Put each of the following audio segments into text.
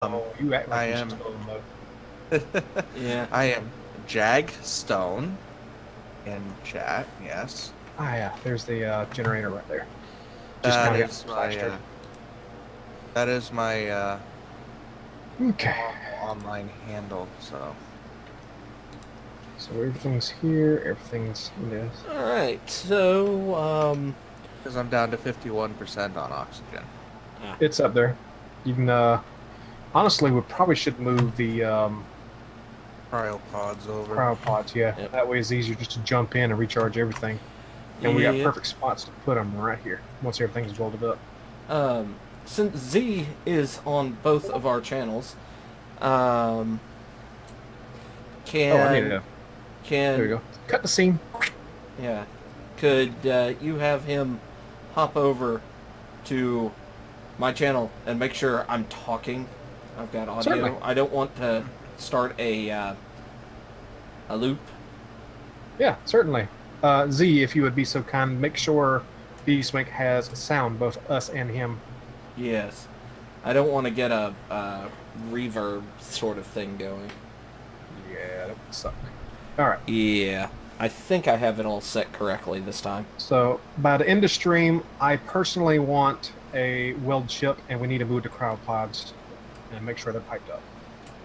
You act like I you're am. stone, though. Yeah. I am Jag Stone in chat. Yes, Ah, yeah. There's the generator right there. Just that kind of got is my plastered. that is my Okay. normal online handle. So So everything's here. Everything's in this. All right. So, because I'm down to 51% on oxygen. It's up there. You can. Honestly, we probably should move the Cryopods over. cryopods. Yeah, yep. that way it's easier just to jump in and recharge everything. And we got Yep. perfect spots to put them right here once everything's welded up. Since Z is on both of our channels, um, Oh, I need can to. There we can go. Cut the seam. yeah, could you have him hop over to my channel and make sure I'm talking? I've got audio. Certainly. I don't want to start a loop. Yeah, certainly. Z, if you would be so kind, make sure Beastmake has sound, both us and him. Yes, I don't want to get a reverb sort of thing going. Yeah, that would suck. All right. Yeah, I think I have it all set correctly this time. So by the end of stream, I personally want a weld chip, and we need to move the cryopods and make sure they're piped up.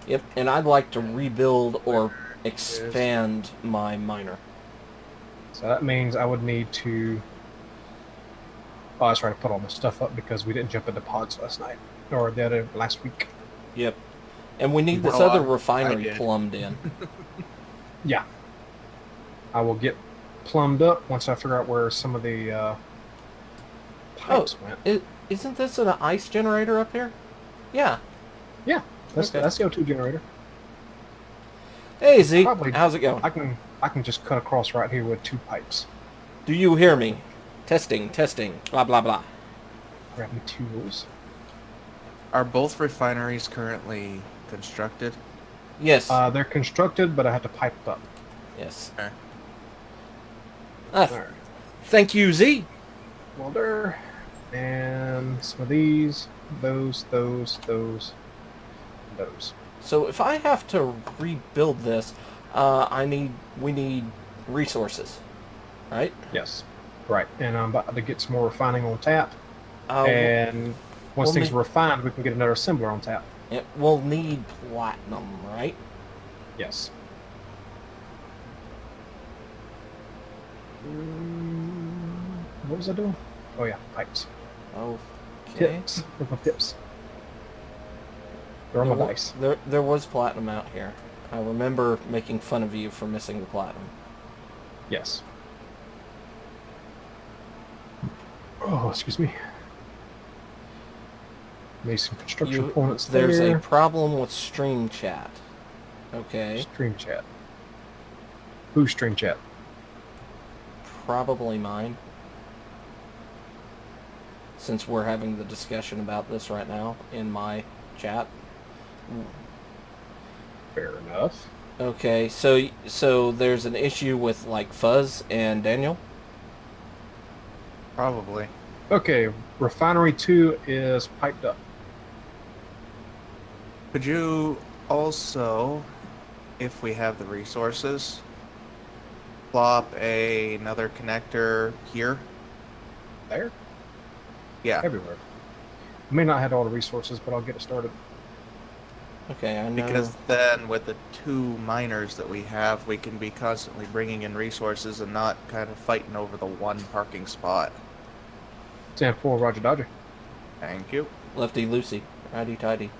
Yep, and I'd like to rebuild or expand my miner. So that means I would need to. Oh, I was trying to put all this stuff up because we didn't jump into pods last night or the other last week. Yep, and we need this Well, other I refinery did. plumbed in. Yeah, I will get plumbed up once I figure out where some of the pipes went. Isn't this an ice generator up here? Yeah. Yeah, that's Okay. that's the O2 generator. Hey Z, Probably- how's it going? I can just cut across right here with 2 pipes. Do you hear me? Testing, testing, blah blah blah. Grab me tools. Are both refineries currently constructed? Yes. They're constructed, but I have to pipe up. Yes. Okay. Ah, All right. thank you, Z. Welder, and some of these, those. So if I have to rebuild this, we need resources, right? Yes, right. And I'm about to get some more refining on tap. Uh, And once we'll things need- are refined, we can get another assembler on tap. we'll need platinum, right? Yes. What was I doing? Oh yeah, pipes. Okay. Tips. Where's my tips? They're on my dice. There was platinum out here. I remember making fun of you for missing the platinum. Yes. Oh, excuse me. Made some construction components There's there. a problem with stream chat. Okay. Stream chat. Who's stream chat? Probably mine. Since we're having the discussion about this right now in my chat. Fair enough. Okay, so there's an issue with like Fuzz and Daniel. Probably. Okay, refinery 2 is piped up. Could you also, if we have the resources, plop another connector here? There? Yeah, Everywhere. I may not have all the resources, but I'll get it started. Okay, I know. because then with the 2 miners that we have, we can be constantly bringing in resources and not kind of fighting over the one parking spot. 10-4, Roger Dodger. Thank you. Lefty loosey, righty tighty.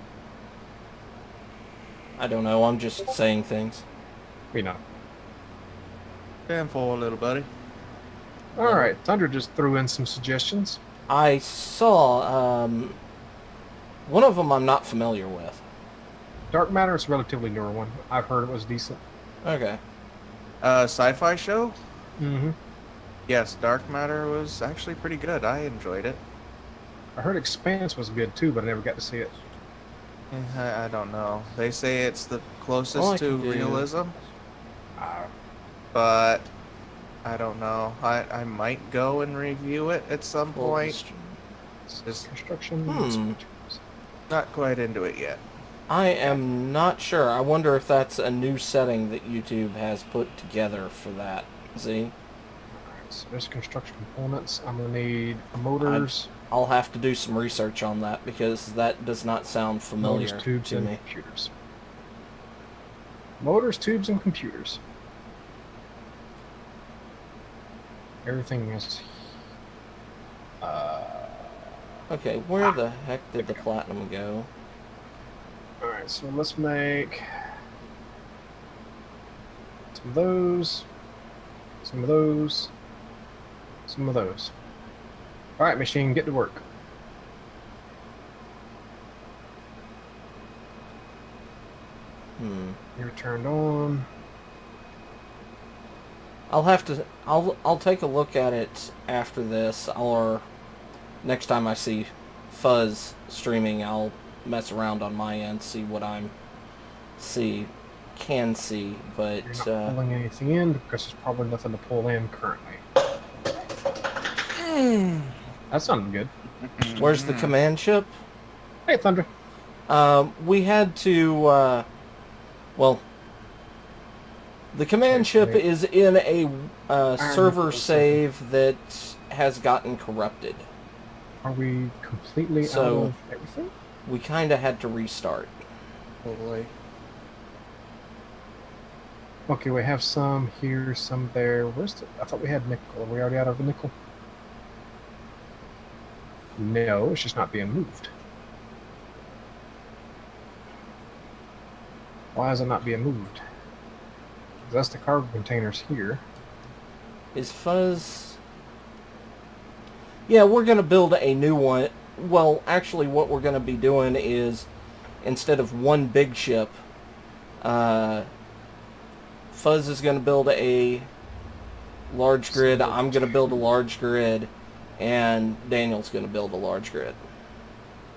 I don't know. I'm just saying things. We know. 10-4, little buddy. Alright, Thunder just threw in some suggestions. I saw one of them I'm not familiar with. Dark Matter is a relatively newer one. I've heard it was decent. Okay. Sci-fi show? Mm-hmm. Yes, Dark Matter was actually pretty good. I enjoyed it. I heard Expanse was good too, but I never got to see it. I don't know. They say it's the All I closest to can do- realism, Uh, but I don't know. I might go and review it at some point. Just construction. Hmm. not quite into it yet. I am not sure. I wonder if that's a new setting that YouTube has put together for that. See? Alright, so there's construction components. I'm gonna need motors. I'll have to do some research on that because that does not sound familiar Motors, tubes, to and me. computers. Motors, tubes, and computers. Everything is. Okay, where the heck did the platinum go? Alright, so let's make some of those, some of those, some of those. Alright, machine, get to work. You're turned on. I'll take a look at it after this, or next time I see Fuzz streaming, I'll mess around on my end, see what can see, but You're not pulling anything in because there's probably nothing to pull in currently. That sounded good. where's the command ship? Hey, Thunder. We had to, well, the command ship wait. is in a server Knuckles. save that has gotten corrupted. Are we completely So- out of everything? We kind of had to restart. Totally. Okay, we have some here, some there. Where's the... I thought we had nickel. Are we already out of the nickel? No, it's just not being moved. Why is it not being moved? 'Cause that's the cargo containers here. Is Fuzz... Yeah, we're going to build a new one. Well, actually, what we're going to be doing is, instead of one big ship, Fuzz is going to build a large grid, I'm going to build a large grid, and Daniel's going to build a large grid.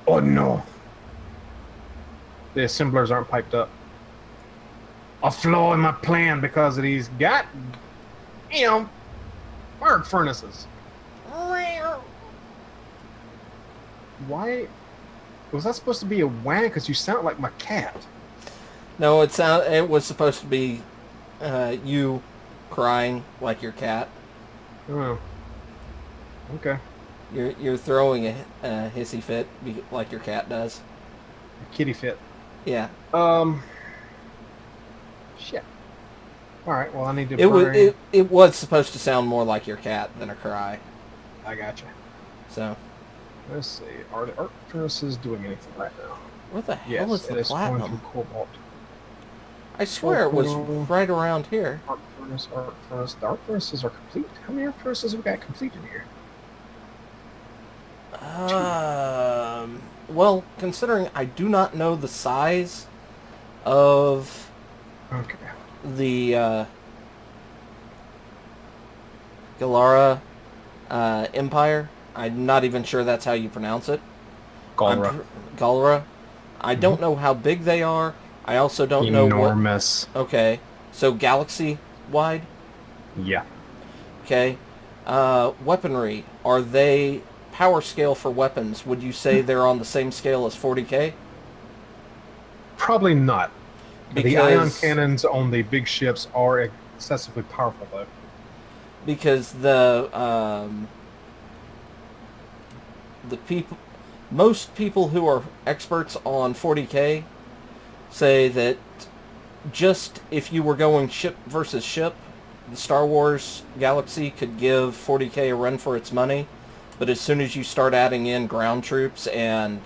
Oh no! The assemblers aren't piped up. A flaw in my plan because of these arc furnaces. Why was that supposed to be a wang? Because you sound like my cat. No, it was supposed to be you crying like your cat. Oh. Okay. You're throwing a hissy fit like your cat does. Kitty fit. Yeah. Shit. All right. Well, I need to. It was supposed to sound more like your cat than a cry. I gotcha. So. Let's see. Are the arc furnaces doing anything right now? Where the hell Yes, is it the is going platinum? through cobalt. I swear it was Oh. right around here. Arc furnace, arc furnace. The arc furnaces are complete. How many arc furnaces have we got completed here? Well, considering I do not know the size of Okay. the Galara Empire, I'm not even sure that's how you pronounce it. Galra. I don't know how big they are. I also don't know what... Enormous. Okay. So galaxy-wide? Yeah. Okay. Weaponry. Are they... Power scale for weapons, would you say they're on the same scale as 40K? Probably not. Because, the ion cannons on the big ships are excessively powerful, though. Because most people who are experts on 40K say that just if you were going ship versus ship, the Star Wars galaxy could give 40K a run for its money. But as soon as you start adding in ground troops and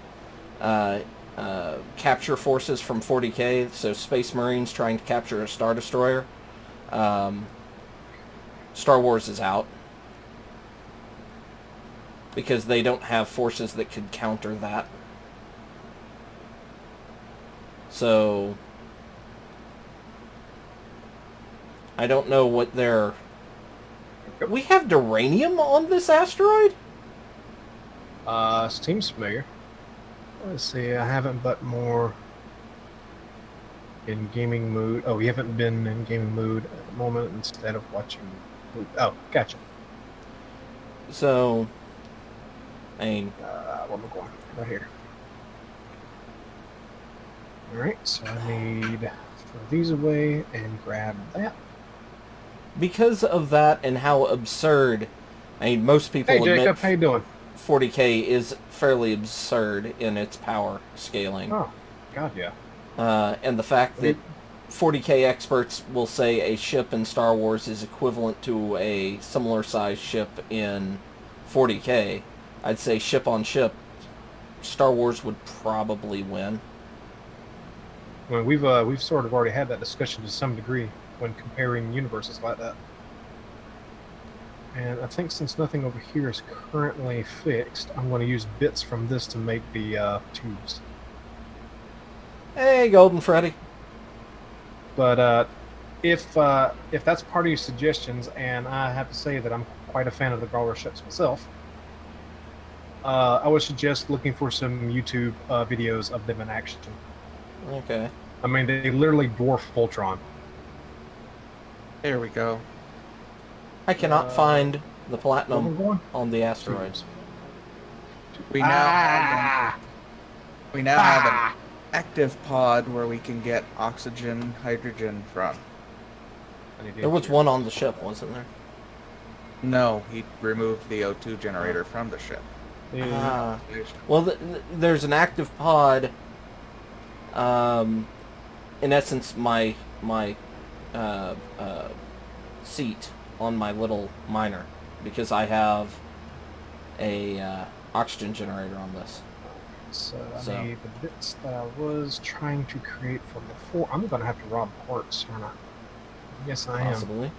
capture forces from 40K, so Space Marines trying to capture a Star Destroyer, Star Wars is out. Because they don't have forces that could counter that. So... I don't know what their... We have duranium on this asteroid? Seems familiar. Let's see, I haven't but more in gaming mood. Oh, we haven't been in gaming mood at the moment instead of watching... Oh, gotcha. So... I mean... where am I going? Right here. Alright, so I need to throw these away and grab that. Because of that and how absurd, I mean, most people Hey admit Jacob, how you doing? 40K is fairly absurd in its power scaling. Oh, God, yeah. And the fact that 40K experts will say a ship in Star Wars is equivalent to a similar sized ship in 40K, I'd say ship on ship, Star Wars would probably win. Well, we've sort of already had that discussion to some degree when comparing universes like that. And I think since nothing over here is currently fixed, I'm going to use bits from this to make the tubes. Hey, Golden Freddy. But if that's part of your suggestions, and I have to say that I'm quite a fan of the Grawler ships myself, I would suggest looking for some YouTube videos of them in action. Okay. I mean, they literally dwarf Voltron. There we go. I cannot find the Where we're platinum going? on the asteroids. We now have an active pod where we can get oxygen, hydrogen from. There was one on the ship, wasn't there? No, he removed the O2 generator from the ship. Ah. Well, there's an active pod. In essence, my seat on my little miner, because I have a oxygen generator on this. So I need the bits that I was trying to create from before. I'm going to have to rob parts, aren't I? Yes, I am. Possibly.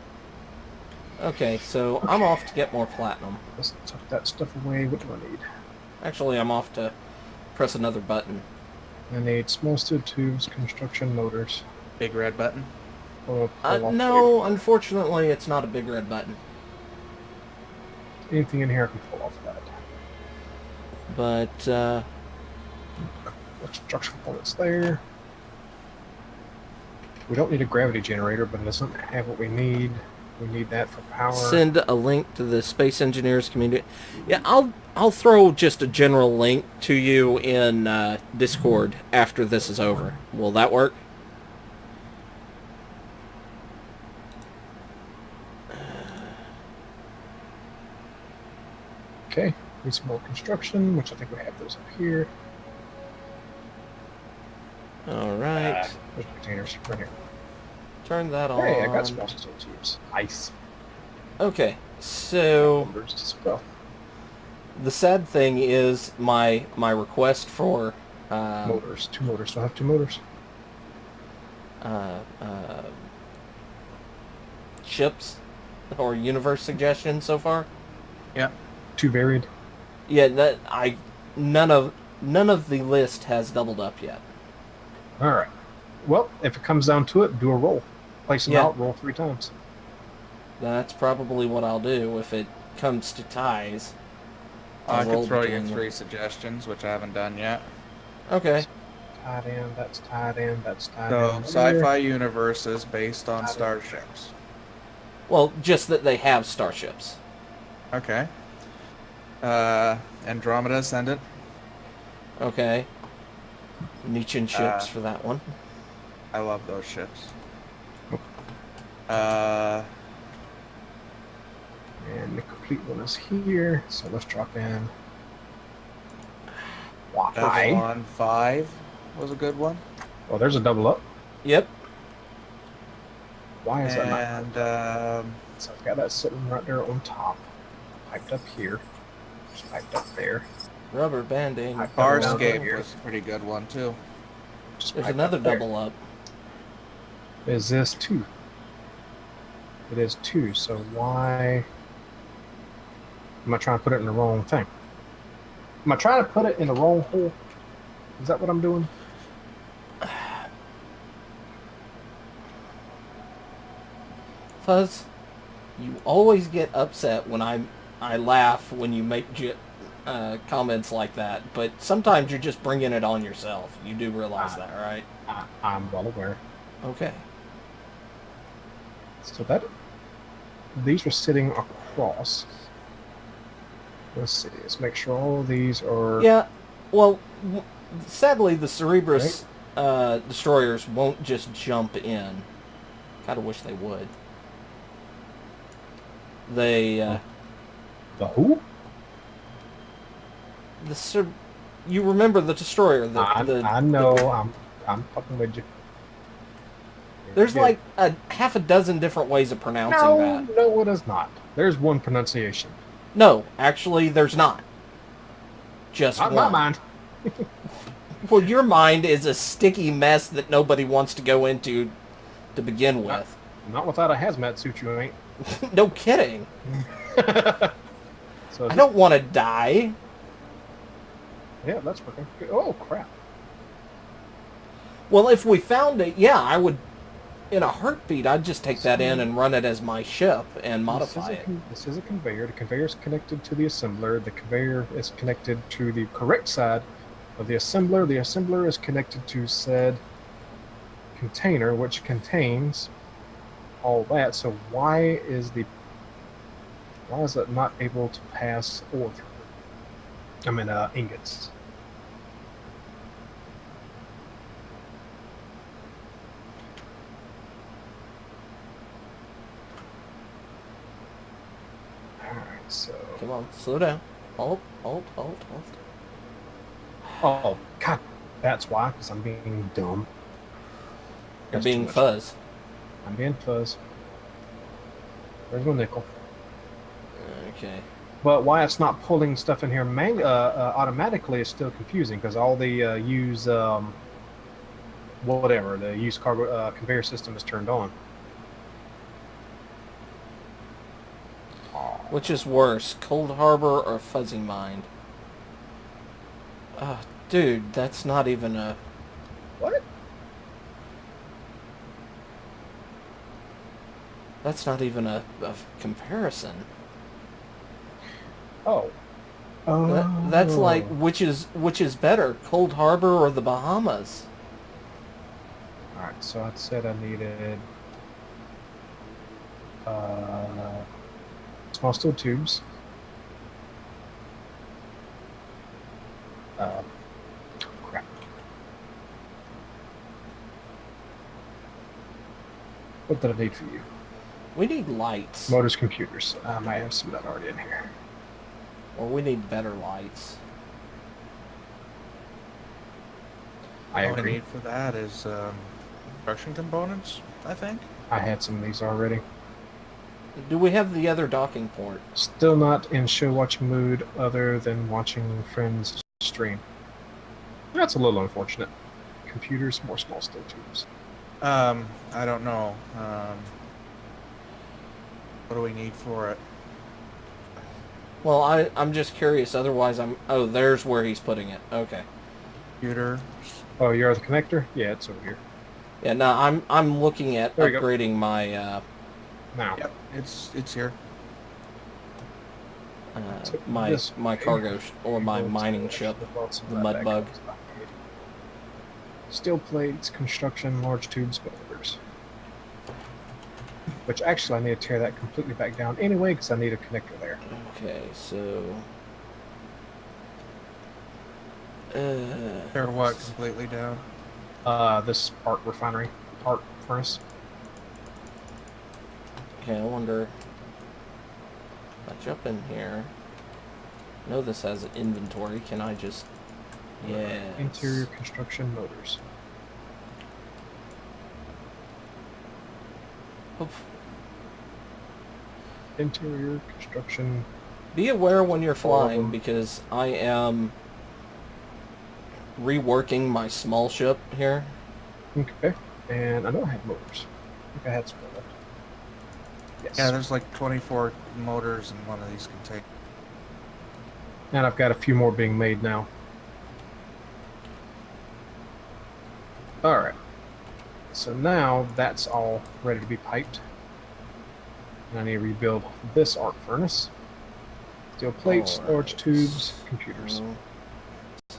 Okay, so I'm off to get more platinum. Let's tuck that stuff away. What do I need? Actually, I'm off to press another button. I need small steel tubes, construction motors. Big red button. No, unfortunately, it's not a big red button. Anything in here I can pull off of that. But, structural components there. We don't need a gravity generator, but it doesn't have what we need. We need that for power. send a link to the Space Engineers community. Yeah, I'll throw just a general link to you in Discord after this is over. Will that work? Okay, need some more construction, which I think we have those up here. All right. There's the containers right here. Turn that on. Hey, I got small steel tubes. Nice. Okay, so Numbers as well. the sad thing is my request for Motors. 2 motors. Do I have 2 motors? ships or universe suggestions so far. Yeah. 2 varied. Yeah, none of the list has doubled up yet. All right. Well, if it comes down to it, do a roll. Place them Yeah. out, roll 3 times. That's probably what I'll do if it comes to ties. I I'll roll could throw you between them. 3 suggestions, which I haven't done yet. Okay. Tied in, that's tied in, that's tied So, in. sci-fi universes based on starships. Well, just that they have starships. Okay. Andromeda Ascendant. Okay. Nietzschean ships for that one. I love those ships. And the complete one is here, so let's drop in. Why? Babylon 5 was a good one. Oh, there's a double up. Yep. Why is that not? And So I've got that sitting right there on top. Piped up here. Just piped up there. Rubber banding. I- Down Farscape here. was a pretty good one too. Just There's piped another up there. double up. Is this 2? It is 2, so why am I trying to put it in the wrong thing? Am I trying to put it in the wrong hole? Is that what I'm doing? Fuzz, you always get upset when I laugh when you make comments like that, but sometimes you're just bringing it on yourself. You do realize that, right? I'm well aware. Okay. So that these were sitting across. Let's see. Let's make sure all of these are. Yeah. Well, sadly, the Cerebrus destroyers won't just jump in. Kind of wish they would. They The who? you remember the destroyer? I know. I'm fucking with you. There's Good. like a half a dozen different ways of pronouncing No, that. no, it is not. There's one pronunciation. No, actually, there's not. Just Not in one. my mind. Well, your mind is a sticky mess that nobody wants to go into to begin with. Not without a hazmat suit, you ain't. No kidding. So I don't want to die. Yeah, that's working. Oh crap! Well, if we found it, yeah, I would. In a heartbeat, I'd just take that in and run it as my ship and modify it. This is a conveyor. The conveyor is connected to the assembler. The conveyor is connected to the correct side of the assembler. The assembler is connected to said container, which contains all that. So why is it not able to pass ore through? I mean, ingots. So, Come on, slow down. Hold. oh god, that's why. Because I'm being dumb. You're That's being too much. fuzz. I'm being fuzz. There's my nickel. Okay. But why it's not pulling stuff in here automatically is still confusing because all the use whatever the use cargo conveyor system is turned on. Which is worse, Cold Harbor or Fuzzy Mind? Dude, that's not even a... What? That's not even a comparison. Oh. That's like, which is better, Cold Harbor or the Bahamas? Alright, so I said I needed small steel tubes. Crap. What did I need for you? We need lights. Motors, computers. I might have some of that already in here. Or we need better lights. I All we agree. need for that is construction components, I think. I had some of these already. Do we have the other docking port? Still not in show watching mood other than watching friends stream. That's a little unfortunate. Computers, more small steel tubes. I don't know. What do we need for it? Well, I'm just curious, otherwise I'm... Oh, there's where he's putting it. Okay. Computer. Oh, you're the connector? Yeah, it's over here. Yeah, no, I'm looking at There you go. upgrading my Now. Yep, it's here. So my this my way, cargo or my we'll mining actually ship, load some the of that mud back bug. up. Steel plates, construction, large tubes, motors. Which actually I need to tear that completely back down anyway because I need a connector there. Okay, so They're what, completely down? This art refinery, art furnace. okay, I wonder. If I jump in here. I know this has an inventory. Can I just? Yeah. Interior construction motors. Interior construction. Be aware when you're All of flying them. because I am reworking my small ship here. Okay. And I know I had motors. I think I had some left. Yes. Yeah, there's like 24 motors in one of these containers. And I've got a few more being made now. Alright. So now that's all ready to be piped. And I need to rebuild this arc furnace. Steel plates, Alright. storage tubes, computers. So,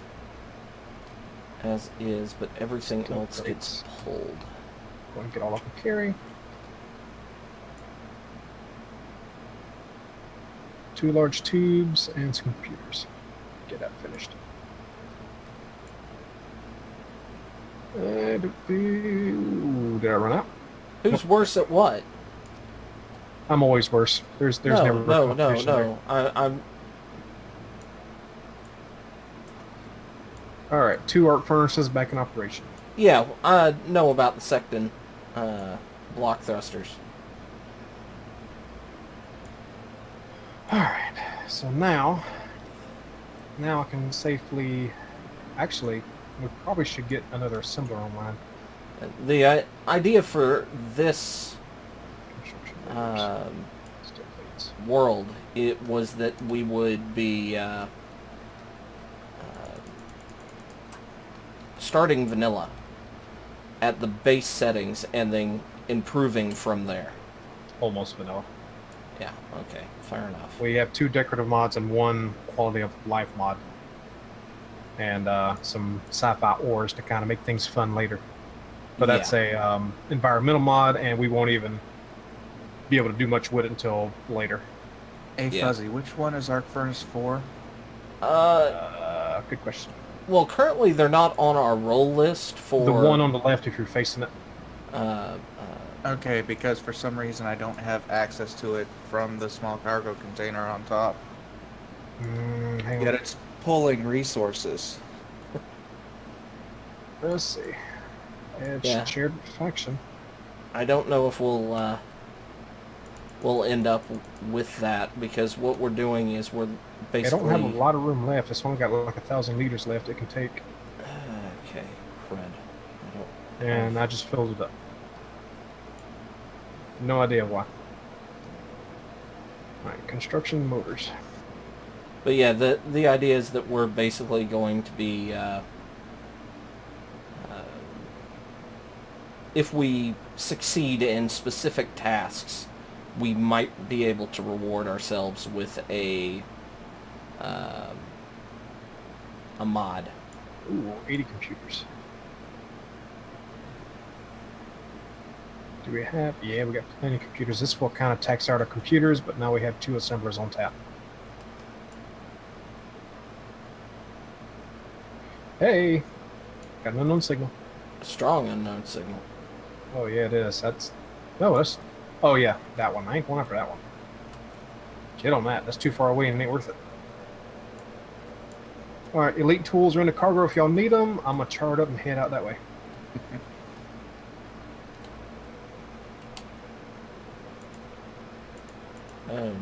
as is, but everything Steel else gets plates. pulled. Go and get all up and carry. 2 large tubes and some computers. Get that finished. Ooh, did I run out? Who's worse at what? I'm always worse. There's No, never a no, no, competition there. no. I'm. All right, 2 arc furnaces back in operation. Yeah, I know about the Secton block thrusters. All right, so now I can safely. Actually, we probably should get another assembler online. The idea for this Construction workers. um, Steel plates. world, it was that we would be starting vanilla at the base settings and then improving from there. Almost vanilla. Yeah, okay, fair enough. We have 2 decorative mods and 1 quality of life mod, and some sci-fi ores to kind of make things fun later. But that's a environmental mod, and we won't even be able to do much with it until later. Hey, Yeah. Fuzzy, which one is Arc Furnace 4? Good question. Well, currently they're not on our roll list for... The one on the left, if you're facing it. Okay, because for some reason I don't have access to it from the small cargo container on top. Hang Yet on. it's pulling resources. Let's see. It's Yeah. shared faction. I don't know if we'll end up with that, because what we're doing is we're I basically... don't have a lot of room left. It's only got like 1,000 liters left it can take, Okay, crud. I don't... and I just filled it up. No idea why. Alright, construction motors. But yeah, the idea is that we're basically going to be, if we succeed in specific tasks, we might be able to reward ourselves with a mod. Ooh, 80 computers. Do we have? Yeah, we got plenty of computers. This will kind of tax out our computers, but now we have 2 assemblers on tap. Hey, got an unknown signal. Strong unknown signal. Oh yeah, it is. No, that's. Oh yeah, that one. I ain't going after that one. Get on that. That's too far away and it ain't worth it. All right, elite tools are in the cargo. If y'all need them, I'm gonna chart up and head out that way. Oh no.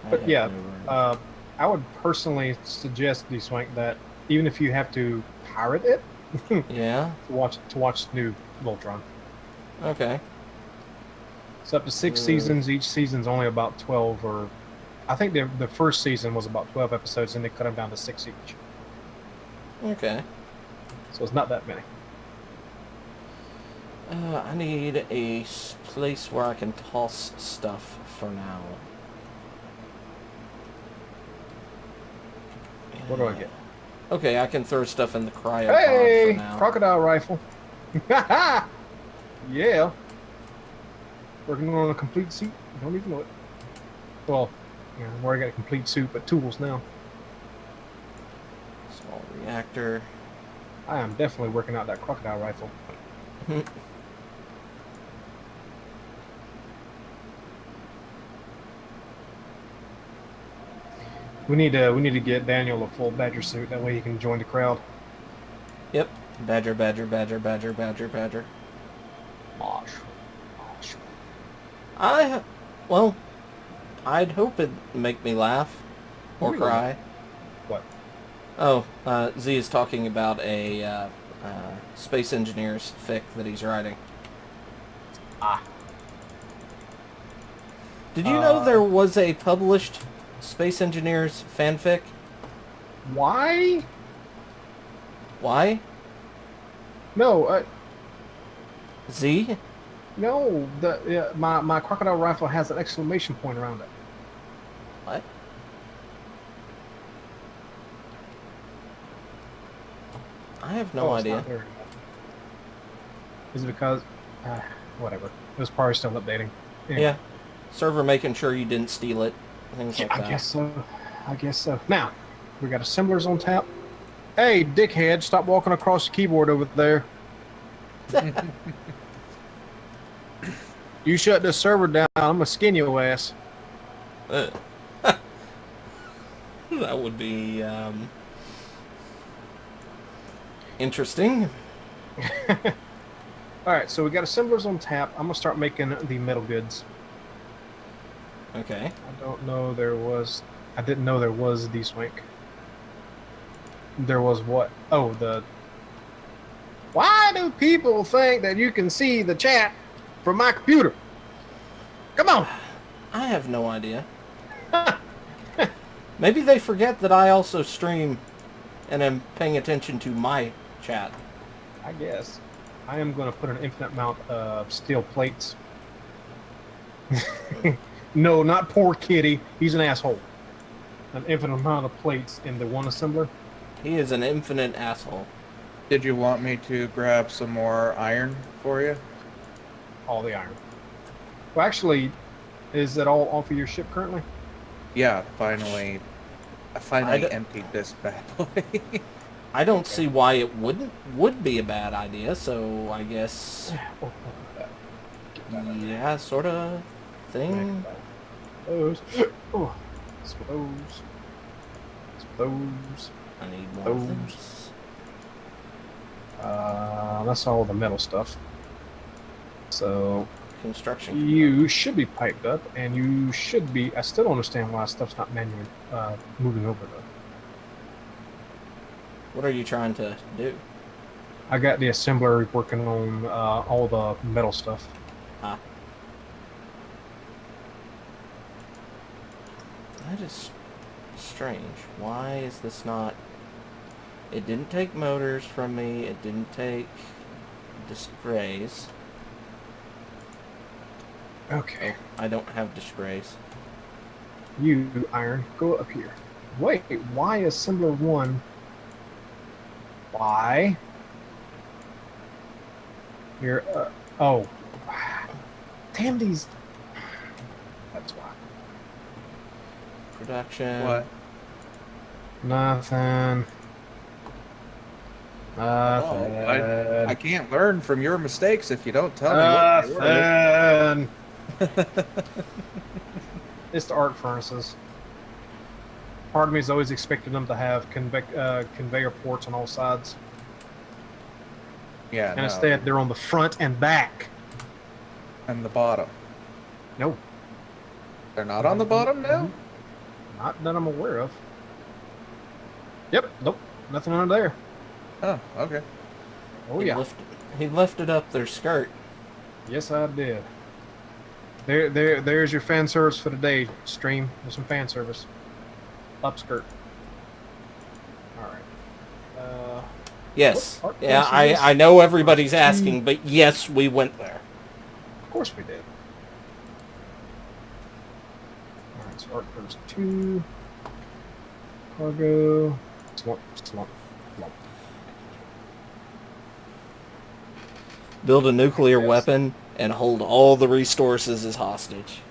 But yeah, I would personally suggest, D-Swank, that even if you have to pirate it, yeah. to watch new Voltron. Okay. It's up to 6 seasons. Each season's only about 12, or I think the first season was about 12 episodes, and they cut them down to 6 each. Okay. So it's not that many. I need a place where I can toss stuff for now. What do I get? Okay, I can throw stuff in the cryopod Hey, for now. crocodile rifle. Yeah. Working on a complete suit. Don't even know it. Well, yeah, I've already got a complete suit, but tools now. Small reactor. I am definitely working out that crocodile rifle. We need to get Daniel a full Badger suit. That way he can join the crowd. Yep. Badger, badger, badger, badger, badger, badger. Mosh. Well, I'd hope it'd make me laugh or Really? cry. What? Oh, Z is talking about a space engineer's fic that he's writing. Ah. Did you know there was a published space engineer's fanfic? Why? Why? No, Z? no. My crocodile rifle has an exclamation point around it. What? I have no Oh, it's idea. not there. Is it because? Whatever. It was probably still updating. Yeah. Server making sure you didn't steal it. Things Yeah, like that. I guess so. I guess so. Now, we got assemblers on tap. Hey, dickhead, stop walking across the keyboard over there. You shut this server down, I'm gonna skin your ass. That would be interesting. Alright, so we got assemblers on tap. I'm gonna start making the metal goods. Okay. I didn't know there was D-Swink. There was what? Oh, why do people think that you can see the chat from my computer? Come on! I have no idea. Maybe they forget that I also stream and am paying attention to my chat. I guess. I am going to put an infinite amount of steel plates. No, not poor Kitty. He's an asshole. An infinite amount of plates in the one assembler. He is an infinite asshole. Did you want me to grab some more iron for you? All the iron. Well, actually, is that all off of your ship currently? Yeah, I finally d- emptied this bad boy. I don't see why it would be a bad idea, so I guess yeah, sort of thing. Those. Oh, those. Those. I need more of Those. those. That's all the metal stuff. So Construction. you should be piped up, and you should be. I still don't understand why stuff's not manually moving over though. What are you trying to do? I got the assembler working on all the metal stuff. Ah. That is strange. Why is this not... It didn't take motors from me. It didn't take displays. Okay. Oh, I don't have displays. You, Iron, go up here. Wait, why assembler 1? Why? You're, oh. Damn these. That's why. Production. What? Nothing. Nothing. I can't learn from your mistakes if you don't tell me what they were. Nothing. It's the arc furnaces. Part of me is always expecting them to have conveyor ports on all sides. Yeah, And no. instead, they're on the front and back. And the bottom. No. They're not on the bottom now? Not that I'm aware of. Yep. Nope. Nothing under there. Oh, okay. Oh, yeah. He lifted up their skirt. Yes, I did. There's your fan service for today, stream. There's some fan service. Upskirt. Alright. Yes. What Yeah, arc furnaces? I know everybody's asking, but yes, we went there. Of course we did. Alright, so arc furnace 2. Cargo. Slump, slump, slump. Build a nuclear Yes. weapon and hold all the resources as hostage.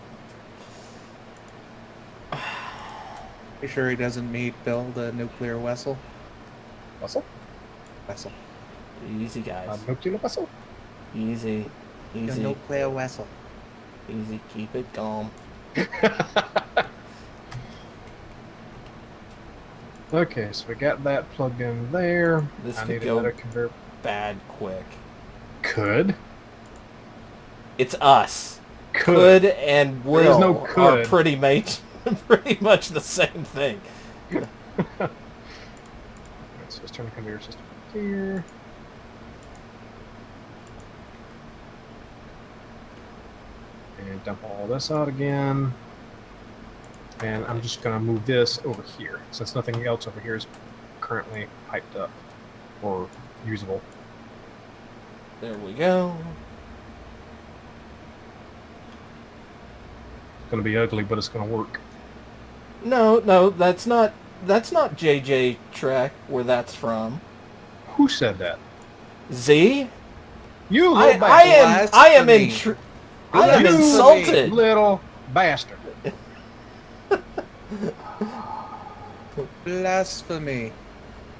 You sure he doesn't build a nuclear vessel? Vessel? Vessel. Easy, guys. Nuclear vessel? Easy. Easy. nuclear vessel. Easy. Keep it calm. Okay, so we got that plugged in there. This I could need go another conveyor. bad quick. Could? It's us. Could. Could and will There's no are could. pretty much the same thing. Alright, so let's turn the conveyor system here. And dump all this out again. And I'm just going to move this over here, since nothing else over here is currently piped up or usable. There we go. It's going to be ugly, but it's going to work. No, that's not JJ Trek where that's from. Who said that? Z? You I little bastard. am Blasphemy. I am You insulted. little bastard. Blasphemy.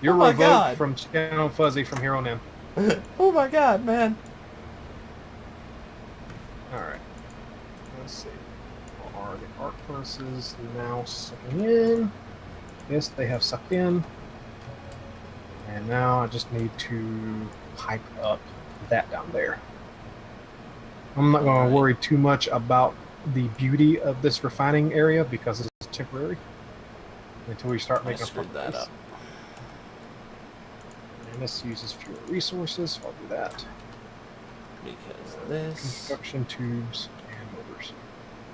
You're Oh my revoked God. from Channel Fuzzy from here on in. Oh my god, man. Alright. Let's see. Are the arc furnaces now sucking in? Yes, they have sucked in. And now I just need to pipe up that down there. I'm not going to worry too much about the beauty of this refining area because it's temporary until we start making screwed that up. And this uses fewer resources, so I'll do that. Because this Construction tubes and motors.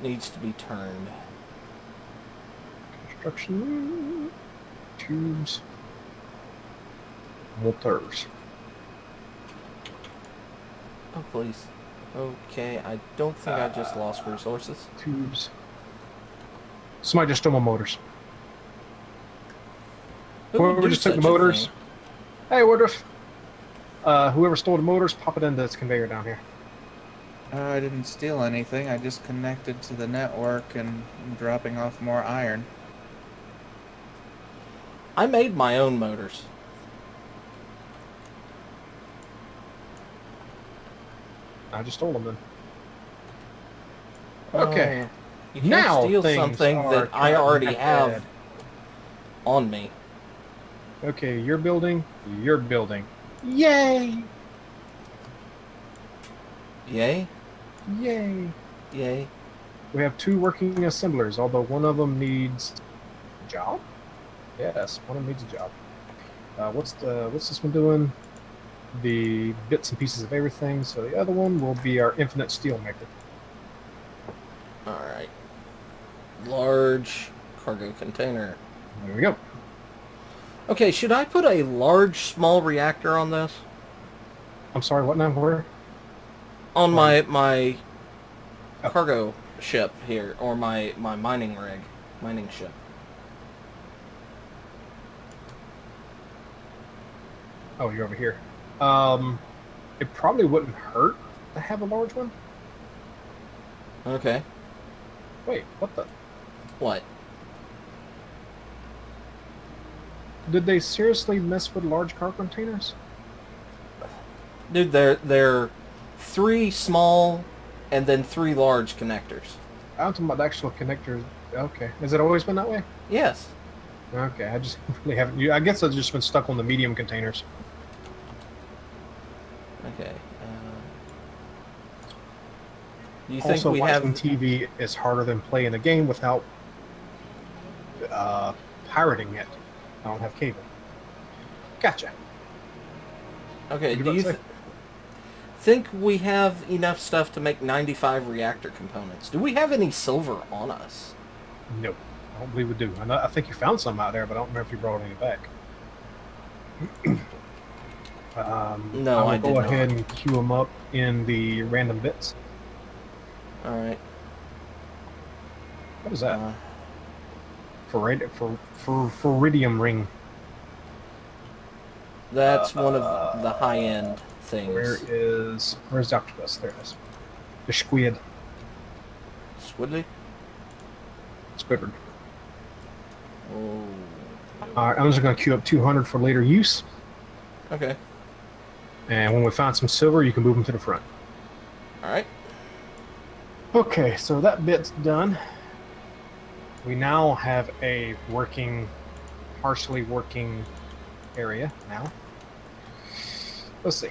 needs to be turned. Construction tubes, motors. Oh, please. Okay, I don't think I just lost resources. Tubes. Somebody just stole my motors. Who would Whoever do just took the such a motors. thing? Hey, Woodruff. Whoever stole the motors, pop it into this conveyor down here. I didn't steal anything. I just connected to the network and I'm dropping off more iron. I made my own motors. I just stole them then. Okay. You can't Now steal things something are that I already connected. have on me. Okay, you're building. You're building. Yay! Yay? Yay! Yay. We have 2 working assemblers, although one of them needs a job. Yes, one of them needs a job. What's this one doing? The bits and pieces of everything. So the other one will be our infinite steel maker. Alright. Large cargo container. There we go. Okay, should I put a large small reactor on this? I'm sorry. What now? Where? On my cargo ship here, or my mining ship. Oh, you're over here. It probably wouldn't hurt to have a large one. Okay. Wait, what the? What? Did they seriously mess with large car containers? Dude, they're 3 small and then 3 large connectors. I'm talking about the actual connectors. Okay. Has it always been that way? Yes. Okay, I just really haven't. I guess I've just been stuck on the medium containers. Okay. Do you think Also, we have... watching TV is harder than playing a game without pirating it. I don't have cable. Gotcha. Okay, What do you you about to say? think we have enough stuff to make 95 reactor components? Do we have any silver on us? Nope. I don't believe we do. I think you found some out there, but I don't remember if you brought any back. No, I will did go not. ahead and queue them up in the random bits. Alright. What is that? Feridium ring. That's one of the high-end things. Where's the octopus? There it is. The squid. Squidly? Squidward. Oh. Alright, I'm just going to queue up 200 for later use. Okay. And when we find some silver, you can move them to the front. Alright. Okay, so that bit's done. We now have a partially working area now. Let's see.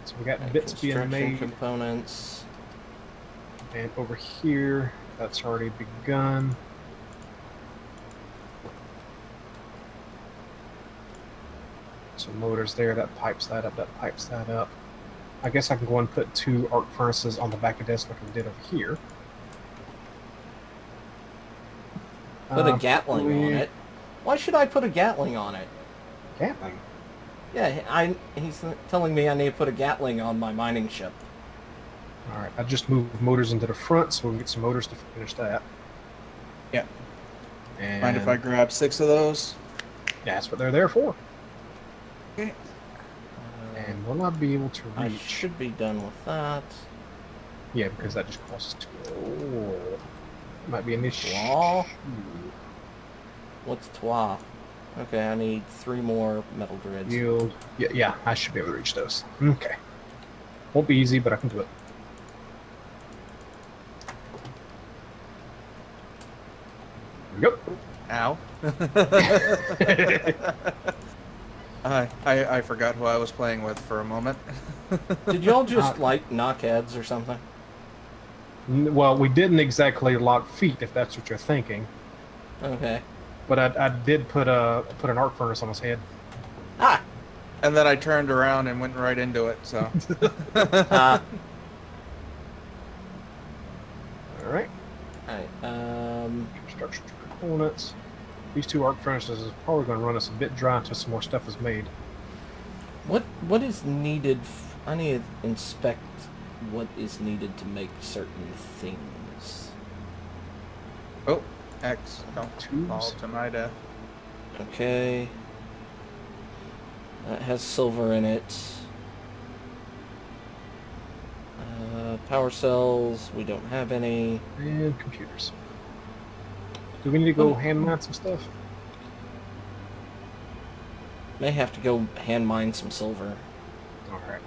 So we got bits being Construction made, components. and over here, that's already begun. Some motors there, that pipes that up, that pipes that up. I guess I can go and put 2 arc furnaces on the back of this like I did over here. Put a Gatling on it. Why should I put a Gatling on it? Gatling? Yeah, he's telling me I need to put a Gatling on my mining ship. Alright, I just moved motors into the front so we can get some motors to finish that. Yeah. And Mind if I grab 6 of those? that's what they're there for. Okay. And will I be able to I reach? should be done with that. Yeah, because that just costs 2. Oh, might be an issue. Wow. What's twa? Okay, I need 3 more metal grids. Yield. Yeah, I should be able to reach those. Okay. Won't be easy, but I can do it. Yep. Ow. I forgot who I was playing with for a moment. Did y'all just, like, knock heads or something? Well, we didn't exactly lock feet, if that's what you're thinking. Okay. But I did put an arc furnace on his head. Ah! And then I turned around and went right into it, so. Ah. Alright. Alright, Structure components. These 2 arc furnaces is probably going to run us a bit dry until some more stuff is made. What is needed? I need to inspect what is needed to make certain things. Oh, X. Don't Tubes. fall to my death. Okay. That has silver in it. Power cells, we don't have any. And computers. Do we need to go hand mine some stuff? May have to go hand mine some silver. Alright.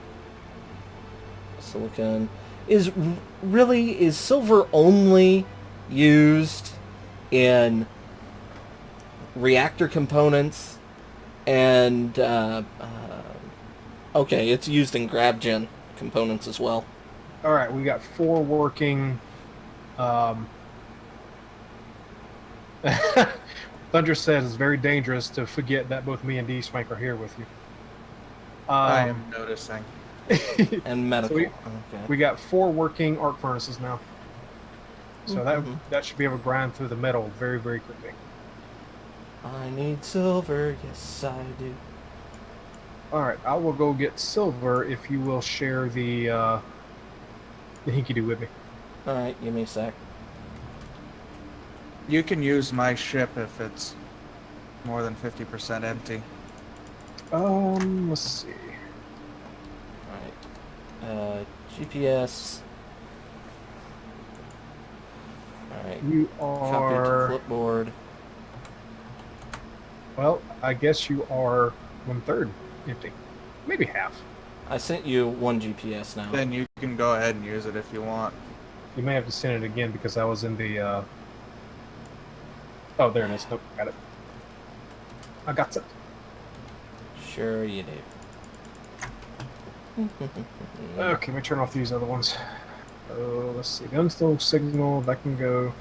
Silicon. Is silver only used in reactor components and okay, it's used in GrabGen components as well. Alright, we got 4 working Thunder says it's very dangerous to forget that both me and D-Swank are here with you. I am noticing. And medical. So okay. we got 4 working arc furnaces now. So that should be able to grind through the metal very, very quickly. I need silver, yes I do. Alright, I will go get silver if you will share the Hinky-Doo with me. Alright, give me a sec. You can use my ship if it's more than 50% empty. Let's see. Alright. GPS. Alright. You Copy to are... clipboard. Well, I guess you are 1/3 empty. Maybe half. I sent you 1 GPS now. Then you can go ahead and use it if you want. You may have to send it again because I was in the... Oh, there it is. Nope, got it. I got it. Sure you do. Okay, let me turn off these other ones. Let's see. Gunstone signal, that can go.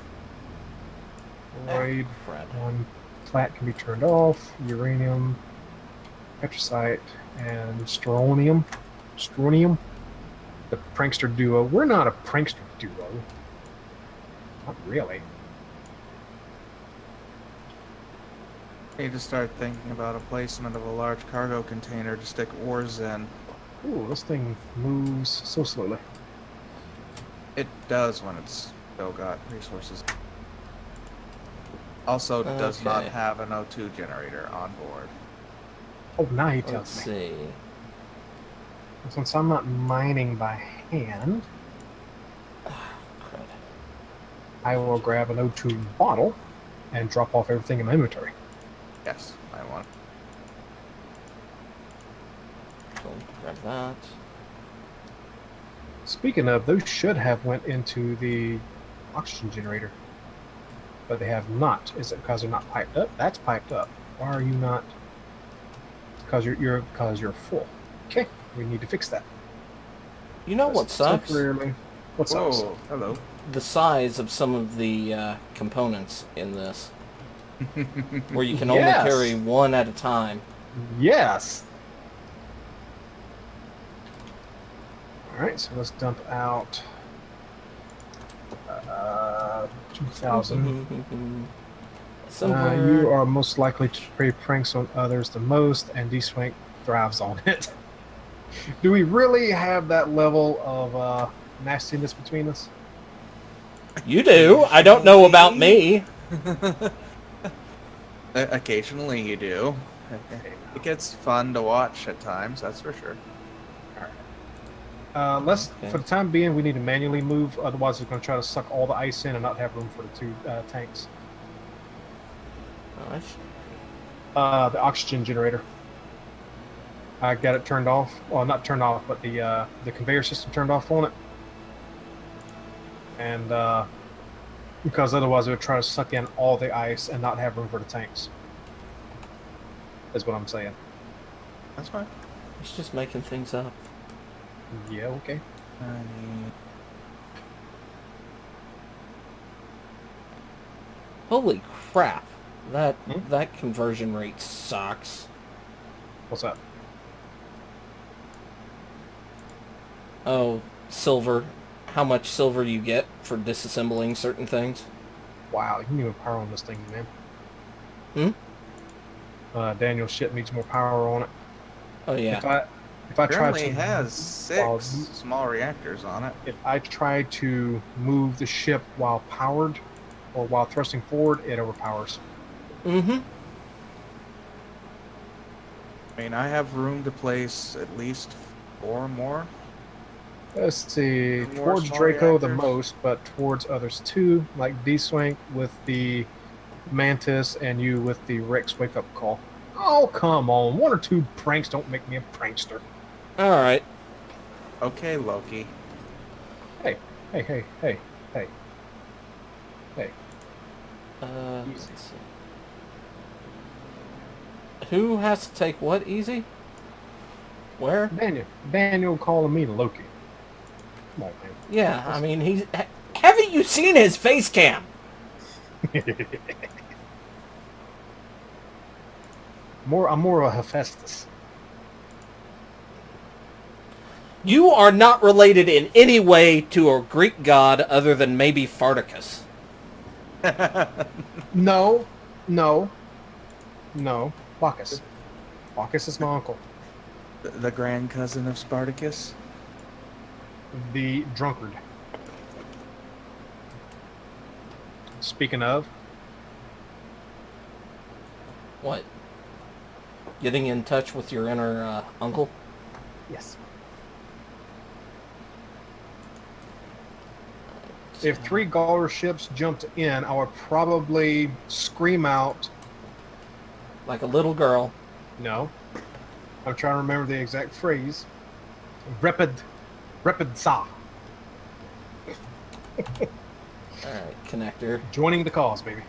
Void. Crap. One plat can be turned off. Uranium, petrosite, and strontium. Strontium. The prankster duo. We're not a prankster duo. Not really. Need to start thinking about a placement of a large cargo container to stick ores in. Ooh, this thing moves so slowly. It does when it's still got resources. Also does not Okay. have an O2 generator on board. Oh, now he Let's tells me. see. Since I'm not mining by hand, Crud. I will grab an O2 bottle and drop off everything in my inventory. Yes, I want. So grab that. Speaking of, those should have went into the oxygen generator, but they have not. Is it because they're not piped up? That's piped up. Why are you not? Because you're full. Okay, we need to fix that. You know what sucks? Temporarily. What sucks? Whoa, hello. The size of some of the components in this, where you can only Yes. carry one at a time. Yes. All right, so let's dump out 2,000. Somewhere. You are most likely to play pranks on others the most, and D-Swank thrives on it. Do we really have that level of nastiness between us? You do. I don't know about me. Occasionally you do. It gets fun to watch at times, that's for sure. Let's, Okay. for the time being, we need to manually move. Otherwise, it's going to try to suck all the ice in and not have room for the 2 tanks. Nice. The oxygen generator. I got it turned off. Well, not turned off, but the conveyor system turned off on it. And because otherwise it would try to suck in all the ice and not have room for the tanks. Is what I'm saying. That's fine. He's just making things up. Yeah, okay. I need... Holy crap! That conversion rate sucks. What's up? Oh, silver. How much silver you get for disassembling certain things? Wow, you need more power on this thing, man. Daniel's ship needs more power on it. Oh yeah. If I try Currently to has 6 small reactors on it. if I try to move the ship while powered or while thrusting forward, it overpowers. Mm-hmm. I mean, I have room to place at least 4 more. Let's see. More Towards small Draco the reactors? most, but towards others too, like D-Swank with the Mantis and you with the Rex wake up call. Oh, come on. 1 or 2 pranks don't make me a prankster. All right. Okay, Loki. Hey. Hey. Let's see. Who has to take what easy? Where? Daniel calling me Loki. Come on, man. Yeah, I mean, he's... Haven't you seen his face cam? I'm more of a Hephaestus. You are not related in any way to a Greek god other than maybe Farticus. No. Bacchus. Bacchus is my uncle. The grand cousin of Spartacus. The drunkard. Speaking of, What? Getting in touch with your inner uncle? yes. If 3 Gauler ships jumped in, I would probably scream out, Like a little girl. no. I'm trying to remember the exact phrase. Rapid sa. Alright, connector. Joining the cause, baby.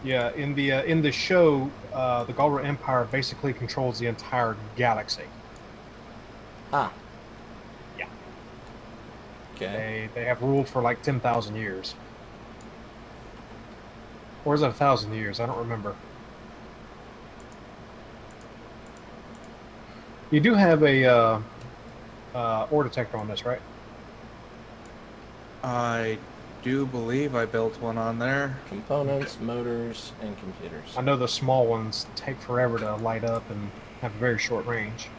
Yeah, in the show, the Gauler Empire basically controls the entire galaxy. Ah. Yeah. Okay. They have ruled for like 10,000 years. Or is it 1,000 years? I don't remember. You do have a ore detector on this, right? I do believe I built one on there. Components, motors, and computers. I know the small ones take forever to light up and have a very short range.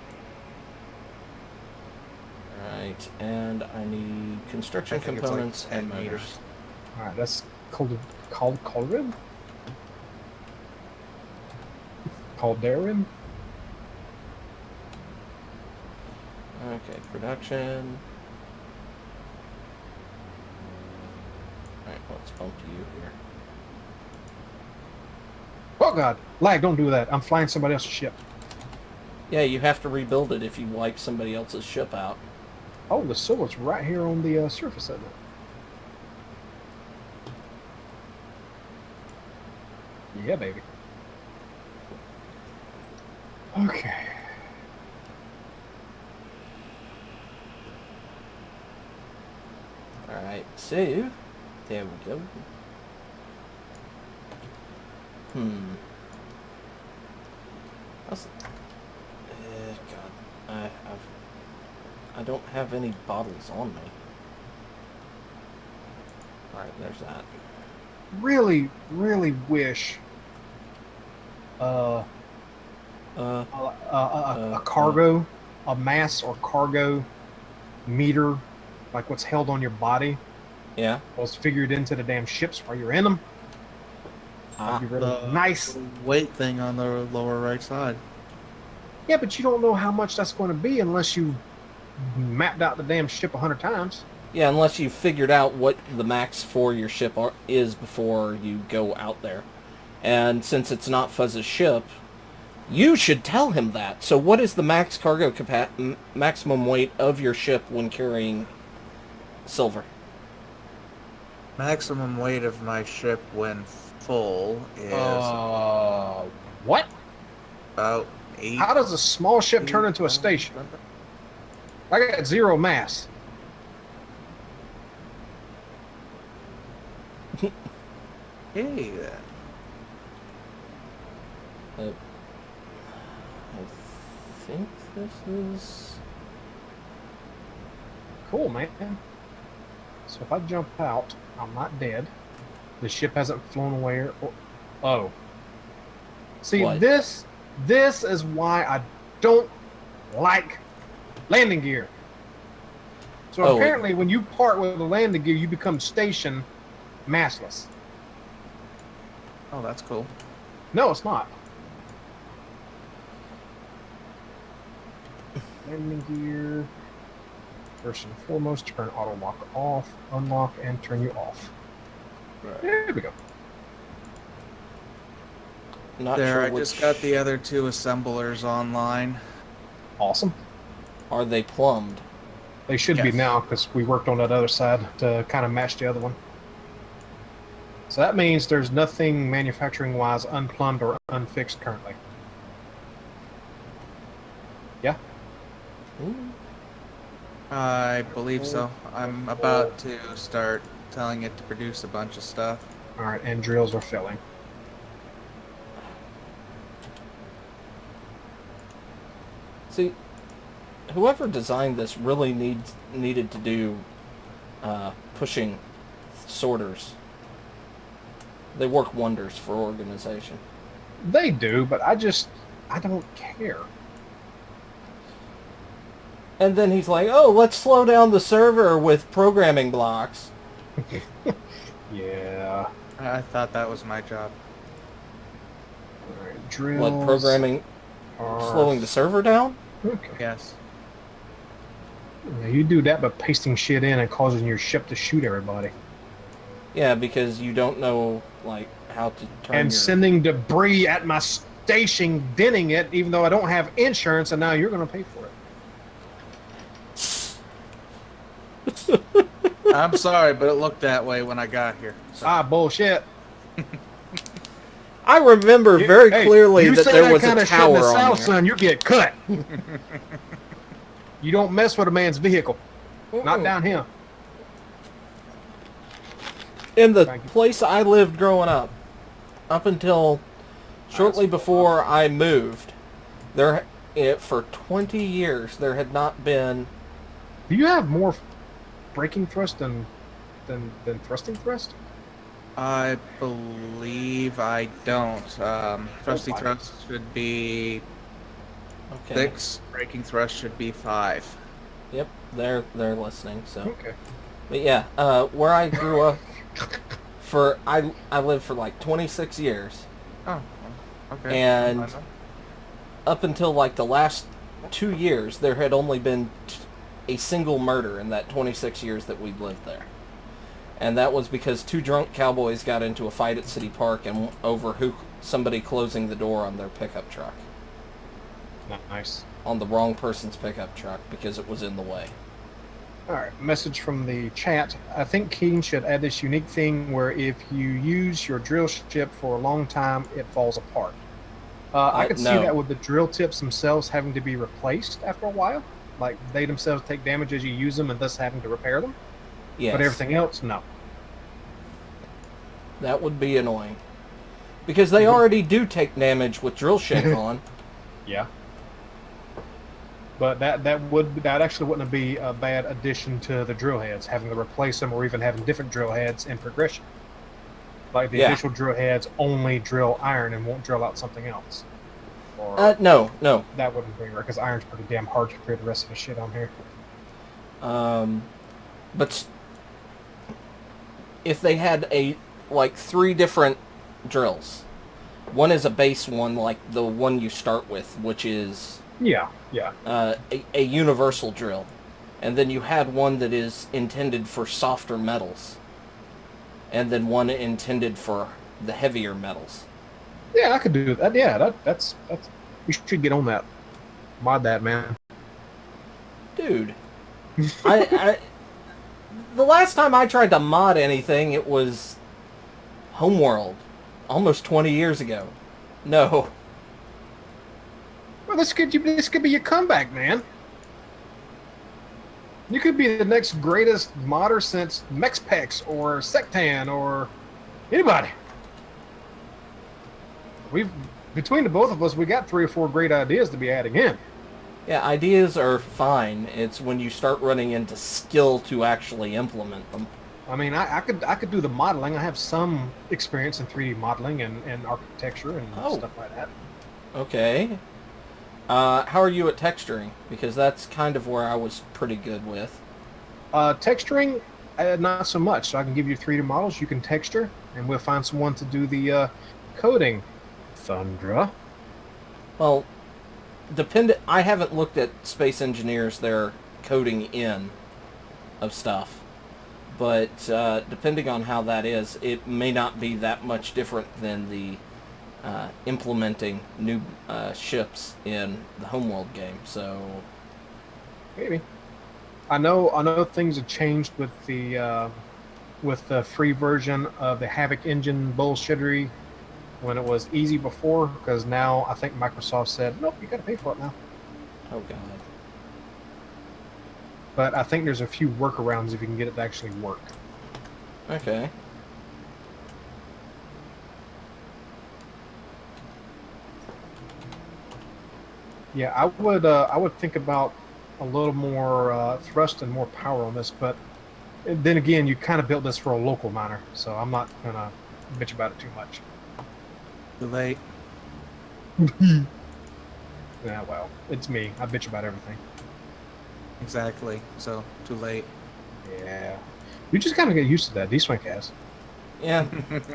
Right, and I need construction I think components it's like 10 and motors. meters. All right, that's Calderin. Calderin. Okay, production. Alright, let's bump you here. Oh God, lag! Don't do that. I'm flying somebody else's ship. Yeah, you have to rebuild it if you wipe somebody else's ship out. Oh, the sword's right here on the surface, isn't it? Yeah, baby. Okay. Alright, so, there we go. That's, God, I don't have any bottles on me. Alright, there's that. Really wish a cargo, a mass or cargo meter, like what's held on your body, Yeah. was figured into the damn ships while you're in them. That'd be really nice. Weight thing on the lower right side. Yeah, but you don't know how much that's going to be unless you mapped out the damn ship 100 times. Yeah, unless you figured out what the max for your ship is before you go out there. And since it's not Fuzz's ship, you should tell him that. So what is the max cargo maximum weight of your ship when carrying silver? Maximum weight of my ship when full is What? about 8. How does a small ship turn into a station? I got 0 mass. Hey, then. I think this is... Cool, man. So if I jump out, I'm not dead. The ship hasn't flown away or... Oh. See, What? this is why I don't like landing gear. So Oh. apparently when you part with the landing gear, you become station massless. Oh, that's cool. No, it's not. Landing gear. First and foremost, turn auto lock off, unlock, and turn you off. Right. There we go. Not There, sure I which... just got the other 2 assemblers online. Awesome. Are they plumbed? They should be Yes. now because we worked on that other side to kind of match the other one. So that means there's nothing manufacturing-wise unplumbed or unfixed currently. Yeah? Ooh. I believe so. I'm about to start telling it to produce a bunch of stuff. All right, and drills are filling. See, whoever designed this really needed to do pushing sorters. They work wonders for organization. They do, but I don't care. And then he's like, oh, let's slow down the server with programming blocks. Yeah. I thought that was my job. All right, drills. What, programming, are... slowing the server down? Okay. Yes. Yeah, you do that by pasting shit in and causing your ship to shoot everybody. Yeah, because you don't know, like, how to turn And your... sending debris at my station, denting it, even though I don't have insurance, and now you're going to pay for it. I'm sorry, but it looked that way when I got here. So. Ah, bullshit. I remember very Hey, clearly you that say there that was kind a of shit in tower the on South, there. son, you get cut. You don't mess with a man's vehicle. Not down here. In the Thank you. place I lived growing up until shortly That's before I moved, for 20 years there had not been... Do you have more braking thrust than thrusting thrust? I believe I don't. Thrusty fine. thrust should be Okay. 6. Braking thrust should be 5. Yep, they're listening. So, Okay. but yeah, where I grew up, I lived for like 26 years, Oh, okay. and up until like the last 2 years, there had only been a single murder in that 26 years that we'd lived there. And that was because 2 drunk cowboys got into a fight at City Park and over somebody closing the door on their pickup truck. Nice. On the wrong person's pickup truck because it was in the way. All right, message from the chat. I think Keen should add this unique thing where if you use your drill ship for a long time, it falls apart. I could see no. that with the drill tips themselves having to be replaced after a while. Like they themselves take damage as you use them and thus having to repair them. Yes. But everything else, no. That would be annoying. Because they already do take damage with drill ship on. Yeah. But that actually wouldn't be a bad addition to the drill heads, having to replace them or even having different drill heads in progression. Like the initial drill heads only drill iron and won't drill out something else. Or No. that wouldn't be rare because iron's pretty damn hard to clear the rest of the shit on here. But if they had 3 different drills, one is a base one, like the one you start with, which is Yeah. a universal drill, and then you had one that is intended for softer metals, and then one intended for the heavier metals. Yeah, I could do that. Yeah, that's we should get on that. Mod that, man. Dude, I the last time I tried to mod anything, it was Homeworld, almost 20 years ago. No. Well, this could be your comeback, man. You could be the next greatest modder since Mexpex or Sectan or anybody. We've between the both of us, we got 3 or 4 great ideas to be adding in. Yeah, ideas are fine. It's when you start running into skill to actually implement them. I mean, I could do the modeling. I have some experience in 3D modeling and architecture and stuff like that. Okay. How are you at texturing? Because that's kind of where I was pretty good with. Texturing, not so much. So I can give you 3D models. You can texture, and we'll find someone to do the coding. Thundra. Well, I haven't looked at Space Engineers, their coding in of stuff. But depending on how that is, it may not be that much different than the implementing new ships in the Homeworld game. So Maybe. I know things have changed with the free version of the Havoc engine bullshittery when it was easy before, because now I think Microsoft said, nope, you got to pay for it now. oh god. But I think there's a few workarounds if you can get it to actually work. Okay. Yeah, I would think about a little more thrust and more power on this, but then again, you kind of built this for a local miner, so I'm not gonna bitch about it too much. Too late. Yeah, well, it's me. I bitch about everything. Exactly. So, too late. Yeah, you just kind of get used to that. D-Swink has. Yeah.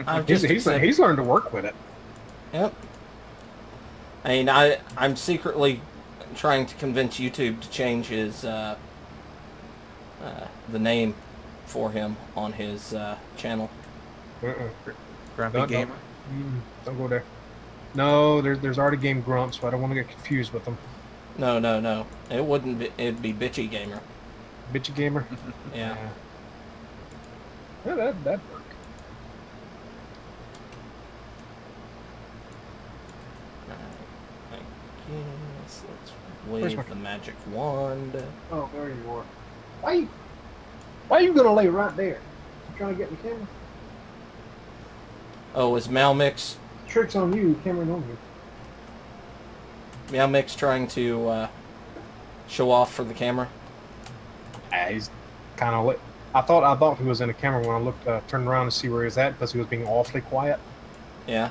I've He's, just he's learned to work with it. Yep. I mean, I'm secretly trying to convince YouTube to change his the name for him on his channel. Grumpy Gamer. Don't go there. No, there's already Game Grump, so I don't want to get confused with them. No. It wouldn't be. It'd be Bitchy Gamer. Bitchy Gamer. Yeah. Yeah, that'd work. I guess let's Where's wave my- the magic wand. Oh, there you are. Why are you gonna lay right there? You trying to get in the camera? Oh, is Malmix Trick's on you, camera on you. trying to show off for the camera? He's kind of lit. I thought he was in a camera when I looked, turned around to see where he was at, because he was being awfully quiet. Yeah.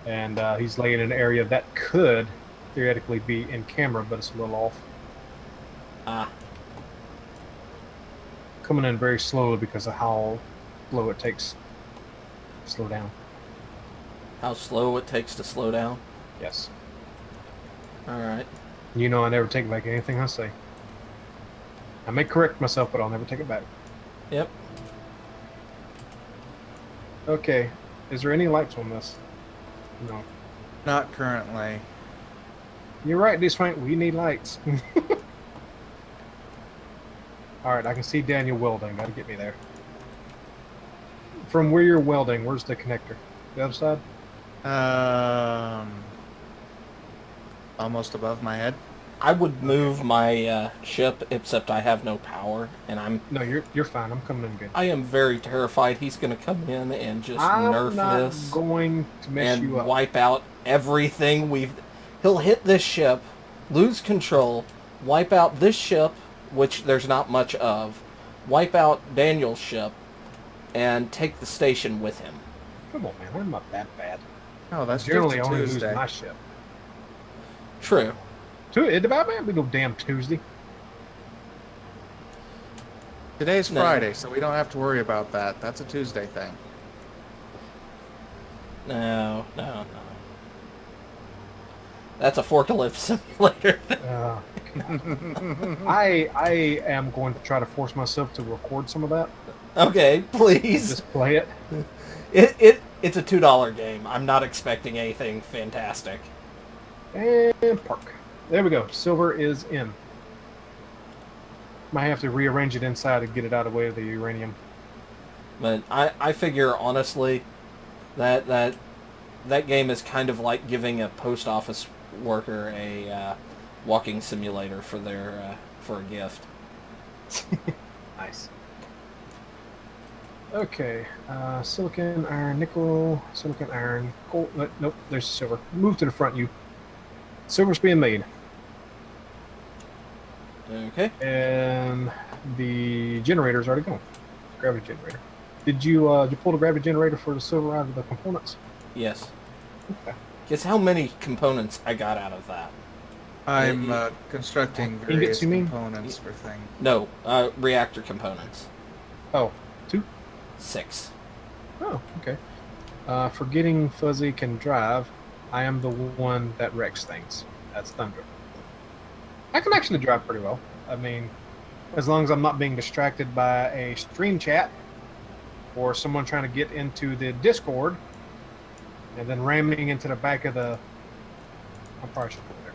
And he's laying in an area that could theoretically be in camera, but it's a little off. Ah. Coming in very slowly because of how slow it takes to slow down. How slow it takes to slow down. Yes. All right. You know I never take back anything I say. I may correct myself, but I'll never take it back. Yep. Okay. Is there any lights on this? No. Not currently. You're right, D-Swank. We need lights. Alright, I can see Daniel welding. Gotta get me there. From where you're welding, where's the connector? The other side? Almost above my head. I would move my ship, except I have no power, and No, you're fine. I'm coming in good. I am very terrified he's going to come in and just I'm nerf not this going to mess and you up. wipe out everything we've... He'll hit this ship, lose control, wipe out this ship, which there's not much of, wipe out Daniel's ship, and take the station with him. Come on, man. I'm not that bad. Oh, that's Generally, I just a only lose Tuesday. my ship. True. It about man be no damn Tuesday. Today's No. Friday, so we don't have to worry about that. That's a Tuesday thing. No. That's a forklift simulator. I am going to try to force myself to record some of that. Okay, please. Just play it. It's a $2 game. I'm not expecting anything fantastic. And park. There we go. Silver is in. Might have to rearrange it inside to get it out of the way of the uranium. But I figure, honestly, that game is kind of like giving a post office worker a walking simulator for their for a gift. Nice. Okay, silicon, iron, nickel, silicon, iron, gold. Nope, there's silver. Move to the front, you. Silver's being made. Okay. And the generator's already gone. Gravity generator. Did you pull the gravity generator for the silver out of the components? Yes. Okay. Guess how many components I got out of that? I'm constructing Ingots, various you mean? components for things. No, reactor components. Oh, 2? 6. Oh, okay. Forgetting Fuzzy can drive, I am the one that wrecks things. That's Thunder. I can actually drive pretty well. I mean, as long as I'm not being distracted by a stream chat or someone trying to get into the Discord and then ramming into the back of the... I'm probably should put it there.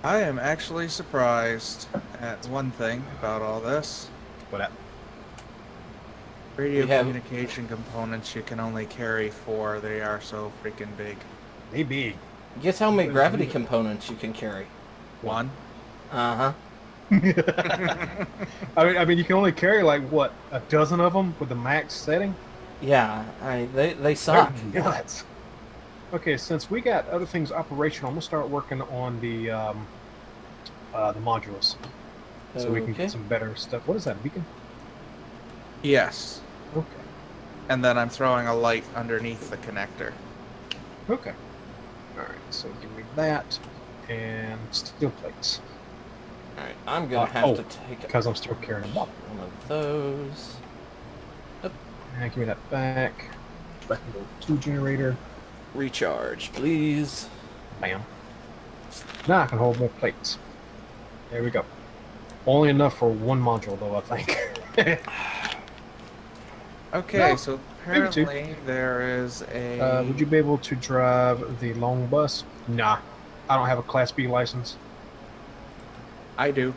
I am actually surprised at one thing about all this. What up? Radio We have- communication components you can only carry 4. They are so freaking big. Maybe. Guess how many gravity components you can carry? 1. Uh-huh. I mean, you can only carry like what, a dozen of them with the max setting. Yeah, they suck. They're nuts. Okay, since we got other things operational, I'm gonna start working on the modules, so we can Okay. get some better stuff. What is that, a beacon? Yes. Okay. And then I'm throwing a light underneath the connector. Okay. All right. So give me that and steel plates Alright, I'm gonna have to take because I'm still carrying them up. one of those. And give me that back. Back into the 2 generator. Recharge, please. Bam. Now I can hold more plates. There we go. Only enough for 1 module, though, I think. Okay, No, so maybe 2. apparently there is a... Would you be able to drive the long bus? Nah. I don't have a Class B license. I do.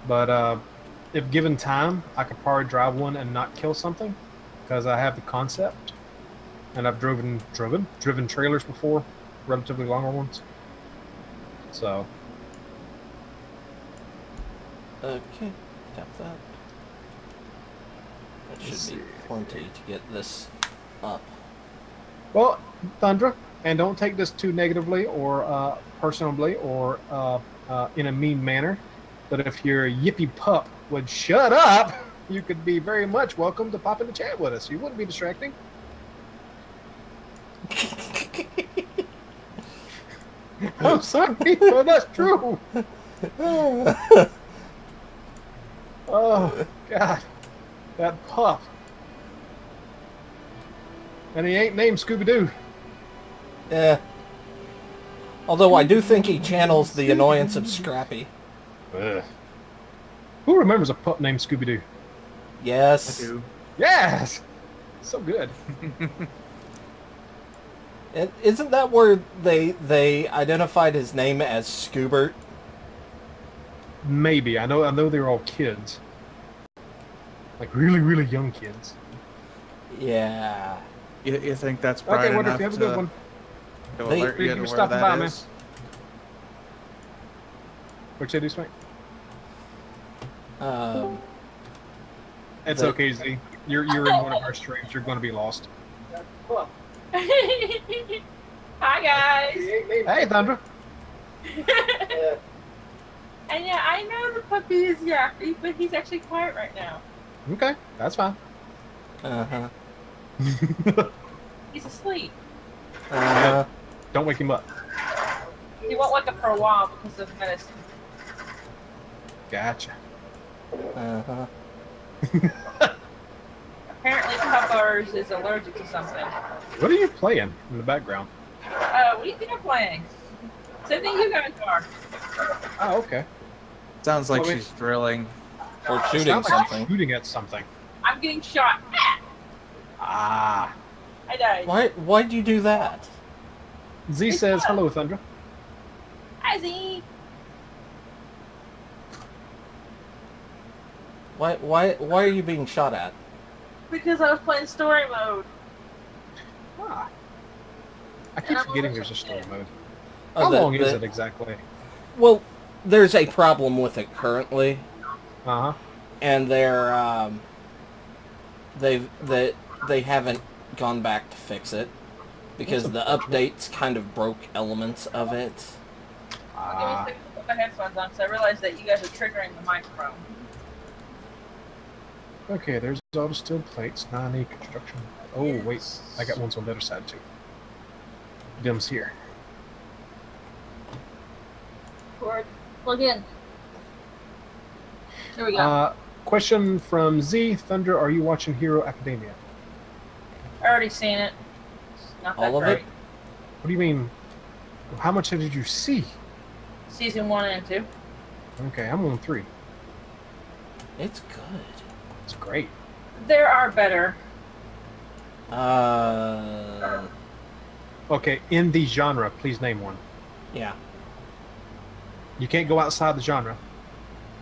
But if given time, I could probably drive one and not kill something. Because I have the concept. And I've driven trailers before. Relatively longer ones. So... Okay, tap that. That should be plenty to get this up. Well, Thundra, and don't take this too negatively or personally or in a mean manner, but if your yippy pup would shut up, you could be very much welcome to pop in the chat with us. You wouldn't be distracting. I'm sorry, but that's true. Oh, God. That pup. And he ain't named Scooby-Doo. Yeah. Although I do think he channels the annoyance of Scrappy. Ugh. Who remembers a pup named Scooby-Doo? Yes. I do. Yes! So good. Isn't that where they identified his name as Scoobert? Maybe. I know they're all kids. Like really, really young kids. Yeah. You think that's bright Okay, Wonder, enough if you have a good one. to They- alert Thank you you to for where stopping by, that man. is? What'd you do, Spank? It's The- okay, Z. You're in one of our streams. You're going to be lost. Hi guys. Hey, Thunder. And yeah, I know the puppy is yappy, but he's actually quiet right now. Okay, that's fine. Uh-huh. He's asleep. Uh-huh. Don't wake him up. He won't wake up for a while because of medicine. Gotcha. Uh-huh. Apparently, Puppers is allergic to something. What are you playing in the background? What do you think I'm playing? Same thing you guys are. Oh, okay. Sounds like Well, she's drilling. or It shooting sounds like something. shooting at something. I'm getting shot. Ah! Ah. I died. Why'd you do that? Z says, hello, Thundra. Hi, Z. Why are you being shot at? Because I was playing story mode. Ah. I keep And I'm forgetting only there's a story trying mode. Oh, How long is it exactly? Well, there's a problem with it currently, Uh-huh. and they haven't gone back to fix it because That's the unfortunate. updates kind of broke elements of it. Give me a Ah. second to put my headphones on because I realized that you guys are triggering the microphone. Okay, there's all the steel plates. Now I need construction. Oh, wait. I got ones on the other side, too. Dim's here. Cord, plug in. There we go. Question from Z. Thunder, are you watching Hero Academia? I already seen it. It's not that All of great. it? What do you mean? How much did you see? Season 1 and 2. Okay, I'm on 3. It's good. It's great. There are better. Okay, in the genre, please name one. Yeah. You can't go outside the genre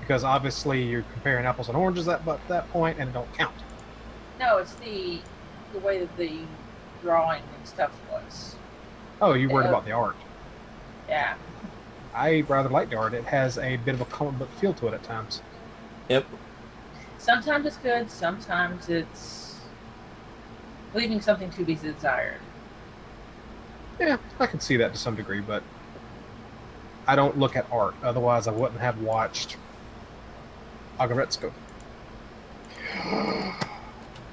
because obviously you're comparing apples and oranges at that point, and it don't count. No, it's the way that the drawing and stuff was. Oh, you worried about the art? Yeah. I rather like the art. It has a bit of a comic book feel to it at times. Yep. Sometimes it's good, sometimes it's leaving something to be desired. Yeah, I can see that to some degree, but I don't look at art. Otherwise, I wouldn't have watched Agaretsuko.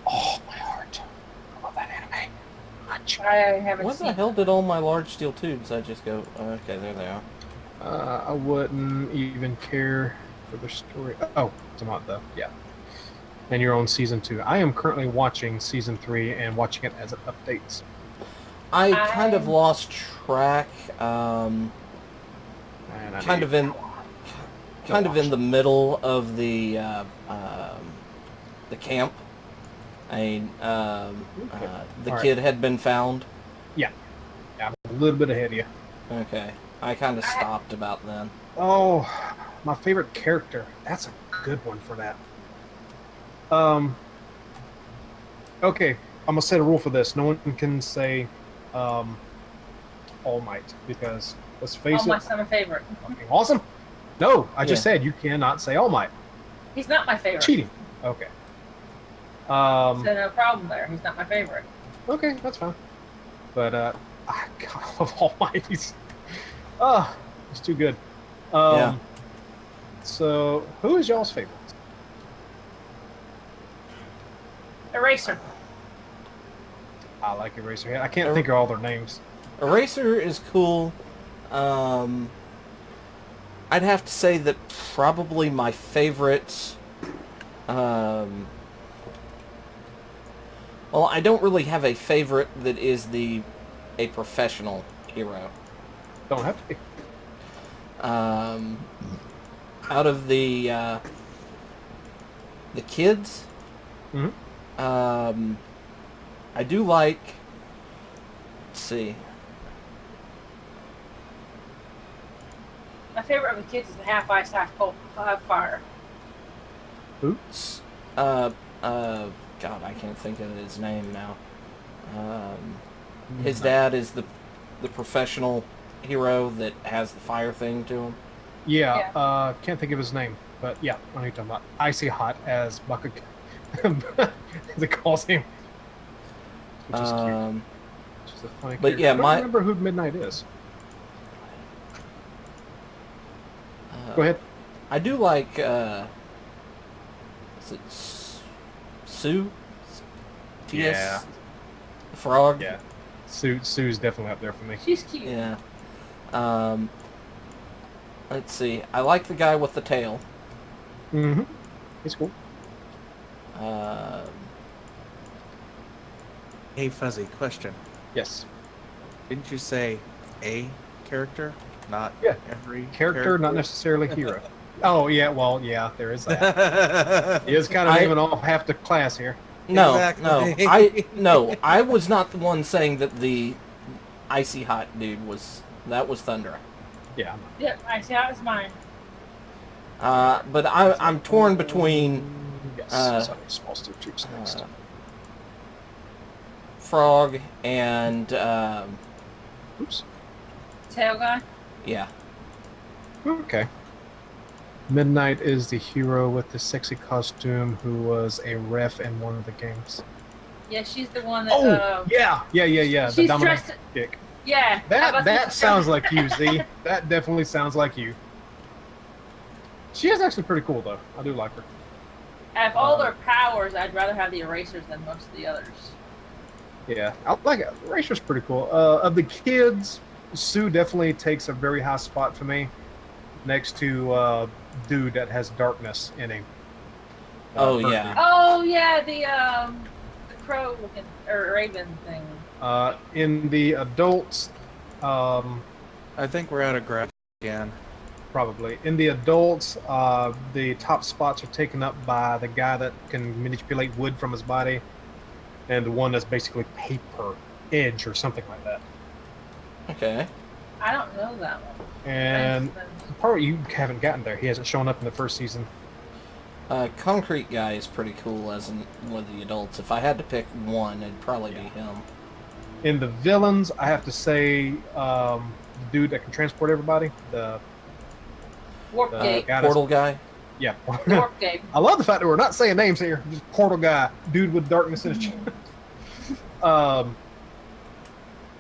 Oh, my heart. I love that anime. Much. I haven't Where seen the hell did all my large steel tubes I just go? Okay, there they are. I wouldn't even care for the story. Oh, it's not the And you're on season 2. I am currently watching season 3 and watching it as it updates. I kind of lost track. And I Kind need- of in the middle of the camp. The Alright. kid had been found. Yeah, I'm a little bit ahead of you. Okay, I kind of stopped about then. Oh, my favorite character. That's a good one for that. Okay, I'm gonna set a rule for this. No one can say All Might because let's face All it, Might's not my favorite. fucking awesome. No, I just said you cannot say All Might. He's not my favorite. Cheating. Okay. So no problem there. He's not my favorite. Okay, that's fine. But God, I love All Might. He's too good. Yeah. So, who is y'all's favorite? Eraser. I like Eraserhead. I can't think of all their names. Eraser is cool. I'd have to say that probably my favorite. Well, I don't really have a favorite that is a professional hero. Don't have to be. Out of the kids, Mhm. I do like. Let's see. My favorite of the kids is the half ice, half cold, half fire. Who? God, I can't think of his name now. His dad is the professional hero that has the fire thing to him. Yeah, can't think of his name, but yeah, I know who you're talking about. Icy Hot as Baka, as it calls him. Which is cute. Which is a funny but character. yeah, I don't remember who Midnight is. Go ahead. I do like. Is it Sue? T.S. Yeah. Frog. Yeah. Sue's definitely up there for me. She's cute. Yeah. Let's see. I like the guy with the tail. Mm-hmm. He's cool. Hey, Fuzzy, question. Yes. Didn't you say a character, not Yeah. every Character, not necessarily hero. Oh yeah, well yeah, there is that. He is kind of I- naming off half the class here. No, Exactly. I was not the one saying that the icy hot dude was Thundra. Yeah. Yep, I see how it's mine. But I'm torn between Yes. Uh, small steel tubes next. Frog and Oops. Tail guy. yeah. Okay. Midnight is the hero with the sexy costume who was a ref in one of the games. Yeah, she's the one that. Oh, yeah. The She's dominant dressed. chick. Yeah. That sounds like you, Z. That definitely sounds like you. She is actually pretty cool, though. I do like her. Out of all their powers, I'd rather have the erasers than most of the others. Yeah, I like it. Eraser's pretty cool. Of the kids, Sue definitely takes a very high spot for me, next to dude that has darkness in him. Oh, Perky. yeah. Oh yeah, the crow looking or raven thing. In the adults, I think we're out of graph again. probably. In the adults, the top spots are taken up by the guy that can manipulate wood from his body, and the one that's basically paper edge or something like that. Okay. I don't know that one. And the part you haven't gotten there, he hasn't shown up in the first season. Concrete guy is pretty cool as one of the adults. If I had to pick one, it'd probably be him. In the villains, I have to say the dude that can transport everybody, the Warp gate. guy Portal guy. yeah. Warp gate. I love the fact that we're not saying names here. Just portal guy, dude with darkness in his chest.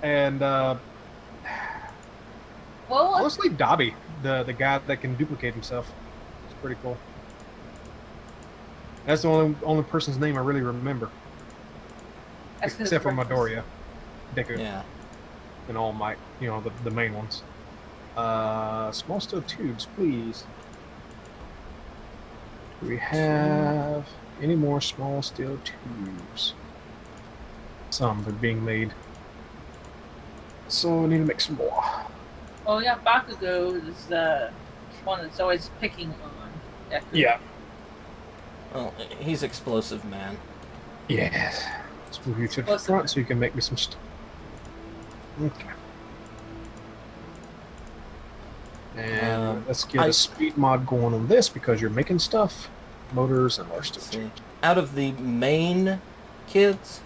And Well, honestly, Dobby, the guy that can duplicate himself, it's pretty cool. That's the only person's name I really remember, that's 'cause except for it's Midoriya, Deku, Yeah. and All Might. You know, the main ones. Small steel tubes, please. Do we have any more small steel tubes? Some are being made. So I need to make some more. Oh yeah, Bakugo is the one that's always picking on Deku. Yeah. Well, he's explosive, man. Yes. Let's move you to the front so you can make me some stuff. Okay. And let's get a speed mod going on this because you're making stuff, motors, and large Let's steel. see. Out of the main kids,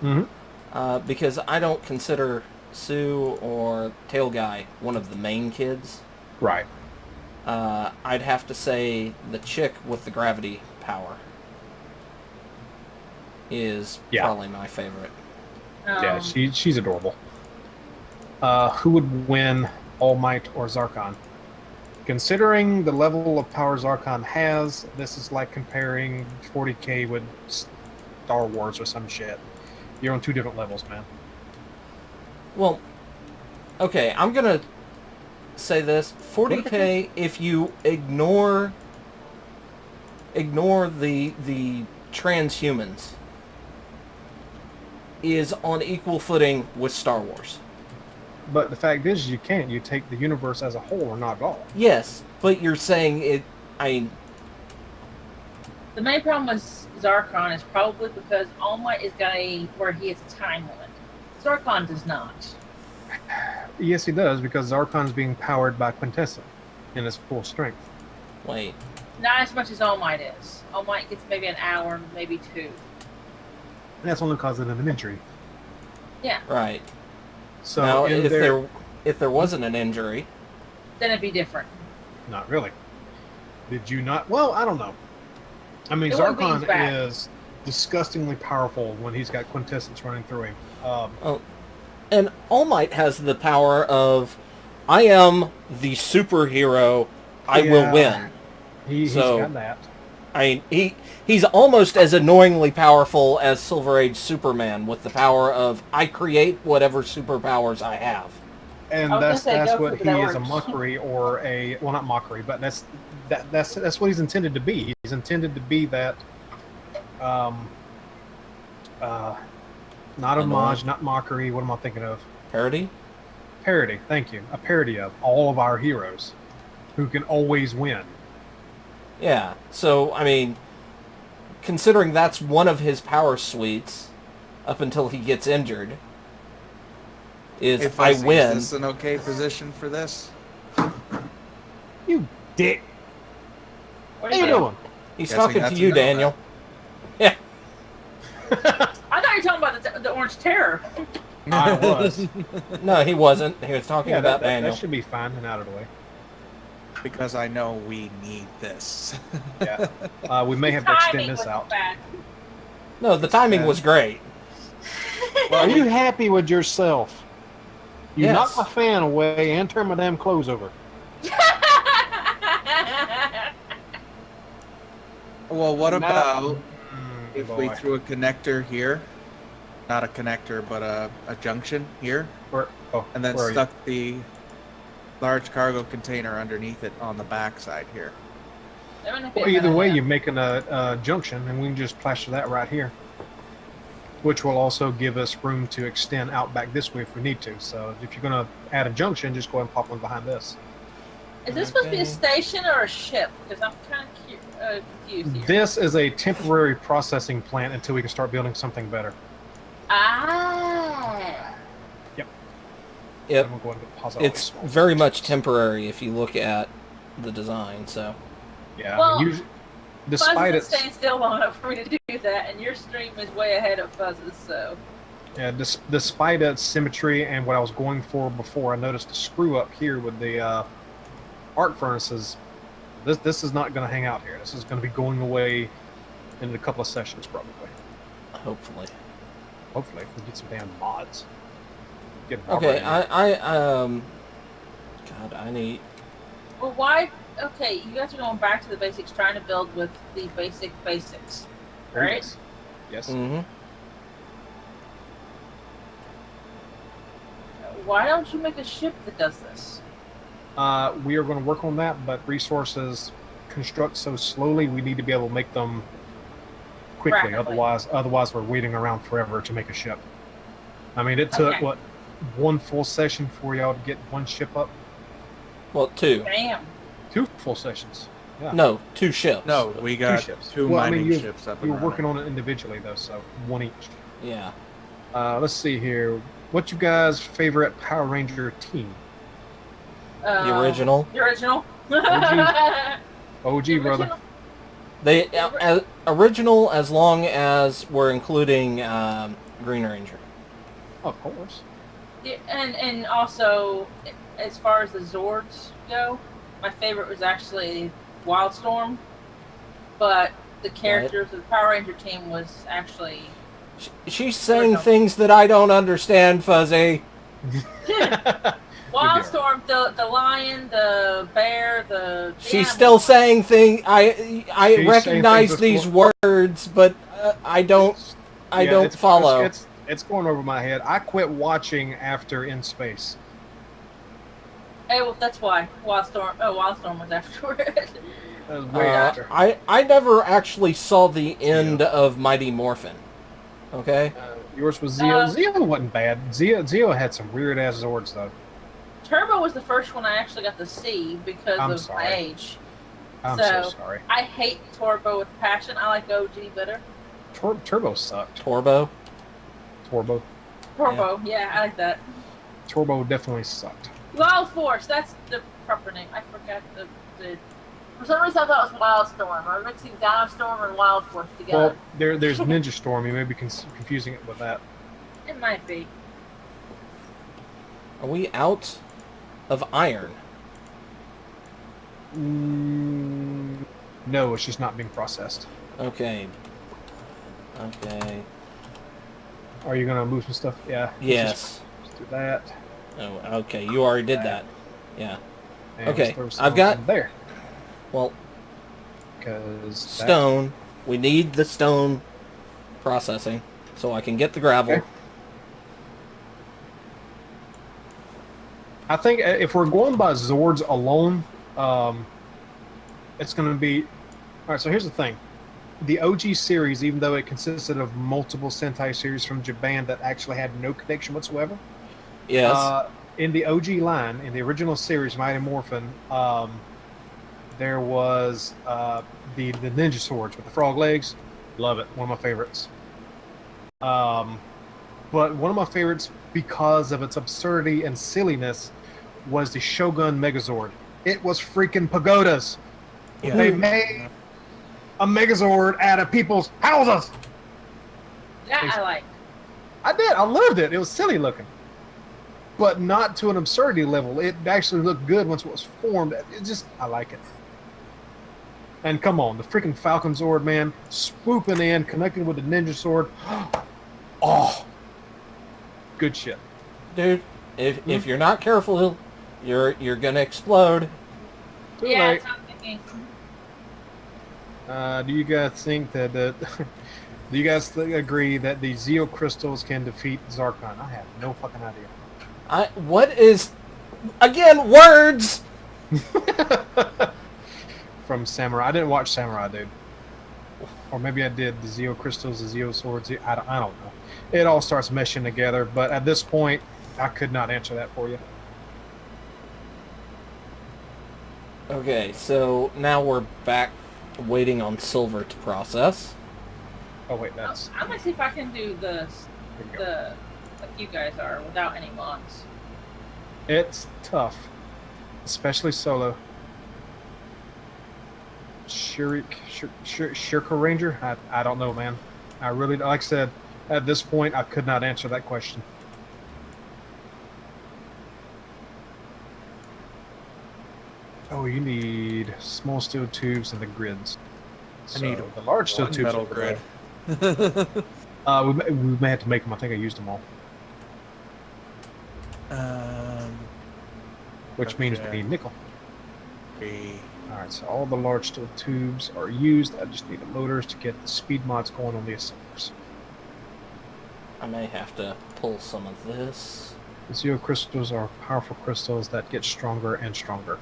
Mm-hmm. because I don't consider Sue or Tail Guy one of the main kids, Right. I'd have to say the chick with the gravity power is Yeah. probably my favorite. Yeah, she's adorable. Who would win, All Might or Zarkon? Considering the level of power Zarkon has, this is like comparing 40k with Star Wars or some shit. You're on two different levels, man. Well, okay, I'm gonna say this: 40k. If you ignore the transhumans, is on equal footing with Star Wars. But the fact is, you can't. You take the universe as a whole or not at all. Yes, but you're saying it. The main problem with Zarkon is probably because All Might is where he has a time limit. Zarkon does not. Yes, he does, because Zarkon's being powered by Quintessence in his full strength. Wait. Not as much as All Might is. All Might gets maybe an hour, maybe two. And that's only because of an injury. Yeah. Right. So now, in if there wasn't an injury, Then it'd be different. not really. Did you not? Well, I don't know. I mean, It wouldn't be Zarkon bad. is disgustingly powerful when he's got Quintessence running through him. and All Might has the power of, I am the superhero, I will Yeah. win. He's So- got that. He's almost as annoyingly powerful as Silver Age Superman with the power of, I create whatever superpowers I have. And I was that's gonna say, that's Goku, what but he that is, a works. mockery or a, well, not mockery, but that's what he's intended to be. He's intended to be that not homage, not mockery. What am I thinking of? Parody? Parody. Thank you. A parody of all of our heroes who can always win. Yeah. So I mean, considering that's one of his power suites, up until he gets injured, is Hey, I Fuzzy, win. Is this an okay position for this? You dick. What How are you you doing? He's Guessing talking to that's a you, no, Daniel. Yeah. I thought you were talking about the Orange Terror. I was. No, he wasn't. He was talking Yeah, about that Daniel. should be fine and out of the way. Because I know we need this. Yeah. We may have to extend this out. Bad. No, the timing was great. Are you happy with yourself? You Yes. knocked my fan away and turned my damn clothes over. Well, what Now- about if we boy. threw a connector here? Not a connector, but a junction here, and then where are you? stuck the large cargo container underneath it on the back side here. Well, either way, you're making a junction, and we can just plaster that right here, which will also give us room to extend out back this way if we need to. So if you're going to add a junction, just go ahead and pop one behind this. Is this supposed to be a station or a ship? Because I'm kind of confused here. This is a temporary processing plant until we can start building something better. Ah. Yep. I'm gonna go ahead and pause all these It's small very much sections. temporary if you look at the design. So Yeah. Well, usually, Fuzz despite isn't its staying still long enough for me to do that, and your stream is way ahead of Fuzz's, so. yeah, despite its symmetry and what I was going for before, I noticed a screw up here with the arc furnaces. This is not going to hang out here. This is going to be going away in a couple of sessions, probably. hopefully. Hopefully, if we get some damn mods. Get Okay. Barbara in God, I need. Well, why? Okay, you guys are going back to the basics, trying to build with the basics, there. right? Yes. Yes. Mm-hmm. Why don't you make a ship that does this? We are going to work on that, but resources construct so slowly. We need to be able to make them quickly. Rapidly. Otherwise, we're waiting around forever to make a ship. I mean, it took Okay. what, one full session for y'all to get one ship up? Well, two. Damn. 2 full sessions. Yeah. No, 2 ships. No, we got ships. two Well, I mining mean, ships up You and were working running. on it individually though, so one each. Yeah. Let's see here. What's you guys' favorite Power Ranger team? The original. The original. OG, The brother. original? They original as long as we're including Green Ranger. Of course. Yeah, and also, as far as the Zords go, my favorite was actually Wildstorm, but the characters of the Power Ranger team was actually She's saying Original. things that I don't understand, Fuzzy. Wildstorm, the lion, the bear, the She's animal. still saying things. I She's recognize saying these things words, but I don't It's follow. It's going over my head. I quit watching after In Space. Hey, well, that's why Wildstorm. Oh, Wildstorm was afterward. That was way after. I never actually saw the end of Mighty Morphin. Okay. Yours was Zeo. Uh, Zeo wasn't bad. Zeo had some weird ass Zords though. Turbo was the first one I actually got to see because I'm of sorry. my age. I'm So- so sorry. I hate Turbo with passion. I like OG better. Turbo sucked. Torbo. Turbo Yeah, I like that. definitely sucked. Wild Force, that's the proper name. I forgot the. For some reason, I thought it was Wildstorm. I'm mixing Downstorm and Wild Force together. Well, there's Ninja Storm. You may be confusing it with that. It might be. Are we out of iron? No, it's just not being processed. Okay. Okay. Are you gonna move some stuff? Yeah. Yes. Let's do that. Oh, okay. You already did that. Yeah. And Okay, let's throw some I've got- in there Well, because stone. We need the stone processing so I can get the gravel. Okay. I think if we're going by Zords alone, it's going to be... Alright, so here's the thing. The OG series, even though it consisted of multiple Sentai series from Japan that actually had no connection whatsoever, Yes. in the OG line, in the original series, Mighty Morphin, There was the ninja swords with the frog legs. Love it. One of my favorites. But one of my favorites, because of its absurdity and silliness, was the Shogun Megazord. It was freaking pagodas. Yeah. They made a Megazord out of people's houses. That I like. I did. I loved it. It was silly looking, but not to an absurdity level. It actually looked good once it was formed. I like it. And come on, the freaking Falcon Zord, man, swooping in, connecting with the Ninja Sword. Oh, good shit. Dude, if you're not careful, you're gonna explode. Too Yeah, late. that's what I'm thinking. Do you guys think that do you guys agree that the Zeo crystals can defeat Zarkon? I have no fucking idea. What is, again, words? From Samurai. I didn't watch Samurai, dude. Or maybe I did. The Zeo crystals, the Zeo swords. I don't know. It all starts meshing together, but at this point, I could not answer that for you. Okay, so now we're back waiting on silver to process. Oh wait, that's. I'm gonna see if I can do There you go. the like you guys are without any mods. It's tough, especially solo. Shirka Ranger? I don't know, man. I really, like I said, at this point, I could not answer that question. Oh, you need small steel tubes and the grids. I need the large steel one tubes. metal are for grid. that. We may have to make them. I think I used them all. Which means we Okay. need nickel. 3. Alright, so all the large steel tubes are used. I just need the motors to get the speed mods going on the assemblers. I may have to pull some of this. The Zeo crystals are powerful crystals that get stronger and stronger.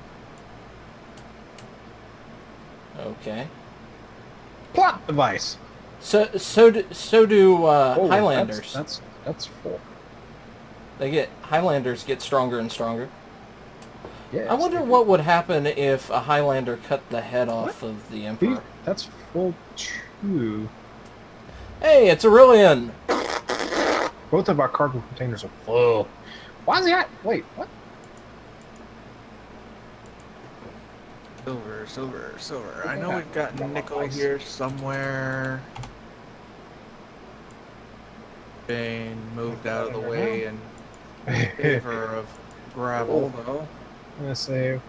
Okay. Plot device! So do Oh, Highlanders. That's full. Highlanders get stronger and stronger. Yes, I wonder they do. what would happen if a Highlander cut the head off of the These- Emperor. That's full too. Hey, it's Aurelian! Both of our cargo containers are full. Why is he at? Wait, what? Silver. I know we've got nickel here somewhere. Being moved out of the way in favor of gravel, though. I'm gonna say,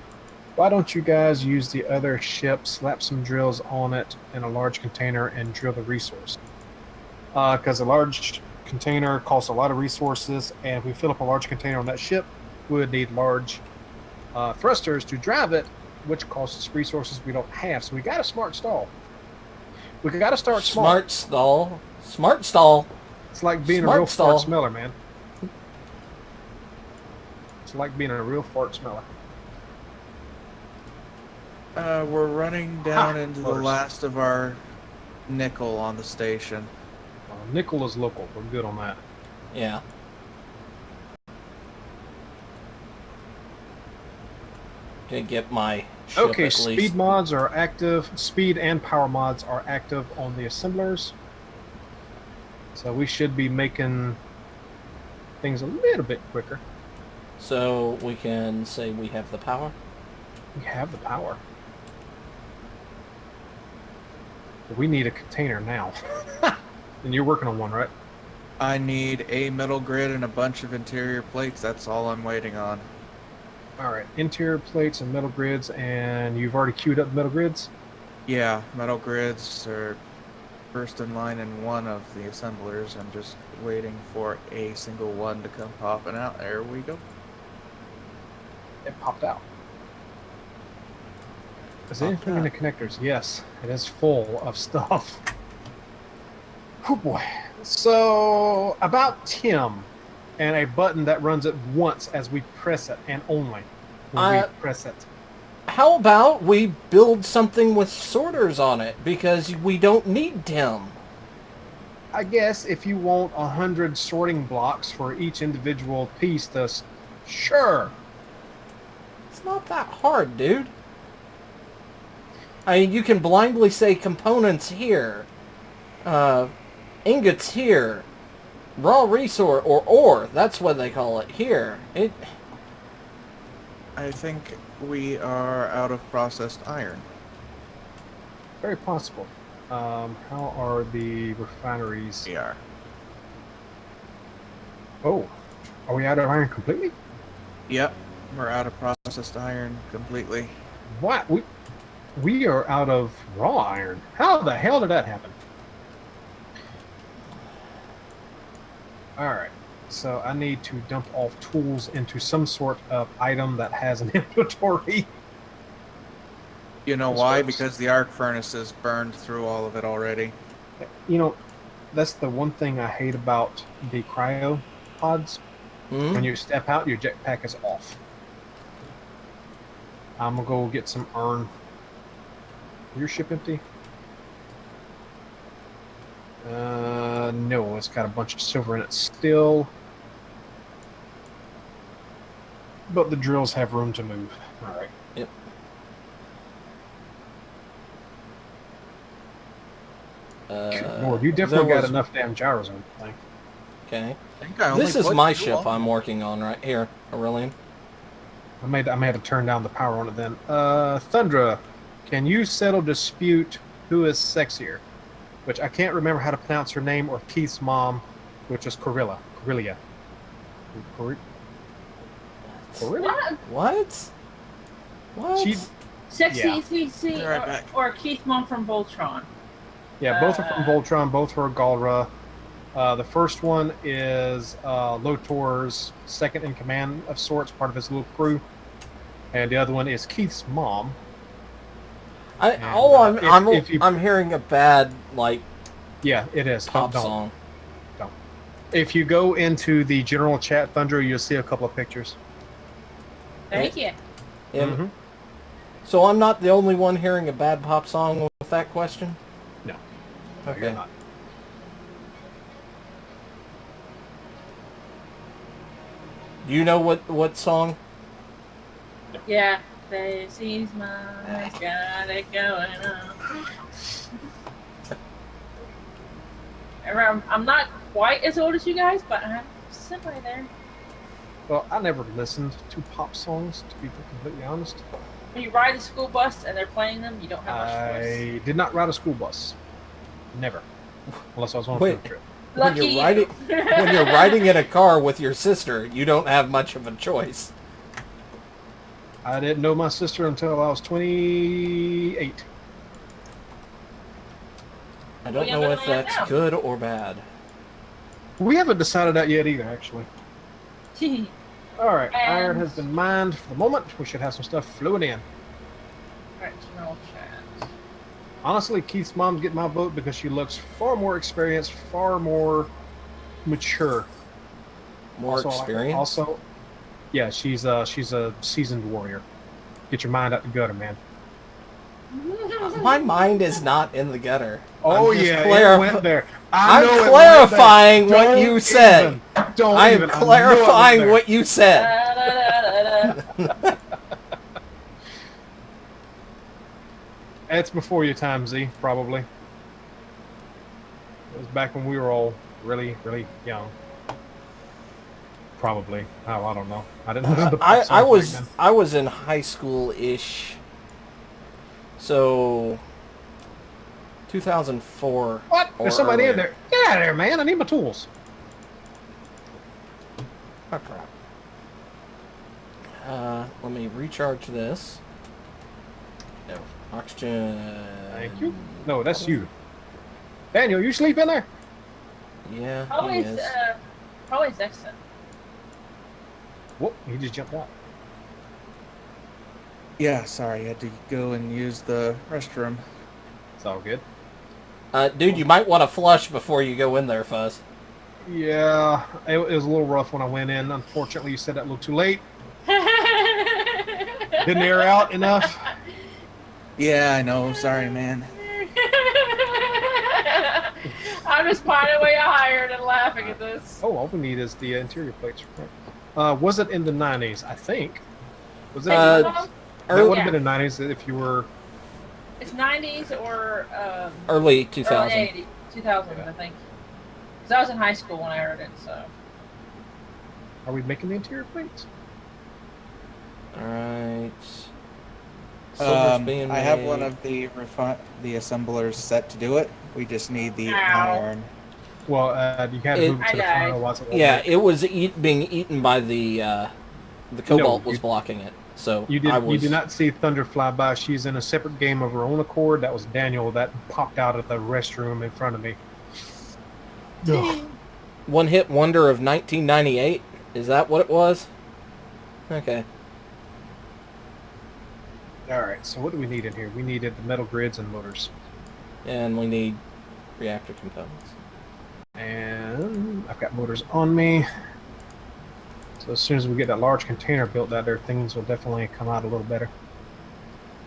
why don't you guys use the other ship, slap some drills on it in a large container, and drill the resource? Because a large container costs a lot of resources, and if we fill up a large container on that ship, we would need large thrusters to drive it, which costs resources we don't have. So we got a smart stall. We got to start small. Smart stall. It's like being Smart a real stall. fart smeller, man. It's like being a real fart smeller. We're running down into the First. last of our nickel on the station. Nickel is local. We're good on that. Yeah. Gonna get my ship Okay, at speed least. mods are active. Speed and power mods are active on the assemblers. So we should be making things a little bit quicker. So we can say we have the power. We have the power. But we need a container now. And you're working on one, right? I need a metal grid and a bunch of interior plates. That's all I'm waiting on. All right, interior plates and metal grids, and you've already queued up metal grids? Yeah, metal grids are first in line in one of the assemblers. I'm just waiting for a single one to come popping out. There we go. It popped out. Is Popped anything in the connectors? Yes, it is full of stuff. Oh boy. So, about Tim and a button that runs it once as we press it, and only when we press it. How about we build something with sorters on it, because we don't need Tim. I guess if you want 100 sorting blocks for each individual piece, sure. It's not that hard, dude. I mean, you can blindly say components here, ingots here, raw resource or ore. That's what they call it here. I think we are out of processed iron. Very possible. How are the refineries? We are. Oh, are we out of iron completely? Yep, we're out of processed iron completely. What? We are out of raw iron. How the hell did that happen? Alright, so I need to dump off tools into some sort of item that has an inventory. You know This why? works. Because the arc furnaces burned through all of it already. You know, that's the one thing I hate about the cryo pods. When you step out, your jetpack is off. I'm gonna go get some iron. Your ship empty? No, it's got a bunch of silver in it still. But the drills have room to move. Alright. Yep. Good Lord, you definitely got enough damn gyros on the thing. Okay. I think I only This is put my 2 ship on. I'm working on right here, Aurelian. I may have to turn down the power on it then. Thundra, can you settle dispute who is sexier? Which I can't remember how to pronounce her name or Keith's mom, which is Corilla. Corilla. Corilla? What? What? She, Sexy, Yeah. CC, Be right back. or Keith Mom from Voltron. yeah, both are from Voltron, both are Galra. The first one is Lotor's second in command of sorts, part of his little crew. And the other one is Keith's mom. I'm hearing a bad Yeah, it is. pop Don't. song. If you go into the general chat, Thunder, you'll see a couple of pictures. Thank you. Yeah. Mhm. So I'm not the only one hearing a bad pop song with that question? No. Okay. You're not. Do you know what song? Yeah. Stacy's mom's got it going on. I'm not quite as old as you guys, but I'm somewhere there. Well, I never listened to pop songs, to be completely honest. When you ride the school bus and they're playing them, you don't have much choice. I did not ride a school bus. Never. Unless I was on a Wait. field trip. When Lucky you're riding when you're riding in a car with your sister, you don't have much of a choice. I didn't know my sister until I was 28. I don't We know if understand that's now. good or bad. We haven't decided that yet either, actually. Alright, iron And- has been mined for the moment. We should have some stuff fluid in. Alright, general chat. Honestly, Keith's mom's getting my vote because she looks far more experienced, far more mature. More experience? Also, yeah, she's a seasoned warrior. Get your mind out the gutter, man. My mind is not in the gutter. Oh I'm just yeah, it went there. I'm know it went clarifying there. what Don't you said. even. Don't I am even. I knew it clarifying went what you said. Da-da-da-da-da. there. It's before your time, Z, probably. It was back when we were all really, really young. Probably. Oh, I don't know. I didn't listen to pop songs back then. I was in high school ish. So 2004. What? or There's somebody in earlier. there. Get out of there, man. I need my tools. Oh, crap. Let me recharge this. No. Oxygen. Thank you. No, that's you. Daniel, you sleep in there? Yeah, he Always, is. always excellent. Whoop, he just jumped out. Yeah, sorry, I had to go and use the restroom. It's all good. Dude, you might want to flush before you go in there, Fuzz. Yeah, it was a little rough when I went in. Unfortunately, you said that a little too late. Didn't air out enough. Yeah, I know. Sorry, man. I'm just pining way higher and laughing at this. Oh, all we need is the interior plates. Was it in the 90s? I think. Was it? Uh, that Early- would have been in the 90s if you were It's 90s or Early early 2000. 80s, 2000, I think. Because I was in high school when I heard it, so. Are we making the interior plates? All right. Silver's being I have one made. of the assemblers set to do it. We just need the Ow. iron. Well, you had to move it to the I front, died. otherwise it won't Yeah, make it was being eaten by the cobalt was you- blocking it. So You did not see Thunder fly by. She's in a separate game of her own accord. That was Daniel that popped out of the restroom in front of me. Ugh. One hit wonder of 1998. Is that what it was? Okay. All right, so what do we need in here? We needed the metal grids and motors. And we need reactor components. And I've got motors on me. So as soon as we get that large container built out there, things will definitely come out a little better.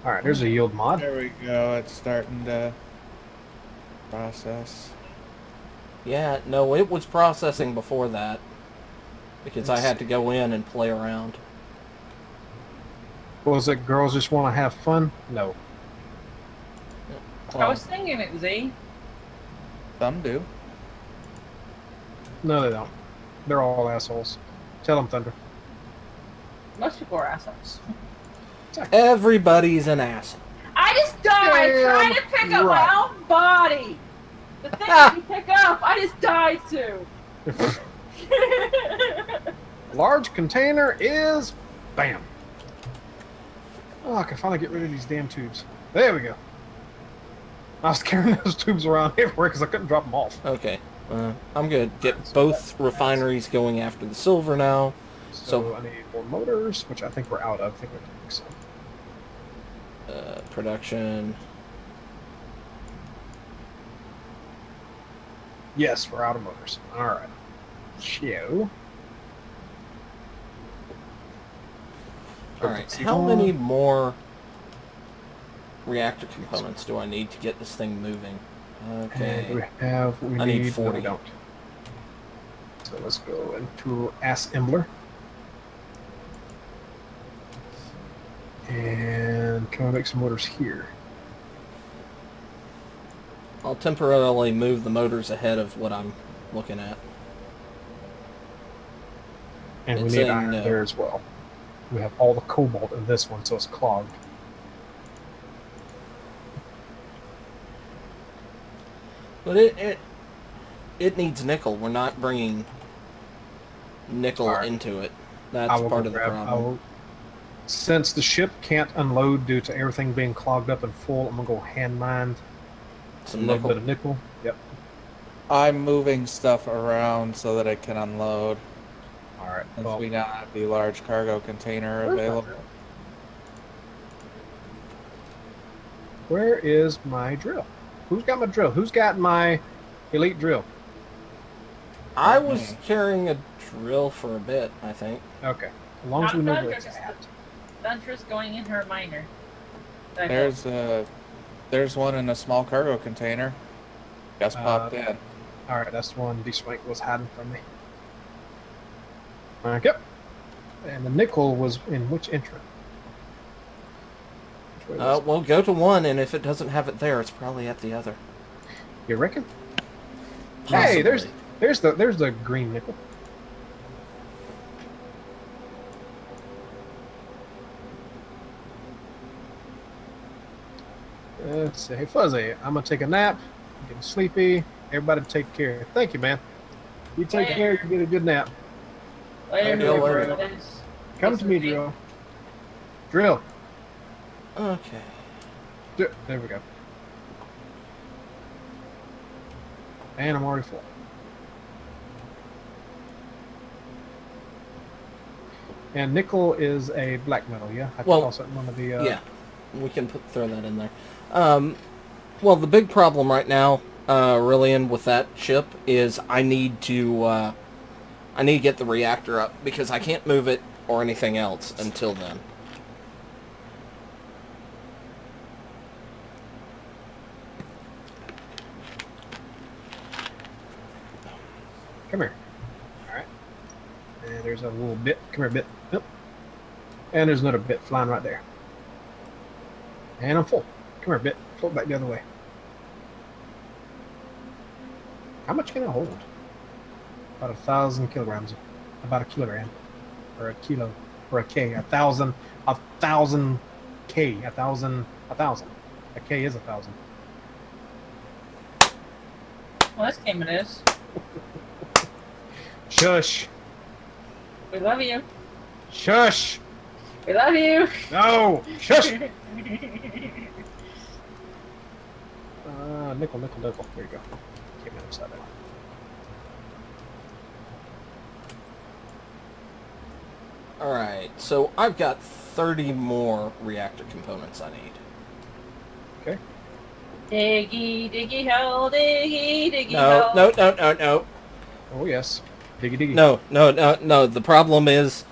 All right, there's a yield mod. There we go. It's starting to process. Yeah, no, it was processing before that. Because I had to go in and play around. Was it girls just want to have fun? No. I was thinking it, Z. Some do. No, they don't. They're all assholes. Tell them, Thunder. Most people are assholes. Everybody's an asshole. I just died Damn trying to pick up right. my own body. The thing that you pick up, I just died to. Large container is bam. Oh, I can finally get rid of these damn tubes. There we go. I was carrying those tubes around everywhere because I couldn't drop them off. Okay. I'm going to get both refineries going after the silver now. So I need more motors, which I think we're out of. I think we're doing so. Production. Yes, we're out of motors. All right. So. Alright, how many more reactor components do I need to get this thing moving? And Okay. we have. We I need no, 40. we don't. So let's go into assembler. And can we make some motors here? I'll temporarily move the motors ahead of what I'm looking at. And we It's need saying iron no. there as well. We have all the cobalt in this one, so it's clogged. But it needs nickel. We're not bringing nickel Alright. into it. I That's will part go of the grab- problem. Since the ship can't unload due to everything being clogged up and full, I'm gonna go hand mine a Some little nickel. bit of nickel. Yep. I'm moving stuff around so that I can unload. All right. Since Well, we now have the large cargo container where's my available. drill? Where is my drill? Who's got my drill? Who's got my elite drill? I was carrying a drill for a bit, I think. Okay. As long as Not we know Thunder, where it's just at. Thunder's going in her miner. That There's one in a small cargo container. Just popped in. All right, that's the one D-Swank was hiding from me. Okay. And the nickel was in which entrance? Which way was it? Well, go to one, and if it doesn't have it there, it's probably at the other. You reckon? Possibly. Hey, there's the green nickel. Let's see. Hey, Fuzzy, I'm gonna take a nap. I'm getting sleepy. Everybody take care. Thank you, man. You take Later. care. You get a good nap. Later, Drill, whoever later. it is. Come to me, Drill. Drill. Okay. There we go. And I'm already full. And nickel is a black metal, yeah? I Well, toss it in one of the. Yeah, we can throw that in there. Well, the big problem right now, Aurelian, with that ship is I need to get the reactor up because I can't move it or anything else until then. Come here. All right. And there's a little bit. Come here, bit. Yep. And there's another bit flying right there. And I'm full. Come here, bit. Float back the other way. How much can it hold? About 1,000 kilograms. About a kilogram. Or a kilo. Or a K. 1,000. 1,000 K. 1,000. 1,000. A K is 1,000. Well, this game it is. Shush. We love you. Shush. We love you. No. Shush. Nickel, nickel, nickel. There you go. Came in upside down. Alright, so I've got 30 more reactor components I need. Okay. Diggy, diggy, hell, diggy, diggy, No, hell. no. Oh, yes. Diggy, diggy. No. The problem is,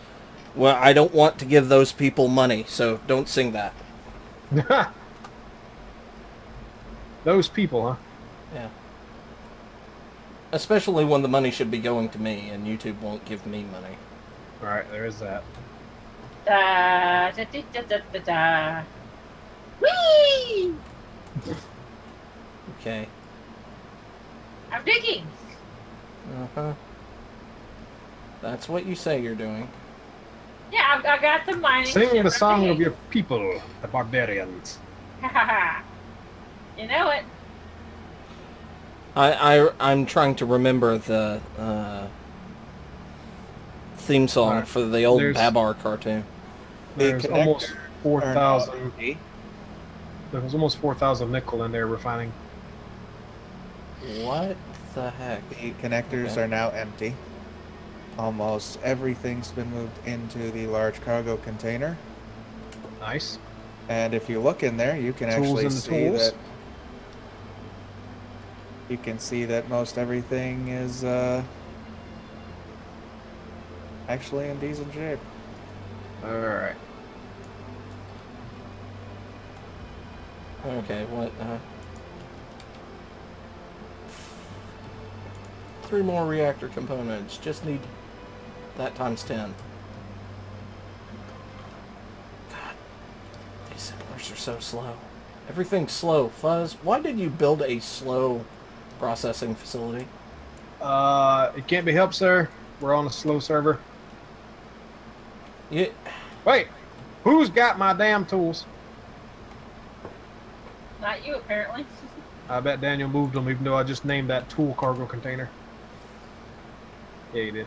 well, I don't want to give those people money, so don't sing that. Those people, huh? Yeah. Especially when the money should be going to me, and YouTube won't give me money. Alright, there is that. Da, da, da, da, da, da, da. Whee! Okay. I'm digging. Uh-huh. That's what you say you're doing. Yeah, I got the mining. Sing ship. the I'm song of digging. your people, the barbarians. Ha ha ha. You know it. I'm trying to remember the theme song Alright, for the old there's- Babar cartoon. There's The almost connector 4,000. empty. There's almost 4,000 nickel in there refining. What the heck? The connectors Okay. are now empty. Almost everything's been moved into the large cargo container. Nice. And if you look in there, you can Tools actually in the see tools. that you can see that most everything is actually in decent shape. Alright. Okay, what? 3 more reactor components. Just need that times 10. God, these assemblers are so slow. Everything's slow. Fuzz, why did you build a slow processing facility? It can't be helped, sir. We're on a slow server. You, Wait! Who's got my damn tools? Not you, apparently. I bet Daniel moved them, even though I just named that tool cargo container. Yeah, you did.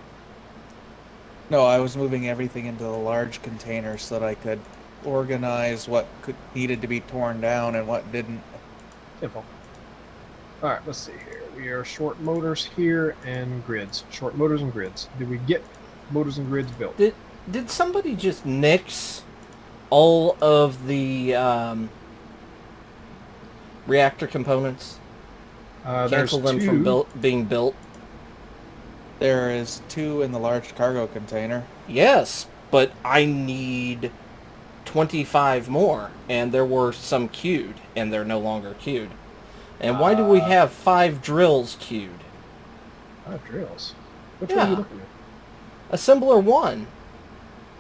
No, I was moving everything into the large container so that I could organize what needed to be torn down and what didn't. Simple. Alright, let's see here. We are short motors here and grids. Short motors and grids. Did we get motors and grids built? did somebody just nix all of the reactor components? There's Cancel them two. from being built? There is 2 in the large cargo container. Yes, but I need 25 more, and there were some queued, and they're no longer queued. And why do we have 5 drills queued? 5 drills. Which one are you Yeah. looking at? Assembler 1.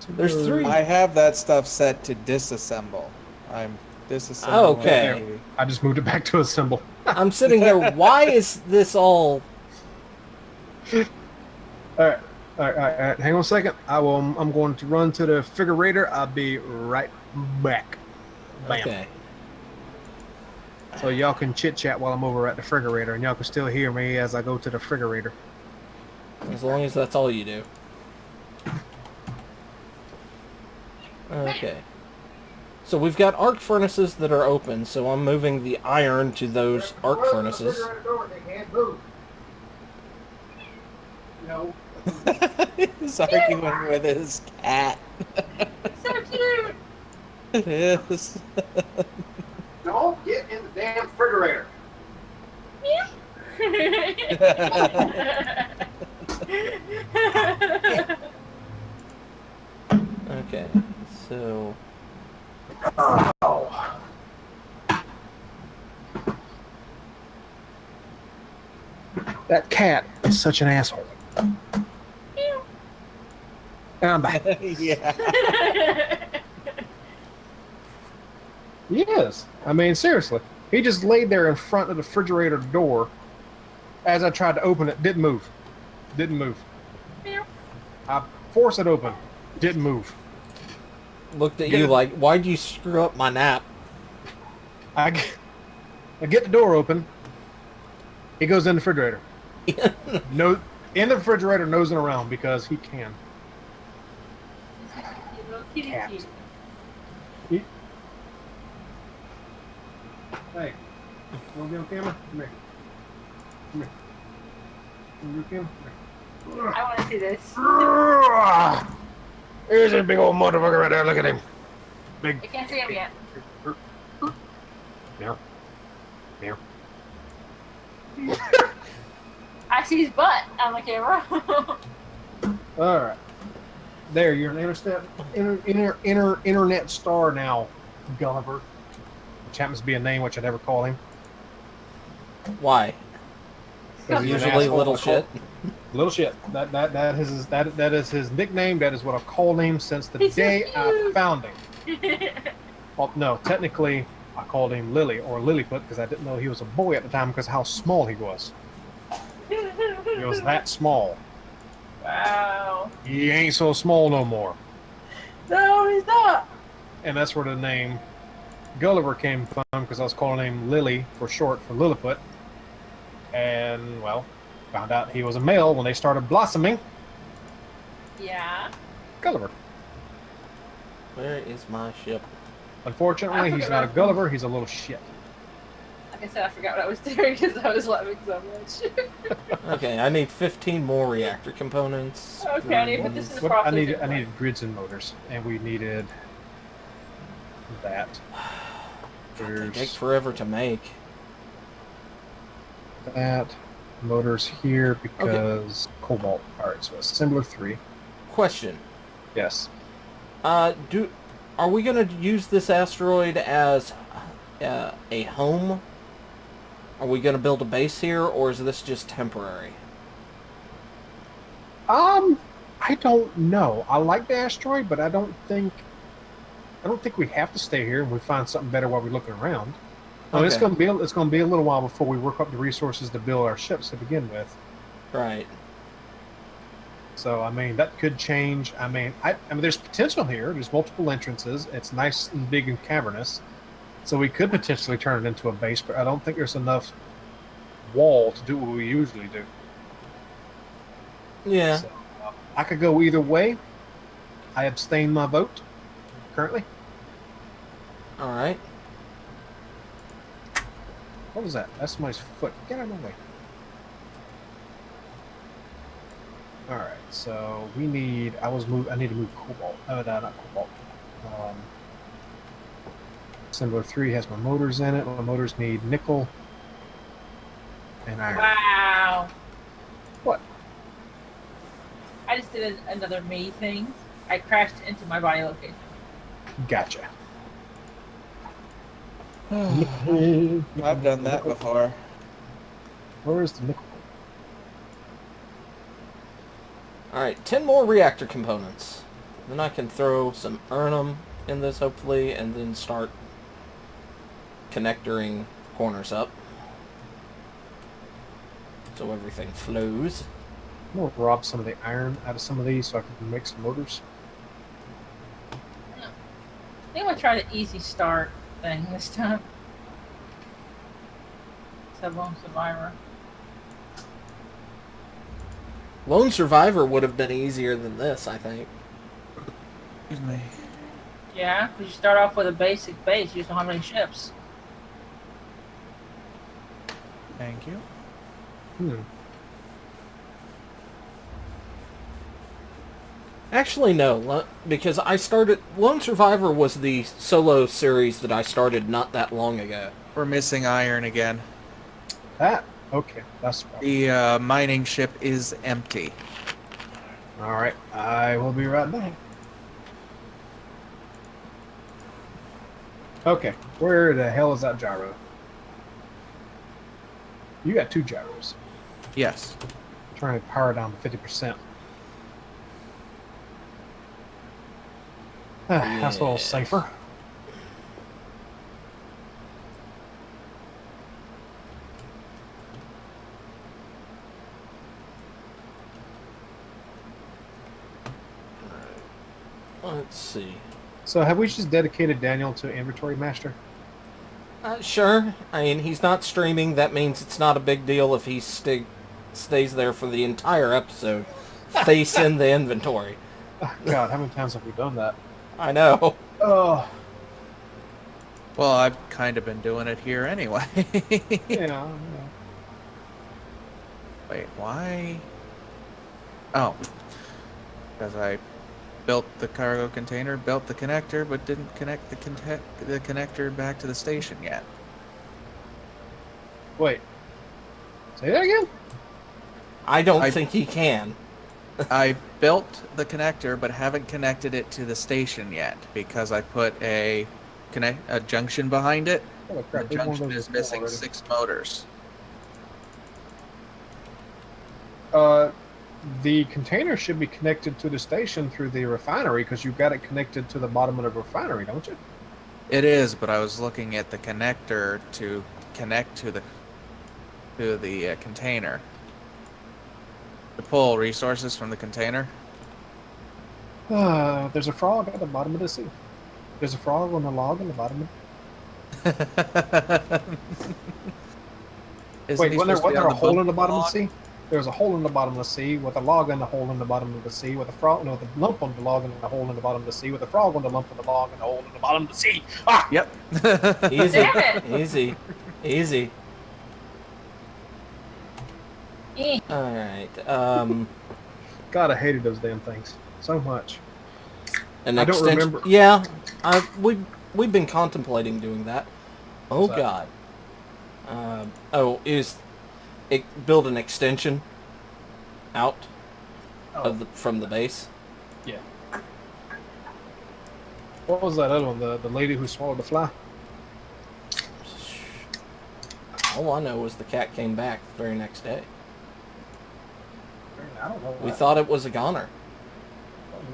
There's 3. I have that stuff set to disassemble. I'm disassembling. Oh, okay. every- I just moved it back to assemble. I'm sitting here, why is this all... Alright. Alright. Hang on a second. I'm going to run to the refrigerator. I'll be right back. Bam. Okay. So y'all can chit chat while I'm over at the refrigerator, and y'all can still hear me as I go to the refrigerator. As long as that's all you do. Okay. So we've got arc furnaces that are open, so I'm moving the iron to those arc furnaces. No. He's arguing with his cat. So cute. It is. Don't get in the damn refrigerator. Okay, so... Oh. That cat is such an asshole. And I'm back. Yeah. He is. I mean, seriously. He just laid there in front of the refrigerator door. As I tried to open it, didn't move. Didn't move. Meow. I forced it open. Didn't move. Looked at Get you it. like, why'd you screw up my nap? I get the door open. He goes in the refrigerator. No, in the refrigerator, nosing around because he can. You little kitty Cat. kitty. Hey, you want to be on camera? Come here. Come here. You want to be on camera? I want to see this. Here's a big old motherfucker right there. Look at him. Big. I can't see him yet. Meow. Meow. I see his butt on the camera. All right. There, you're an internet star now, Gulliver. Which happens to be a name which I never call him. Why? 'Cause he's an Usually asshole. little shit. Little shit. That is his nickname. That is what I've called him since the He's so day I cute. found him. Well, no, technically, I called him Lily or Lilliput because I didn't know he was a boy at the time because how small he was. He was that small. Wow. He ain't so small no more. No, he's not. And that's where the name Gulliver came from because I was calling him Lily for short for Lilliput. And, well, found out he was a male when they started blossoming. Yeah. Gulliver. Where is my ship? Unfortunately, he's not a Gulliver, he's a little shit. Like I said, I forgot what I was doing because I was laughing so much. Okay, I need 15 more reactor components. Okay, I need to put this in the What process. I needed grids and motors, and we needed that. They take There's forever to make. that. Motors here because cobalt. Alright, so assembler 3. Question. Yes. Are we gonna use this asteroid as a home? Are we gonna build a base here, or is this just temporary? I don't know. I like the asteroid, but I don't think we have to stay here and we find something better while we're looking around. I mean, it's Okay. gonna be a little while before we work up the resources to build our ships to begin with. Right. So I mean that could change. I mean there's potential here. There's multiple entrances. It's nice and big and cavernous. So we could potentially turn it into a base, but I don't think there's enough wall to do what we usually do. Yeah. So, I could go either way. I abstain my vote currently. All right. What was that? That's somebody's foot. Get out of my way. All right. So we need. I need to move cobalt. No, not cobalt. Assembler 3 has my motors in it. My motors need nickel and iron. Wow. What? I just did another me thing. I crashed into my body location. Gotcha. I've done that before. Where is the nickel? All right. 10 more reactor components. Then I can throw some urnum in this, hopefully, and then start connectoring corners up so everything flows. I'm gonna rob some of the iron out of some of these so I can make some motors. I think I'm gonna try the easy start thing this time. Lone Survivor. Lone Survivor would have been easier than this, I think. Excuse me. Yeah, because you start off with a basic base. You just don't have any ships. Thank you. Actually, no, because I started... Lone Survivor was the solo series that I started not that long ago. We're missing iron again. That? Okay, that's the problem. The mining ship is empty. All right, I will be right back. Okay, where the hell is that gyro? You got 2 gyros. Yes. Trying to power down to 50%. That's a little safer. Let's see. So have we just dedicated Daniel to inventory master? Sure. I mean, he's not streaming. That means it's not a big deal if he stays there for the entire episode, face in the inventory. Oh, God, how many times have we done that? I know. Oh, Well, I've kind of been doing it here anyway. yeah. Wait, why? Oh, because I built the cargo container, built the connector, but didn't connect the connector back to the station yet. Wait. Say that again? I don't think he can. I built the connector, but haven't connected it to the station yet because I put a junction behind it. Holy crap, The there's one of junction those is before missing already. 6 motors. The container should be connected to the station through the refinery because you've got it connected to the bottom of the refinery, don't you? It is, but I was looking at the connector to connect to the container. To pull resources from the container. There's a frog at the bottom of the sea. There's a frog on the log in the bottom of Wait, wasn't there a hole in the bottom of the sea? There was a hole in the bottom of the sea with a log in the hole in the bottom of the sea with a frog, no, the lump on the log and the hole in the bottom of the sea with a frog on the lump of the log and the hole in the bottom of the sea. Ah! Yep. Easy. Damn it! Easy. Easy. Eh. Alright. God, I hated those damn things so much. An I don't extension- remember. Yeah. We've been contemplating doing that. Oh, What's that? God. Build an extension out from the base. Yeah. What was that other one? The lady who swallowed the fly? All I know was the cat came back the very next day. I don't know. We thought it was a goner,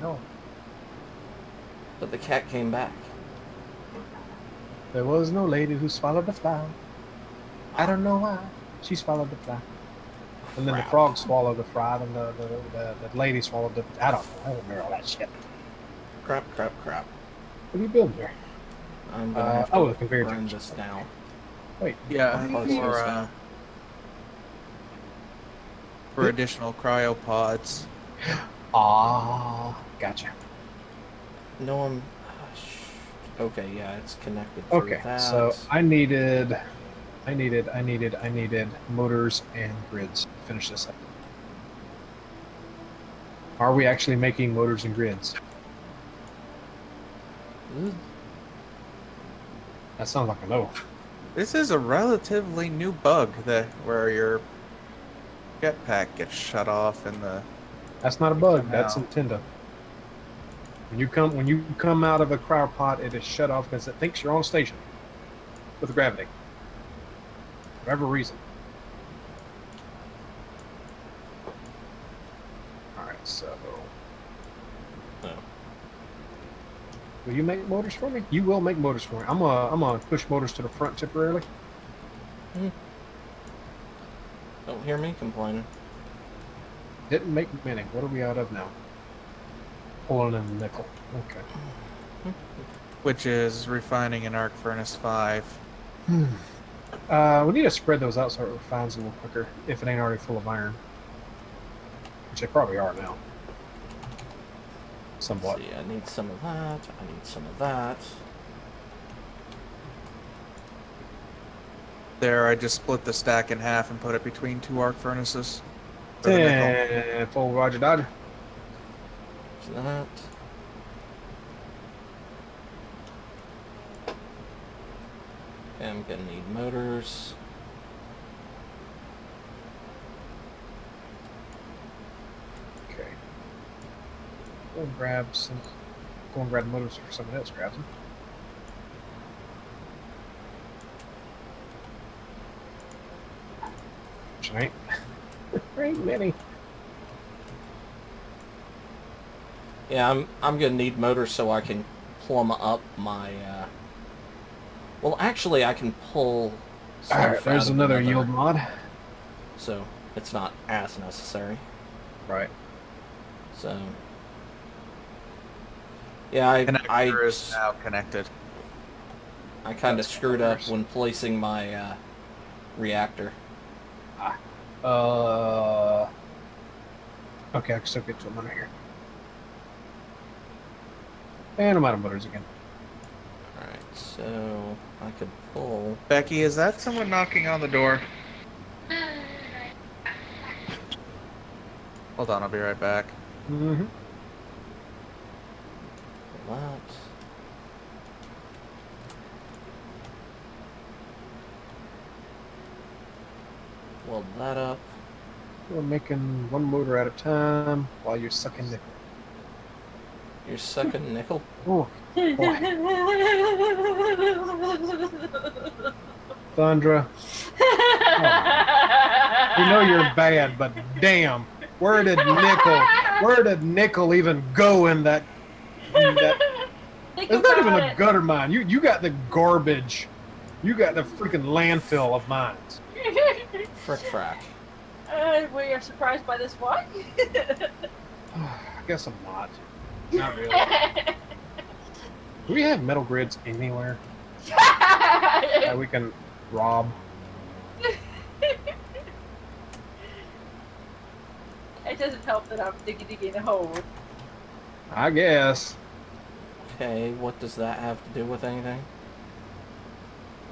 No. but the cat came back. There was no lady who swallowed the fly. I don't know why. She swallowed the fly. And then the Crap. frog swallowed the fly, and the lady swallowed the... I don't know. I don't remember all that shit. Crap. What are you building there? I'm gonna have the to conveyor run belt. this down. Wait. Yeah, Parts for additional cryopods. Gotcha. No, I'm... Okay, yeah, it's connected through Okay, that. so I needed motors and grids to finish this up. Are we actually making motors and grids? Ooh, That sounds like a no. This is a relatively new bug where your jetpack gets shut off in the... That's not a bug. Somehow. That's Nintendo. When you come out of a cryopod, it is shut off because it thinks you're on station with gravity. For whatever reason. All right, so no. will you make motors for me? You will make motors for me. I'm gonna push motors to the front temporarily. Don't hear me complaining. Didn't make many. What are we out of now? Pulling in the nickel. Okay. Which is refining an arc furnace 5. We need to spread those out so it refines a little quicker if it ain't already full of iron. Which they probably are now. Somewhat. See, I need some of that. I need some of that. There, I just split the stack in half and put it between 2 arc furnaces. For the nickel. And full Roger Dodger. There's that. Okay, I'm gonna need motors. Okay. Go and grab some. Go and grab motors for someone else grabs them. Which ain't. There ain't many. Yeah, I'm gonna need motors so I can plumb up my. Well, actually, I can pull. Stuff All right. out There's of another yield mod. So it's not as necessary. Right. So Yeah, Connector is now connected. I kind of That's screwed up worse. when placing my reactor. Okay, I can still get to them under here. And I'm out of motors again. Alright, so I could pull... Becky, is that someone knocking on the door? Hold on, I'll be right back. Mm-hmm. that. Weld that up. We're making one motor at a time while you're sucking nickel. You're sucking nickel? Oh, boy. Thundra. We know you're bad, but damn, where did nickel even go in that? It's not even a gutter mine. You got the garbage. You got the freaking landfill of mines. Frick frack. We are surprised by this one. I guess I'm not. Not really. Do we have metal grids anywhere that we can rob? It doesn't help that I'm digging a hole. I guess. Okay, what does that have to do with anything?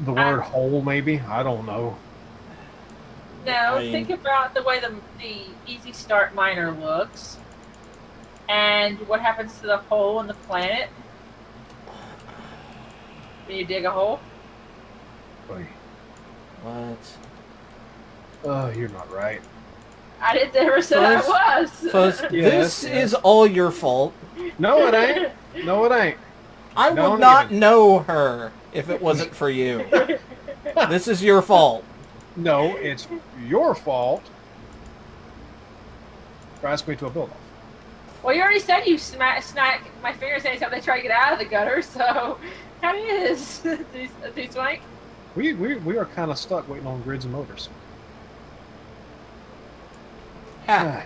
The word hole, maybe? I don't know. No, I mean- think about the way the Easy Start miner looks, and what happens to the hole in the planet when you dig a hole. Boy. What? Oh, you're not right. I didn't ever say I was. Fuzz, Yes, this yes. is all your fault. No, it ain't. No, it ain't. I Don't would not even. know her if it wasn't for you. This is your fault. No, it's your fault for asking me to a build off. Well, you already said you snack my fingers anytime they try to get out of the gutter, so how it is, these Mike? We are kind of stuck waiting on grids and motors. Ah,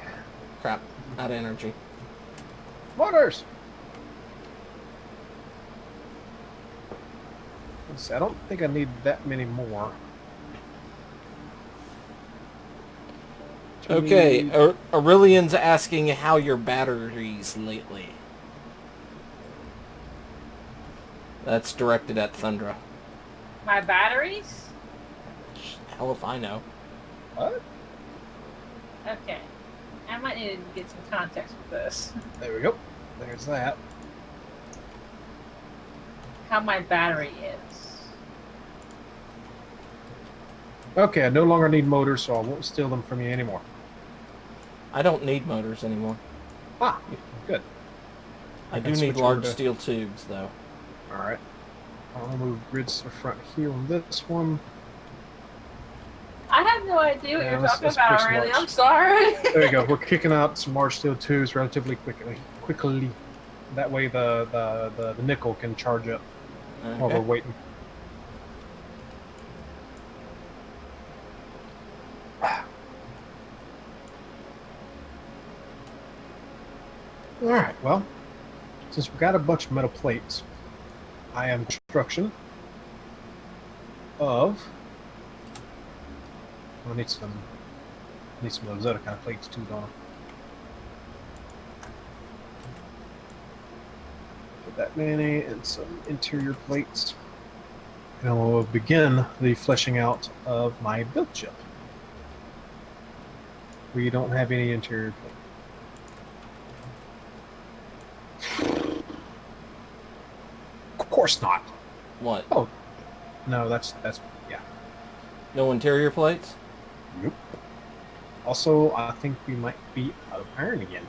crap. Out of energy. Motors! Let's see, I don't think I need that many more. Okay, Aurelian's asking how your batteries lately. That's directed at Thundra. My batteries? Hell if I know. What? Okay. I might need to get some context with this. There we go. There's that. How my battery is. Okay, I no longer need motors, so I won't steal them from you anymore. I don't need motors anymore. Ah, good. I do can need switch over large to- steel tubes, though. Alright. I'll move grids to the front here on this one. I have no idea what Yeah, you're let's- talking let's about, push Aurelia. March. I'm sorry. There you go. We're kicking out some large steel tubes relatively quickly. That way the nickel can charge up while we're Okay. waiting. Alright, well, since we've got a bunch of metal plates, I have construction of... I need some of those other kind of plates too, don't I? Put that many and some interior plates. And I will begin the fleshing out of my build chip. We don't have any interior plates. Of course not. What? Oh, no, that's yeah. No interior plates? Nope. Also, I think we might be out of iron again.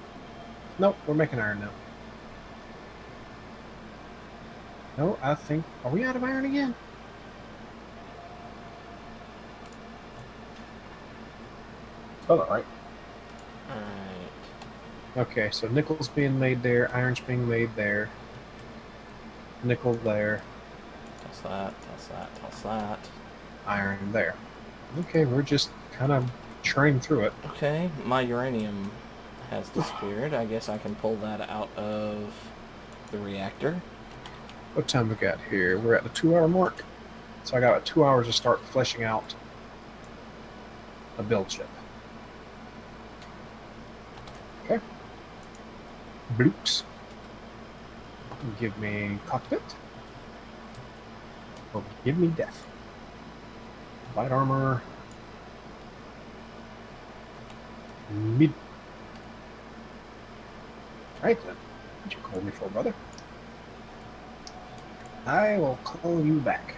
Nope, we're making iron now. No, I think... Are we out of iron again? Oh, alright. Alright. Okay, so nickel's being made there, iron's being made there. Nickel there, Toss that, toss that, toss that. iron there. Okay, we're just kind of churning through it. Okay, my uranium has disappeared. I guess I can pull that out of the reactor. What time we got here? We're at the 2-hour mark. So I got 2 hours to start fleshing out a build ship. Okay. Bloops. Give me cockpit. Or give me death. Light armor. Mid. Right then. What'd you call me for, brother? I will call you back.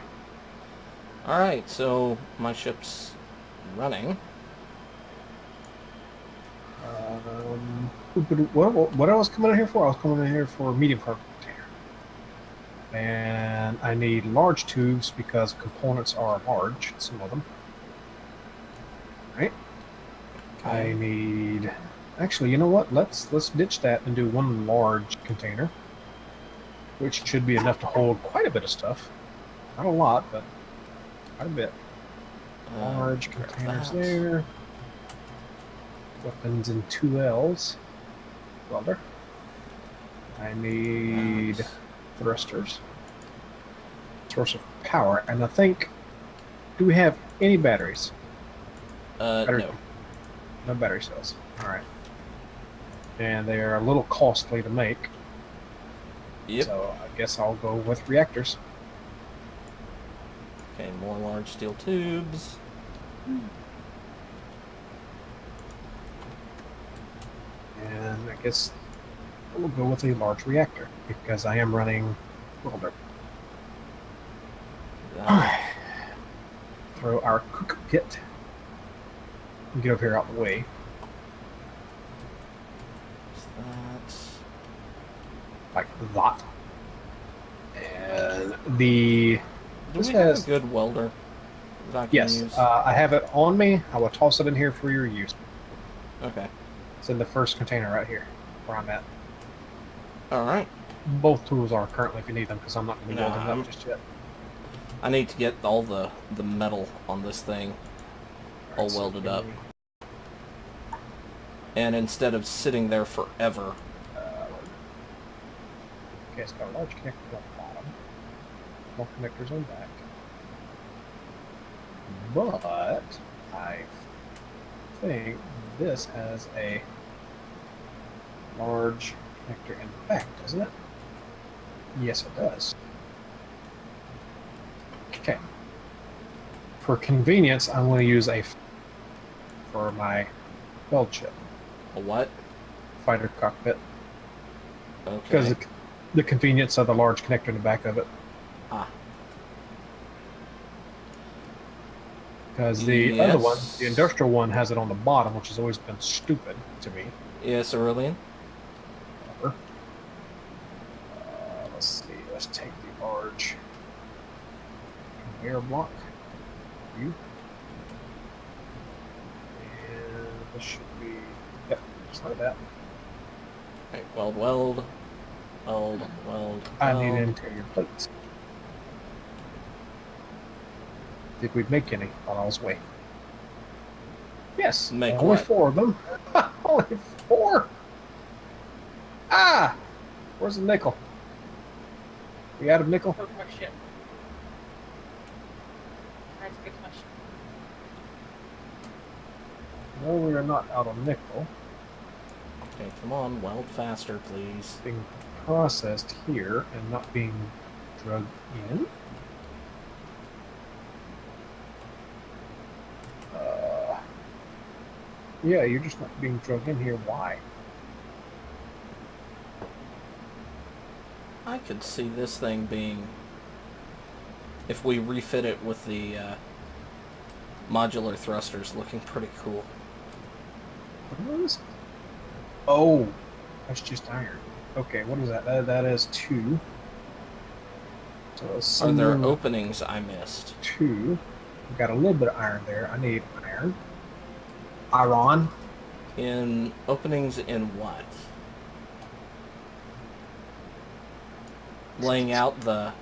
Alright, so my ship's running. Well, what I was coming in here for? I was coming in here for a medium cargo container. And I need large tubes because components are large, some of them. Right? I need... Actually, you know what? Let's ditch that and do one large container. Which should be enough to hold quite a bit of stuff. Not a lot, but quite a bit. Large containers there. Weapons in 2Ls. Welder. I need thrusters. Source of power. And I think... Do we have any batteries? No. No battery cells. Alright. And they are a little costly to make. Yep. So I guess I'll go with reactors. Okay, more large steel tubes. And I guess we'll go with a large reactor because I am running welder. Throw our cook pit and get over here out the way. That's Like that. And the... Do This we have has- a good welder that I can Yes, use? I have it on me. I will toss it in here for your use. Okay. It's in the first container right here, where I'm at. Alright. Both tools are currently if you need them, because I'm not going to be No, building them up just yet. I need to get all the metal on this thing all Alright, so welded give up. me, And instead of sitting there forever, okay, it's got a large connector on the bottom. Small connectors on back. But I think this has a large connector in the back, doesn't it? Yes, it does. Okay. For convenience, I'm going to use a for my build chip a what? fighter cockpit Okay. because the convenience of the large connector in the back of it. Ah. Because the other one, Yes. the industrial one, has it on the bottom, which has always been stupid to me. Yes, Aurelian? Let's see. Let's take the large conveyor block. You. And this should be. Yep, just like that. Okay, weld, weld. Weld, weld, I need weld. interior plates. Did we make any while I was away? Yes. Make only what? 4 of them. Only 4. Ah! Where's the nickel? We out of nickel? Fix my ship. I had to fix my ship. No, we are not out of nickel. Okay, come on, weld faster, please. Being processed here and not being drugged in. Yeah, you're just not being drugged in here. Why? I could see this thing being, if we refit it with the modular thrusters, looking pretty cool. What is? Oh, that's just iron. Okay, what is that? That is 2. So Are there some openings I missed? 2. We've got a little bit of iron there. I need iron. Iron. In openings in what? Laying out the...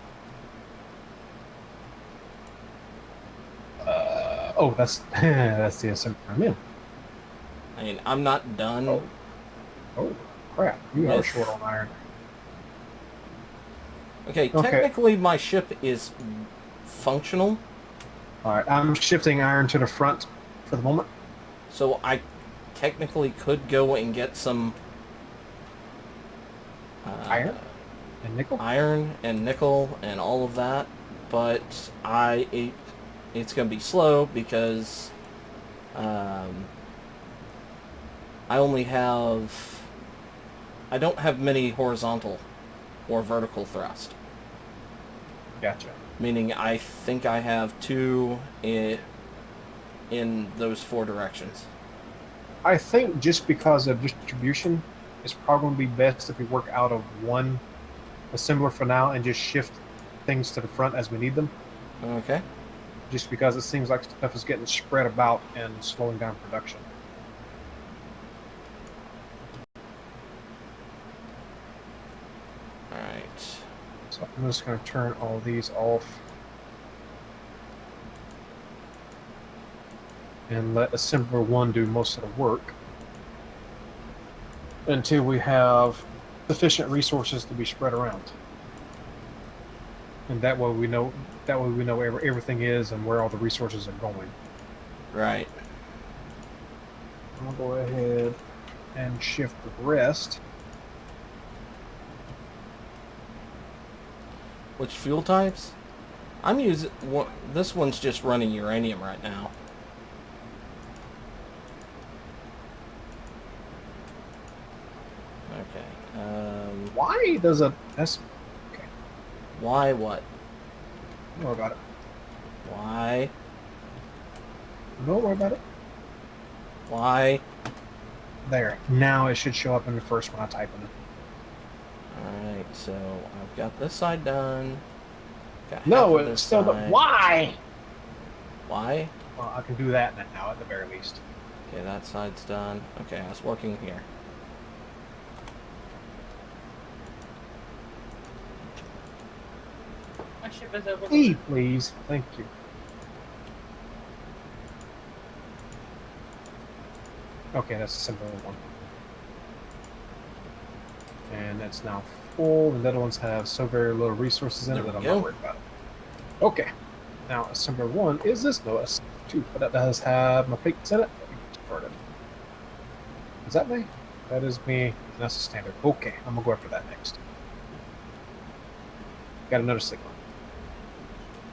Oh, that's that's the assembly I'm in. I mean, I'm not done. Oh crap! You are Yes. short on iron. Okay, Okay. technically my ship is functional, All right, I'm shifting iron to the front for the moment. so I technically could go and get some Iron and nickel. iron and nickel and all of that, but it's going to be slow because I don't have many horizontal or vertical thrust. Gotcha. Meaning I think I have 2 in those 4 directions. I think just because of distribution, it's probably going to be best if we work out of one assembler for now and just shift things to the front as we need them. Okay. Just because it seems like stuff is getting spread about and slowing down production. Alright. So I'm just going to turn all these off and let assembler 1 do most of the work until we have sufficient resources to be spread around. And that way we know where everything is and where all the resources are going. Right. I'll go ahead and shift the rest. Which fuel types? I'm using... This one's just running uranium right now. Okay. Why does a that's okay? Why what? Don't worry about it. Why? Don't worry about it. Why? There. Now it should show up in the first when I type in it. Alright, so I've got this side done. Got No, half of it's this still the side. why. Why? Well, I can do that now at the very least. Okay, that side's done. Okay, I was working here. My ship is over. E, please. Thank you. Okay, that's a simple one. And it's now full. And the other ones have so very little resources in it There that we I'm go. not worried about it. Okay. Now, assembler 1 is this though? A 2, but that does have my plates in it. Is that me? That is me. That's a standard. Okay, I'm gonna go after that next. Got another signal.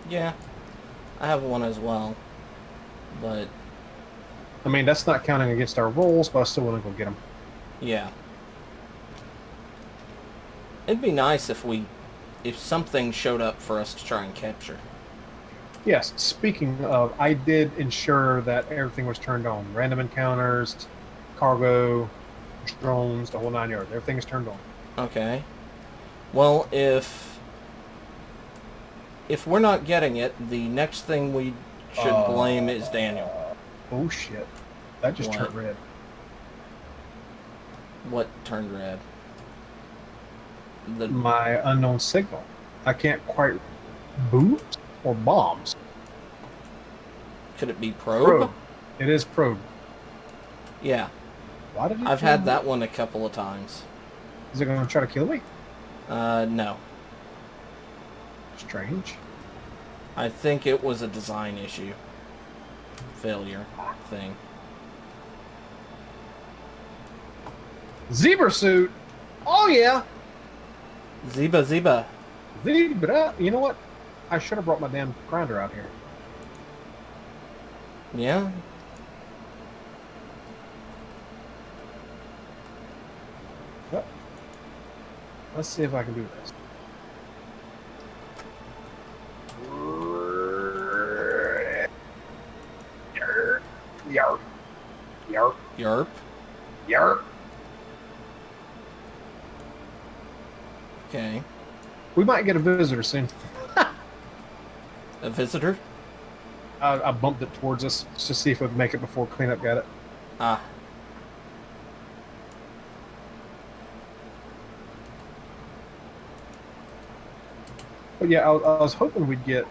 Yeah, I have one as well. But, I mean, that's not counting against our rolls, but I still want to go get them. yeah. It'd be nice if something showed up for us to try and capture. Yes, speaking of, I did ensure that everything was turned on. Random encounters, cargo, drones, the whole 9 yards. Everything is turned on. Okay. Well, if we're not getting it, the next thing we should blame is Daniel. Oh, shit. That just What? turned red. What turned red? My unknown signal. I can't quite boot or bombs. Could it be probe? Probe. It is probe. Yeah. Why did it I've turn had red? that one a couple of times. Is it going to try to kill me? No. Strange. I think it was a design issue. Failure thing. Zebra suit. Oh yeah. Zeba. Zebra. You know what? I should have brought my damn grinder out here. Yeah? Yep. Let's see if I can do this. Yarp. Yarp. Yerp. Yarp. Okay. We might get a visitor soon. A visitor? I bumped it towards us to see if we'd make it before cleanup got it. Ah. But yeah, I was hoping we'd get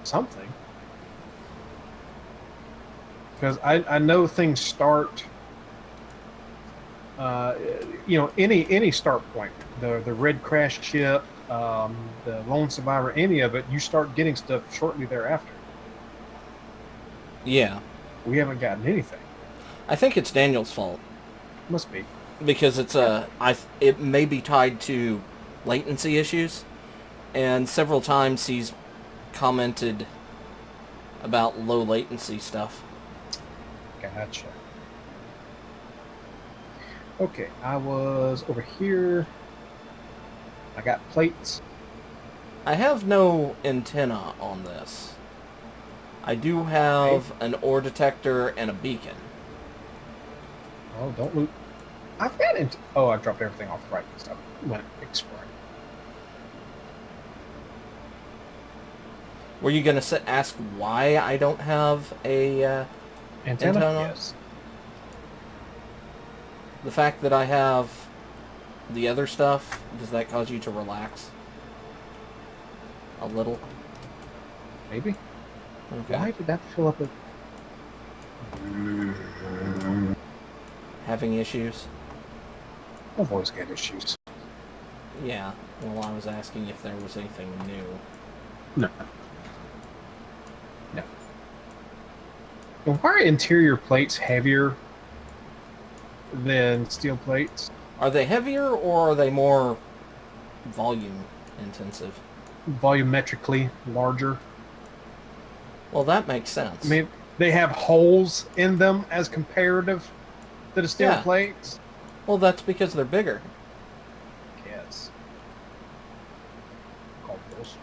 something. Because I know things start any start point, the Red Crash ship, the Lone Survivor, any of it, you start getting stuff shortly thereafter. Yeah. We haven't gotten anything. I think it's Daniel's fault. Must be. Because it may be tied to latency issues, and several times he's commented about low latency stuff. Gotcha. Okay, I was over here. I got plates. I have no antenna on this. I do have an ore detector and a beacon. Oh, don't loot. I've got it. Oh, I dropped everything off right because I went exploring. Were you going to ask why I don't have a Antenna? antenna? Yes. The fact that I have the other stuff, does that cause you to relax? A little? Maybe. Okay. Why did that fill up with... Having issues? I've always got issues. Yeah. Well, I was asking if there was anything new. No. No. And why are interior plates heavier than steel plates? Are they heavier or are they more volume intensive? Volumetrically larger. Well, that makes sense. I mean, they have holes in them as comparative to the steel Yeah. plates. Well, that's because they're bigger. Yes. Called bullshit.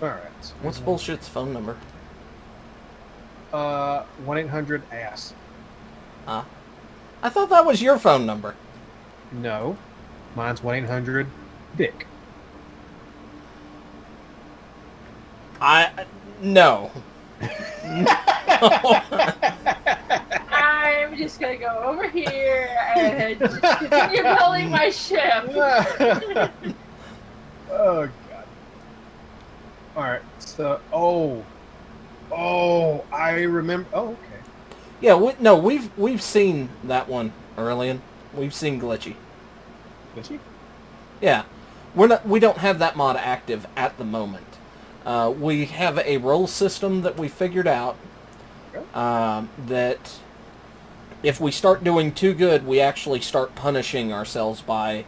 All right. What's bullshit's phone number? 1-800-ASS. Huh? I thought that was your phone number. No. Mine's 1-800-DICK. No. I'm just gonna go over here and just continue building my ship. Oh god. Alright, so I remember. Oh, okay. Yeah, we've seen that one, Aurelian. We've seen Glitchy. Did she? Yeah. We don't have that mod active at the moment. We have a role system that we figured out that if we start doing too good, we actually start punishing ourselves by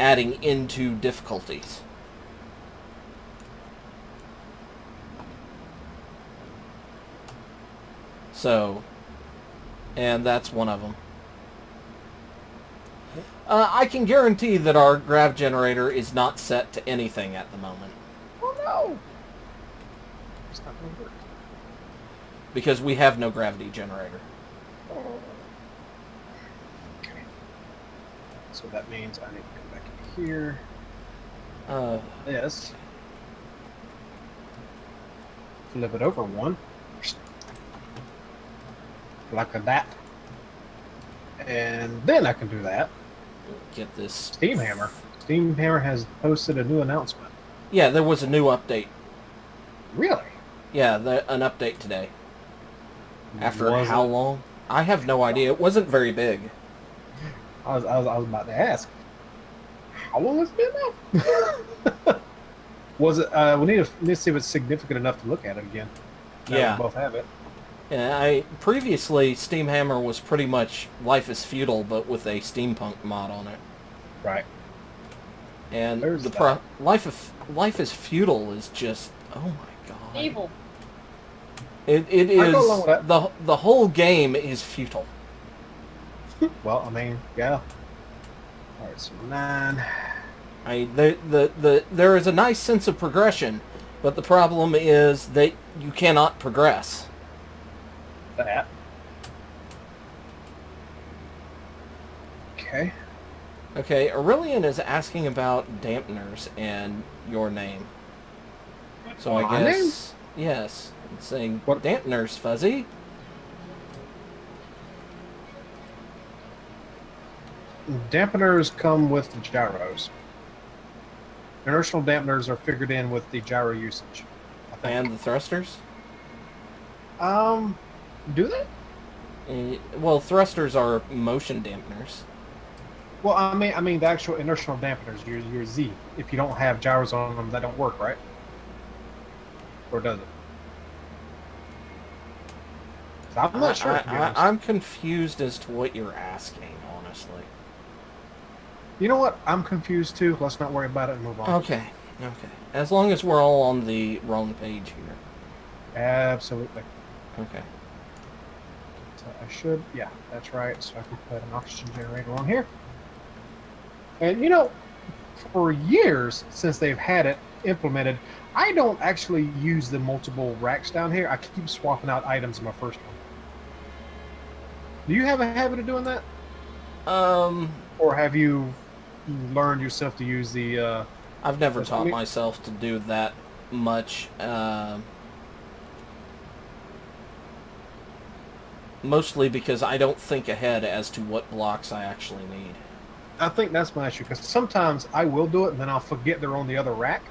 adding into difficulties. So, and that's one of them. I can guarantee that our grav generator is not set to anything at the moment. Oh no! It's not going to work. Because we have no gravity generator. Okay. So that means I need to come back in here. This. Flip it over one. Like that. And then I can do that. Get this. Steam Hammer. Steam Hammer has posted a new announcement. Yeah, there was a new update. Really? Yeah, an update today. After Was how it? long? I have no idea. It wasn't very big. I was about to ask. How long has it been now? Was it? We need to see if it's significant enough to look at it again. Now Yeah. we both have it. Yeah, previously Steam Hammer was pretty much Life is Feudal, but with a steampunk mod on it. Right. And There's the Life is Feudal is just, oh my god. Evil. It I go along is with that. the whole game is futile. Well, I mean, yeah. All right, so 9. There is a nice sense of progression, but the problem is that you cannot progress. That. Okay. Okay, Aurelian is asking about dampeners and your name. So I My guess yes, it's saying What? dampeners, Fuzzy. Dampeners come with the gyros. Inertial dampeners are figured in with the gyro usage, I think. And the thrusters? Do they? Well, thrusters are motion dampeners. Well, I mean the actual inertial dampeners, your Z. If you don't have gyros on them, that don't work, right? Or does it? So I'm not sure. To be honest. I'm confused as to what you're asking, honestly. You know what? I'm confused too. Let's not worry about it and move on. Okay. As long as we're all on the wrong page here. Absolutely. Okay. So I should, yeah, that's right. So I can put an oxygen generator on here. And you know, for years since they've had it implemented, I don't actually use the multiple racks down here. I keep swapping out items in my first one. Do you have a habit of doing that? Or have you learned yourself to use the I've never taught myself to do that much. Mostly because I don't think ahead as to what blocks I actually need. I think that's my issue, because sometimes I will do it and then I'll forget they're on the other rack.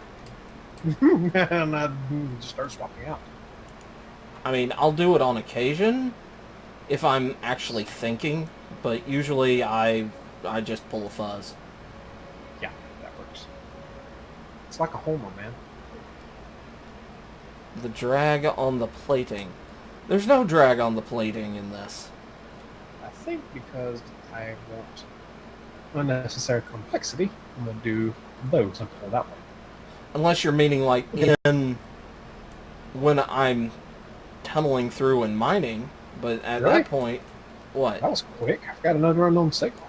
And I just start swapping out. I mean, I'll do it on occasion if I'm actually thinking, but usually I just pull a fuzz. Yeah, that works. It's like a homer, man. The drag on the plating. There's no drag on the plating in this. I think because I want unnecessary complexity, I'm going to do those and pull that one. Unless you're meaning like in when I'm tunneling through and mining, but at Really? that point, what? That was quick. I've got another unknown signal.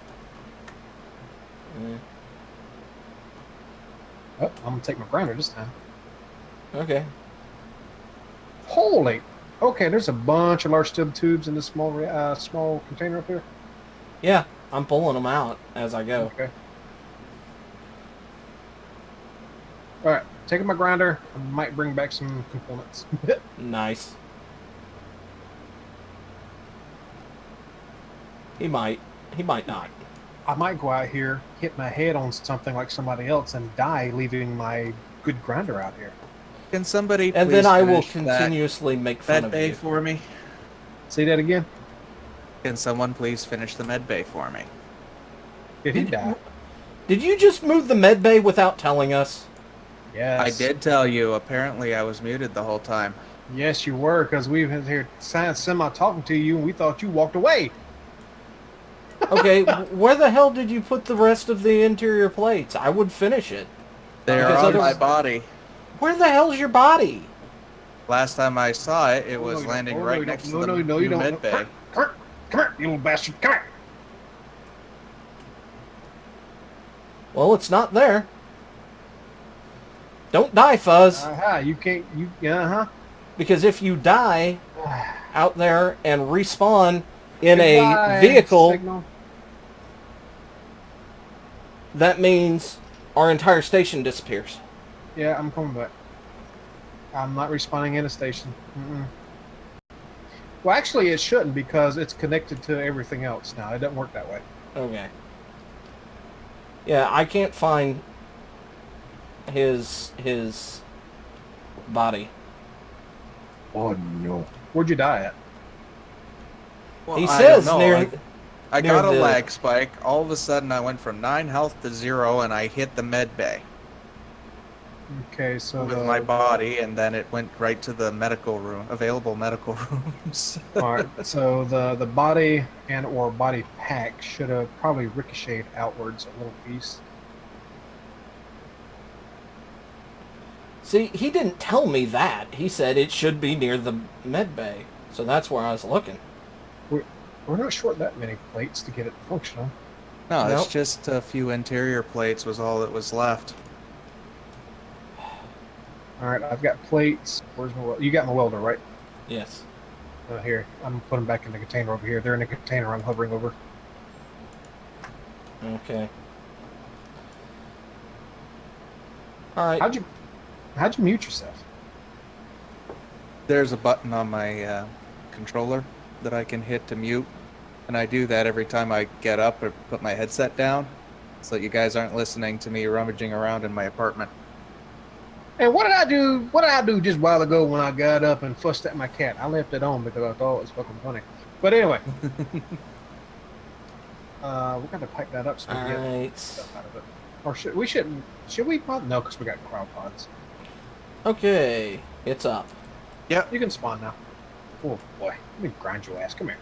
Oh, I'm going to take my grinder this time. Okay. Holy! Okay, there's a bunch of large steel tubes in this small container up here. Yeah, I'm pulling them out as I go. Okay. All right, taking my grinder. I might bring back some components. Nice. He might not. I might go out here, hit my head on something like somebody else, and die, leaving my good grinder out here. Can somebody And please then I will finish that continuously make fun med of bay you. for me? Say that again. Can someone please finish the med bay for me? Did he die? Did you just move the med bay without telling us? Yes. I did tell you. Apparently, I was muted the whole time. Yes, you were, because we've been here semi talking to you, and we thought you walked away. Okay, where the hell did you put the rest of the interior plates? I would finish it. They're Because on my otherwise- body. Where the hell's your body? Last time I saw it, it was no, landing no, right no, next no, to the no, you new don't. med bay. Come here, you little bastard. Come here. Well, it's not there. Don't die, Fuzz. Aha, you can't. Because if you die out there and respawn in Goodbye, a vehicle, signal. that means our entire station disappears. Yeah, I'm coming back. I'm not respawning in a station. Mm-mm. Well, actually, it shouldn't, because it's connected to everything else now. It doesn't work that way. Okay. Yeah, I can't find his body. Oh no! Where'd you die at? Well, He I says don't know. near. I near got a the- lag spike. All of a sudden, I went from 9 health to 0, and I hit the med bay Okay, so with my body, and then it went right to the medical room, available medical rooms. all right, so the body and or body pack should have probably ricocheted outwards a little piece. See, he didn't tell me that. He said it should be near the med bay. So that's where I was looking. We're not short that many plates to get it functional. No, Nope. it's just a few interior plates was all that was left. All right, I've got plates. Where's my you got my welder, right? Yes. Here, I'm putting them back in the container over here. They're in the container I'm hovering over. Okay. All right. How'd you mute yourself? There's a button on my controller that I can hit to mute, and I do that every time I get up or put my headset down, so that you guys aren't listening to me rummaging around in my apartment. And what did I do? What did I do just a while ago when I got up and fussed at my cat? I left it on because I thought it was fucking funny. But anyway, we're gonna pipe that up so we can get Alright. stuff out of it. Or should we? Shouldn't? Should we? No, because we got cryo pods. Okay, it's up. Yep. You can spawn now. Oh boy, let me grind your ass. Come here.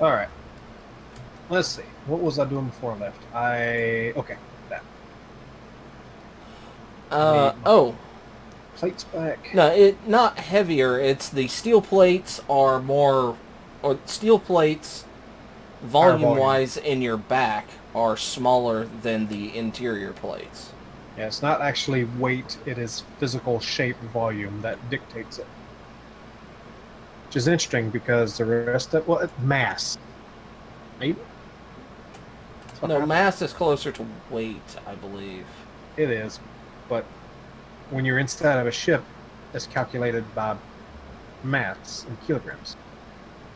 All right. Let's see. What was I doing before I left? Okay, that Oh, plates back. no, not heavier. It's the steel plates are more, or steel plates, volume-wise, in your back are smaller than the interior plates. Yeah, it's not actually weight; it is physical shape, volume that dictates it. Which is interesting because the rest of mass, maybe. That's what No, happens. mass is closer to weight, I believe. It is, but when you're inside of a ship, it's calculated by mass in kilograms.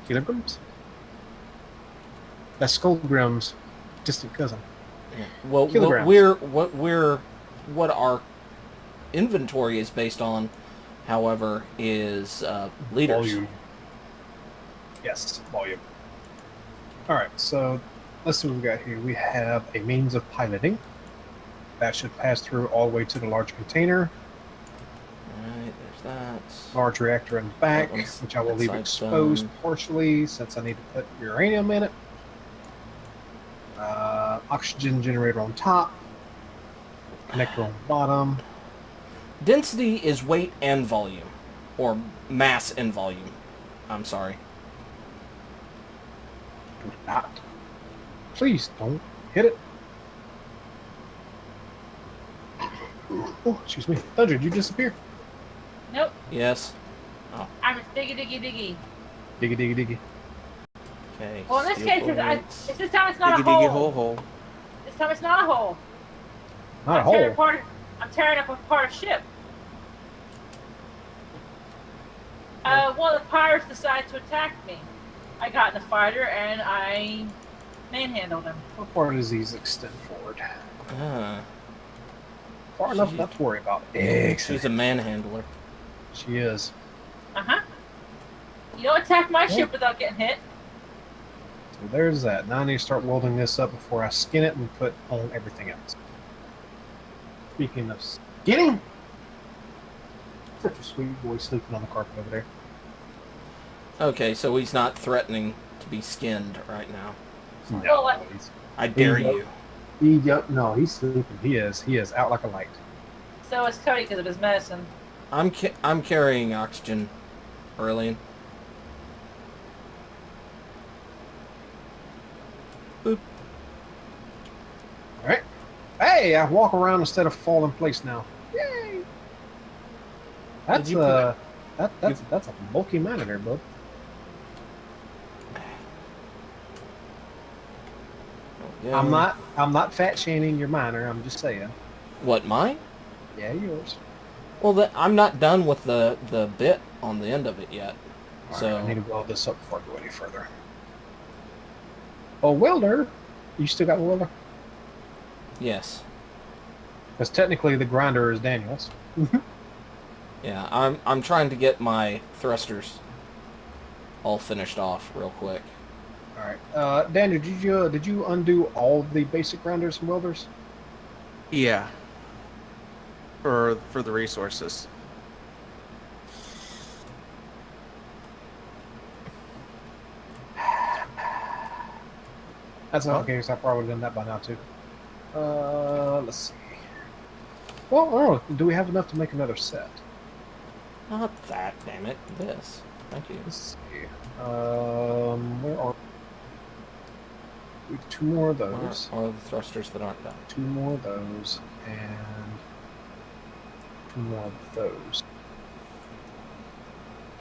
Kilograms? That's Skullgrim's distant cousin. Well, Kilograms. what our inventory is based on, however, is liters. Volume. Yes, volume. All right, so let's see what we got here. We have a means of piloting that should pass through all the way to the large container. Alright, there's that. Large reactor in the back, That one's which I will leave outside exposed zone. partially since I need to put uranium in it. Oxygen generator on top. Connector on bottom. Density is weight and volume. Or mass and volume. I'm sorry. Do not. Please don't hit it. Oh, excuse me. Thunder, did you disappear? Nope. Yes. I'm just diggy, diggy, diggy. Diggy, diggy, diggy. Okay. Well, in this steel case, plates. this time it's not Diggy a diggy hole. hole. This time it's not a hole. Not a hole. I'm tearing up a part of ship. One of the pirates decided to attack me. I got in a fighter and I manhandled him. How far does these extend forward? Ah, Far enough not to worry about. she's a manhandler. She is. Uh-huh. You don't attack my ship without getting hit. So there's that. Now I need to start welding this up before I skin it and put on everything else. Speaking of skinning, such a sweet boy sleeping on the carpet over there. Okay, so he's not threatening to be skinned right now. Well, he's, I dare He- you. no, he's sleeping. He is out like a light. So is Cody because of his medicine. I'm carrying oxygen, Aurelian. Boop. All right. Hey, I walk around instead of fall in place now. Yay! That's you that's a bulky miner there, bud. Yeah. I'm not fat shaming your miner. I'm just saying. What, mine? Yeah, yours. Well, I'm not done with the bit on the end of it yet. All So right, I need to weld this up before I go any further. Oh, welder! You still got the welder? yes, Because technically the grinder is Daniel's. yeah. I'm trying to get my thrusters all finished off real quick. All right, Daniel, did you undo all the basic grinders and welders? Yeah. For the resources. That's not okay, because I probably would have done that by now too. Let's see. Well, oh, do we have enough to make another set? Not that, damn it. This. Thank you. Let's see. Where are we? Two more of those. Or the thrusters that aren't done. Two more of those, and two more of those.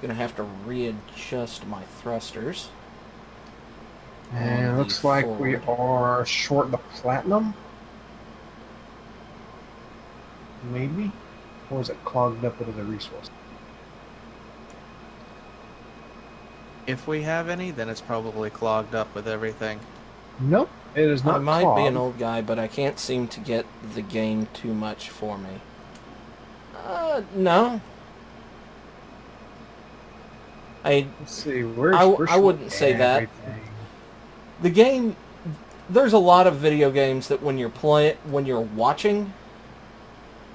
Gonna have to readjust my thrusters. And on it the looks like we forward. are short the platinum. Maybe? Or is it clogged up with other resources? If we have any, then it's probably clogged up with everything. Nope, it is not I might clogged. be an old guy, but I can't seem to get the game too much for me. No. Let's see. Where I should wouldn't say that. everything? The game, there's a lot of video games that when you're watching,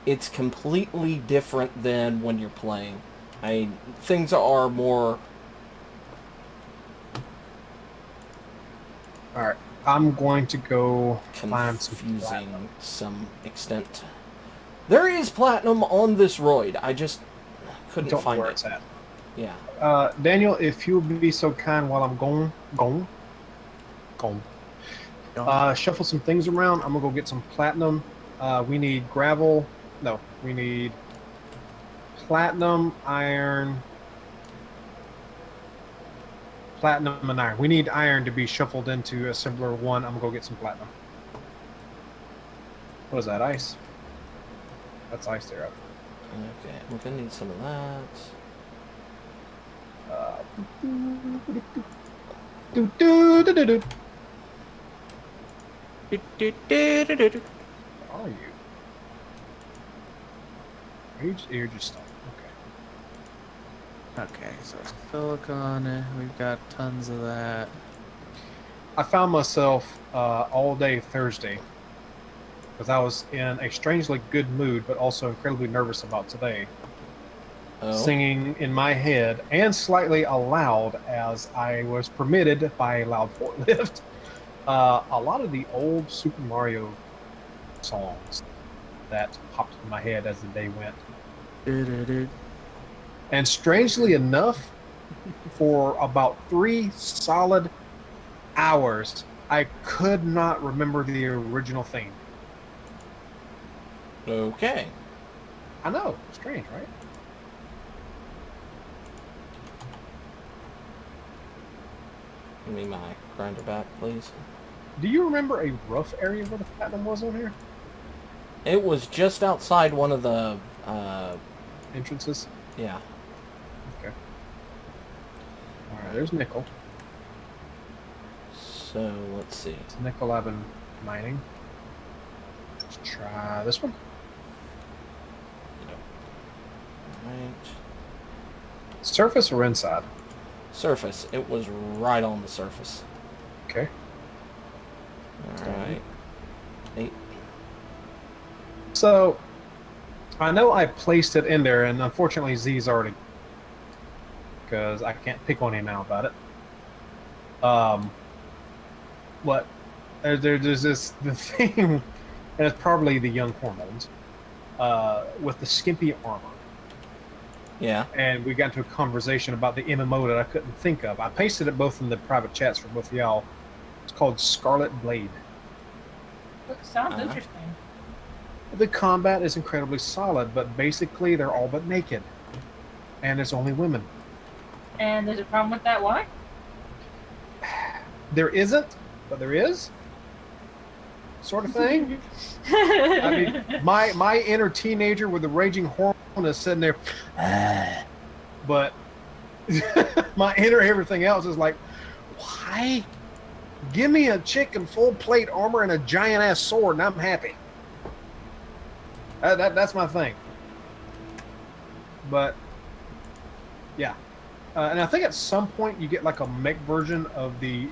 it's completely different than when you're playing. Things are more. All right. I'm going to go find some confusing platinum. to some extent. There is platinum on this roid. I just couldn't Don't know find where it. it's at. Yeah. Daniel, if you'll be so kind while I'm gone. Shuffle some things around. I'm gonna go get some platinum. We need gravel. No, we need platinum, iron, platinum, and iron. We need iron to be shuffled into assembler 1. I'm gonna go get some platinum. What is that? Ice? That's ice there. Okay, we're gonna need some of that. Do-do-do-do-do. Do-do-do-do-do-do. Where are you? You're just stuck. Okay. Okay, so it's silicon. We've got tons of that. I found myself all day Thursday because I was in a strangely good mood, but also incredibly nervous about today. Oh. Singing in my head and slightly aloud as I was permitted by a loud forklift. A lot of the old Super Mario songs that popped in my head as the day went. Do-do-do. And strangely enough, for about 3 solid hours, I could not remember the original theme. Okay. I know, strange, right? Give me my grinder back, please. Do you remember a rough area where the platinum was on here? It was just outside one of the, Entrances? yeah. Okay. Alright, there's nickel. So, let's see. It's nickel I've been mining. Let's try this one. Right. Surface or inside? Surface. It was right on the surface. Okay. Alright. 8. So, I know I placed it in there, and unfortunately Z's already... because I can't pick on him now about it. What? There's this the thing, and it's probably the young hormones, with the skimpy armor. Yeah. And we got into a conversation about the MMO that I couldn't think of. I pasted it both in the private chats for both of y'all. It's called Scarlet Blade. Look, sounds Uh-huh. interesting. The combat is incredibly solid, but basically they're all but naked. And there's only women. And there's a problem with that. Why? There isn't, but there is. Sort of thing. I mean, my inner teenager with the raging hormone is sitting there, but my inner everything else is like, why? Give me a chick in full plate armor and a giant ass sword, and I'm happy. That's my thing. But yeah, and I think at some point you get like a mech version of the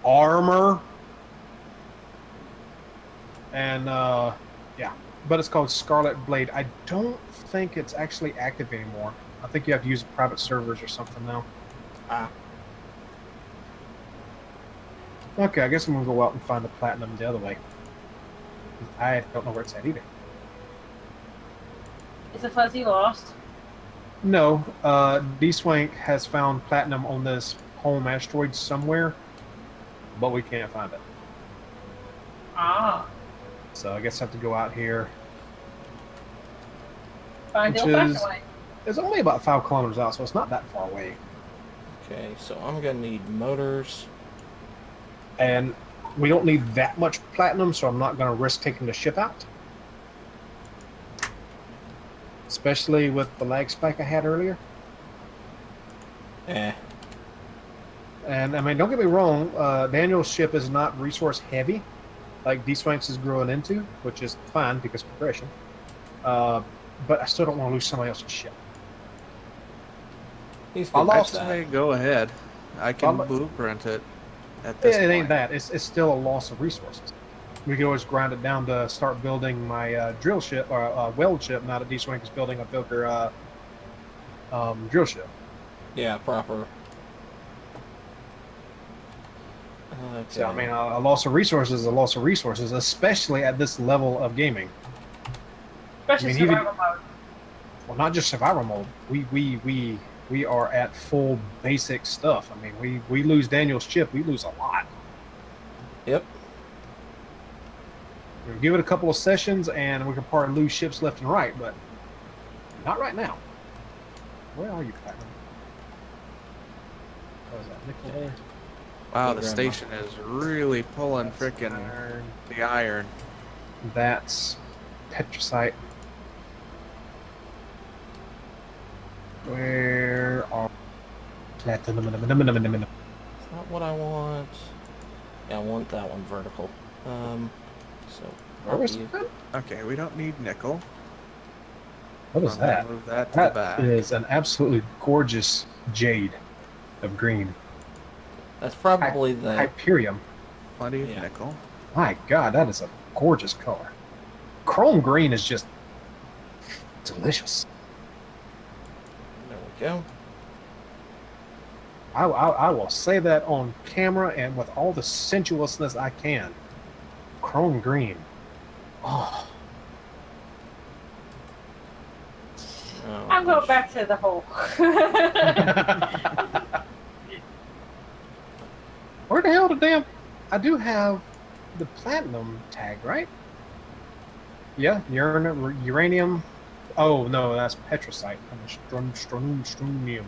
armor, and yeah, but it's called Scarlet Blade. I don't think it's actually active anymore. I think you have to use private servers or something now. Ah. Okay, I guess I'm gonna go out and find the platinum the other way. I don't know where it's at either. Is the fuzzy lost? No, D-Swank has found platinum on this home asteroid somewhere, but we can't find it. Ah. So I guess I have to go out here. Find the Which old-fashioned is- way. It's only about 5 kilometers out, so it's not that far away. Okay, so I'm gonna need motors. And we don't need that much platinum, so I'm not going to risk taking the ship out. Especially with the lag spike I had earlier. Eh. And I mean, don't get me wrong, Daniel's ship is not resource heavy, like D-Swanks is growing into, which is fine because progression. but I still don't want to lose somebody else's ship. He's I good with lost- that. Say go ahead. I can Well, blueprint it at this It point. ain't that. It's still a loss of resources. We can always grind it down to start building my drill ship or weld ship. Now that D-Swing is building a bigger drill ship. Yeah, proper. Okay. So I mean, a loss of resources is a loss of resources, especially at this level of gaming. Especially I mean, even- survival mode. Well, not just survival mode. We are at full basic stuff. I mean, we lose Daniel's ship, we lose a lot. Yep. You give it a couple of sessions, and we can probably lose ships left and right, but not right now. Where are you, Platinum? Oh, is that nickel there? Wow, Hey, the Grandma. station is really pulling frickin' Iron. the iron. That's petrocite. Where are platinum? It's not what I want. Yeah, I want that one vertical. So Where was you. that? Okay, we don't need nickel. What is I'm gonna that? Move that to the That back. is an absolutely gorgeous jade of green. That's probably the. Hyperium. Plenty of Yeah. nickel. My God, that is a gorgeous color. Chrome green is just delicious. There we go. I will say that on camera and with all the sensuousness I can. Chrome green. Oh, Oh, I'm going gosh. back to the hole. where the hell the damn? I do have the platinum tag, right? Yeah, uranium. Oh no, that's petrocite. Strontium.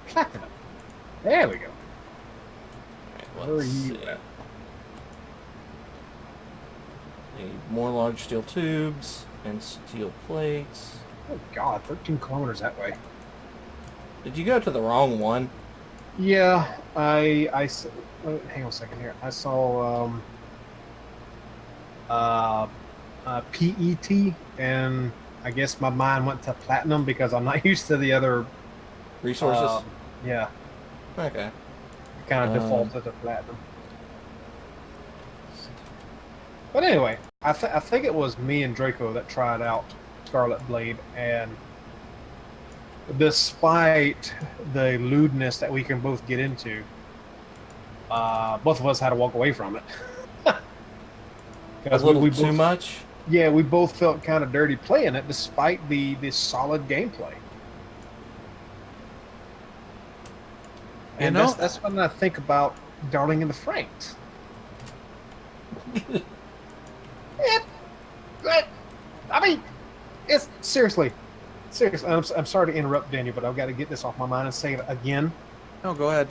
Platinum. There we go. Right, Where are let's you see. at? Need more large steel tubes and steel plates. Oh God, 13 kilometers that way. Did you go to the wrong one? Yeah, hang on a second here. I saw PET, and I guess my mind went to platinum because I'm not used to the other Resources? yeah, Okay. I kind of Um, defaulted to platinum. But anyway, I think it was me and Draco that tried out Scarlet Blade, and despite the lewdness that we can both get into, both of us had to walk away from it. A Because little we too both, much? yeah, we both felt kind of dirty playing it, despite the solid gameplay. You And know- that's when I think about Darling in the Franxx. I mean, it's seriously. I'm sorry to interrupt, Daniel, but I've got to get this off my mind and say it again. No, go ahead.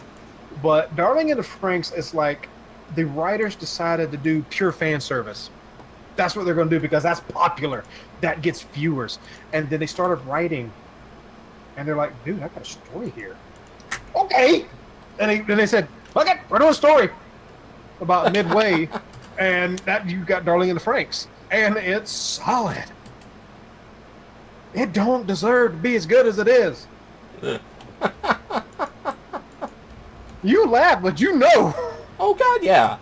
But Darling in the Franxx is like the writers decided to do pure fan service. That's what they're going to do because that's popular. That gets viewers. And then they started writing, and they're like, dude, I got a story here. Okay. And then they said, look it, we're doing a story about midway, and that you got Darling in the Franxx. And it's solid. It don't deserve to be as good as it is. You laugh, but you know. Oh god, yeah.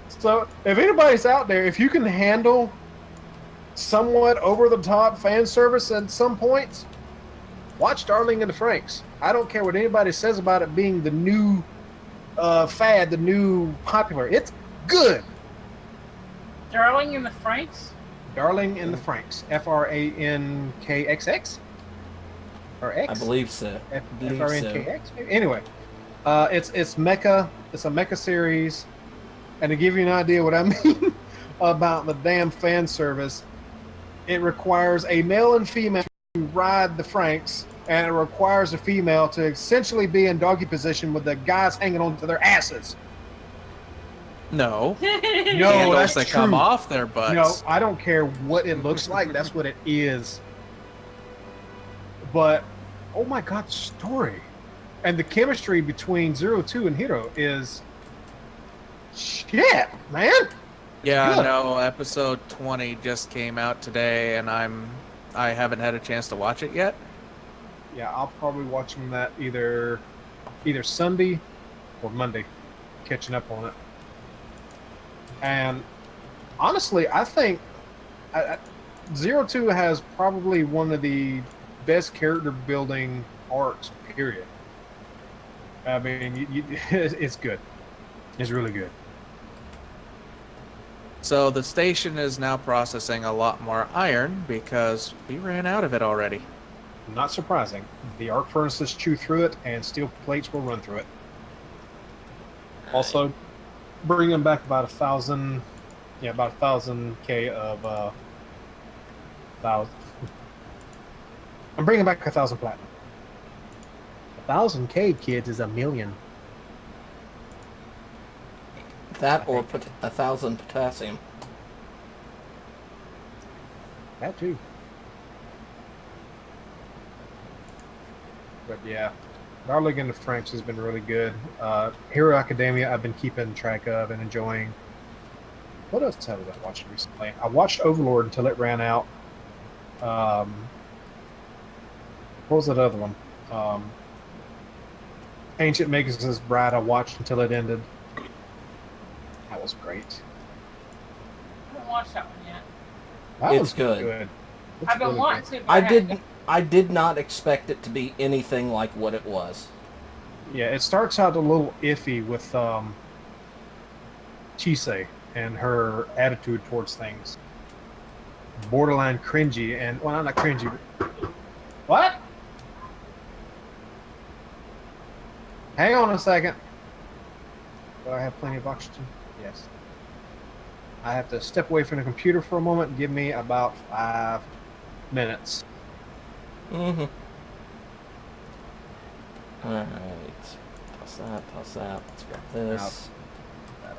So, if anybody's out there, if you can handle somewhat over-the-top fan service at some points, watch Darling in the Franxx. I don't care what anybody says about it being the new fad, the new popular. It's good. Darling in the Franxx? Darling in the Franxx. Frankxx? Or X? I believe so. believe so. FRNKX? Anyway, it's mecha. It's a mecha series, and to give you an idea what I mean about the damn fan service, it requires a male and female to ride the Franxx, and it requires a female to essentially be in doggy position with the guys hanging onto their asses. No. No, Handles that's that come true. off their butts. No, I don't care what it looks like. That's what it is. But, oh my God, the story. And the chemistry between 02 and Hero is shit, man. Yeah, good. no, episode 20 just came out today, and I haven't had a chance to watch it yet. Yeah, I'll probably watching that either Sunday or Monday, catching up on it. And honestly, I think Zero Two has probably one of the best character building arcs. Period. I mean, it's good. It's really good. So the station is now processing a lot more iron because we ran out of it already. Not surprising. The arc furnaces chew through it, and steel plates will run through it. Also, bringing back about 1,000, yeah, about 1,000 K of 1,000. I'm bringing back 1,000 platinum. 1,000 K, kids, is a million. That or 1,000 potassium. That too. But yeah, Darling in the French has been really good. Hero Academia I've been keeping track of and enjoying. What else have I been watching recently? I watched Overlord until it ran out. What was that other one? Ancient Magus' Bride I watched until it ended. That was great. I haven't watched that one yet. That It's was good. It's I've been really wanting good. to. But I did not expect it to be anything like what it was. Yeah, it starts out a little iffy with Chisei and her attitude towards things. Borderline cringy, and well, not cringy. But, what? Hang on a second. Do I have plenty of oxygen? Yes. I have to step away from the computer for a moment. Give me about 5 minutes. Mm-hmm. Alright. Toss that, toss that. Let's grab this. Grab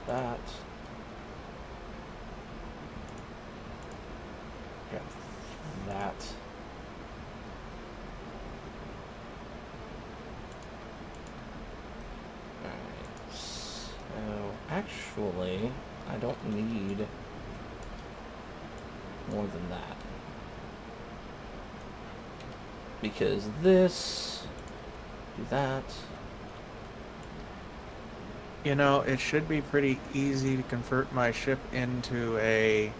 that. Grab that. Alright. So, actually, I don't need more than that. Because this, do that. You know, it should be pretty easy to convert my ship into a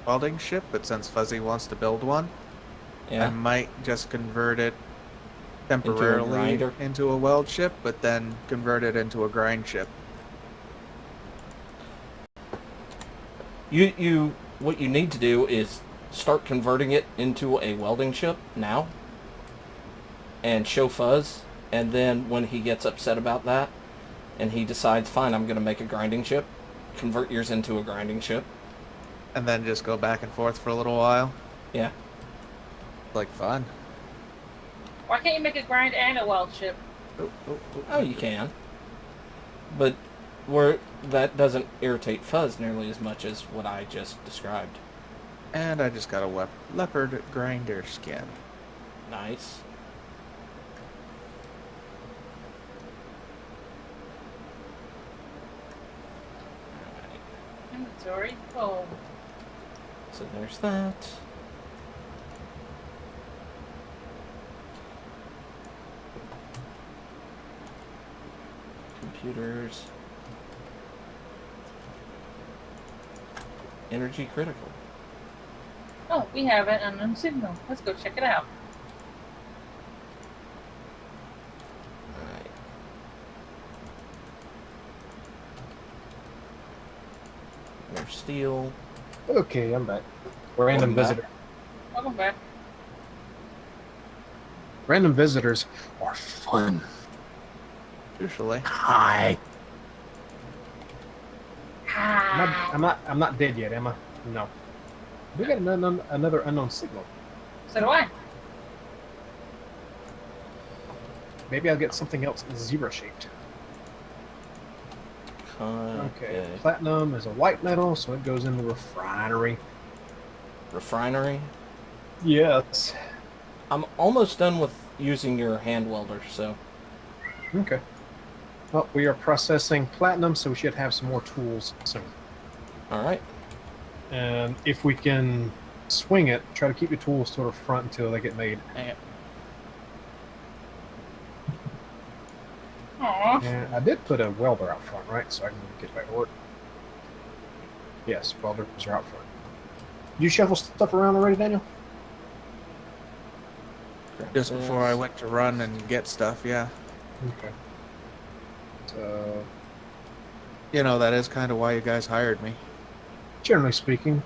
welding ship, but since Fuzzy wants to build one, I Yeah. might just convert it temporarily grinder? into a weld ship, but then convert it into a grind ship. What you need to do is start converting it into a welding ship now and show Fuzz, and then when he gets upset about that and he decides, fine, I'm going to make a grinding ship, convert yours into a grinding ship. And then just go back and forth for a little while. Yeah. Like fun. why can't you make a grind and a weld ship? Oh, you can. But that doesn't irritate Fuzz nearly as much as what I just described. And I just got a leopard grinder skin. Nice. Inventory full. So there's that. Computers. Energy critical. Oh, we have an unknown signal. Let's go check it out. Alright. There's steel. Okay, I'm back. Random Welcome back. visitor. Welcome back. Random visitors are fun. Usually. Hi. Hi. I'm not dead yet, am I? No. We got another unknown signal. So do I. Maybe I'll get something else zebra shaped. Okay. Platinum is a white metal, so it goes in the refinery. Refinery. Yes. I'm almost done with using your hand welder. So Okay. Well, we are processing platinum, so we should have some more tools soon. all right. And if we can swing it, try to keep the tools to the front until they get made. Eh, Aw. And I did put a welder out front, right? So I can get back to work. Yes, welders are out front. You shovel stuff around already, Daniel? Just before I went to run and get stuff, yeah. Okay. So, You know, that is kind of why you guys hired me. generally speaking,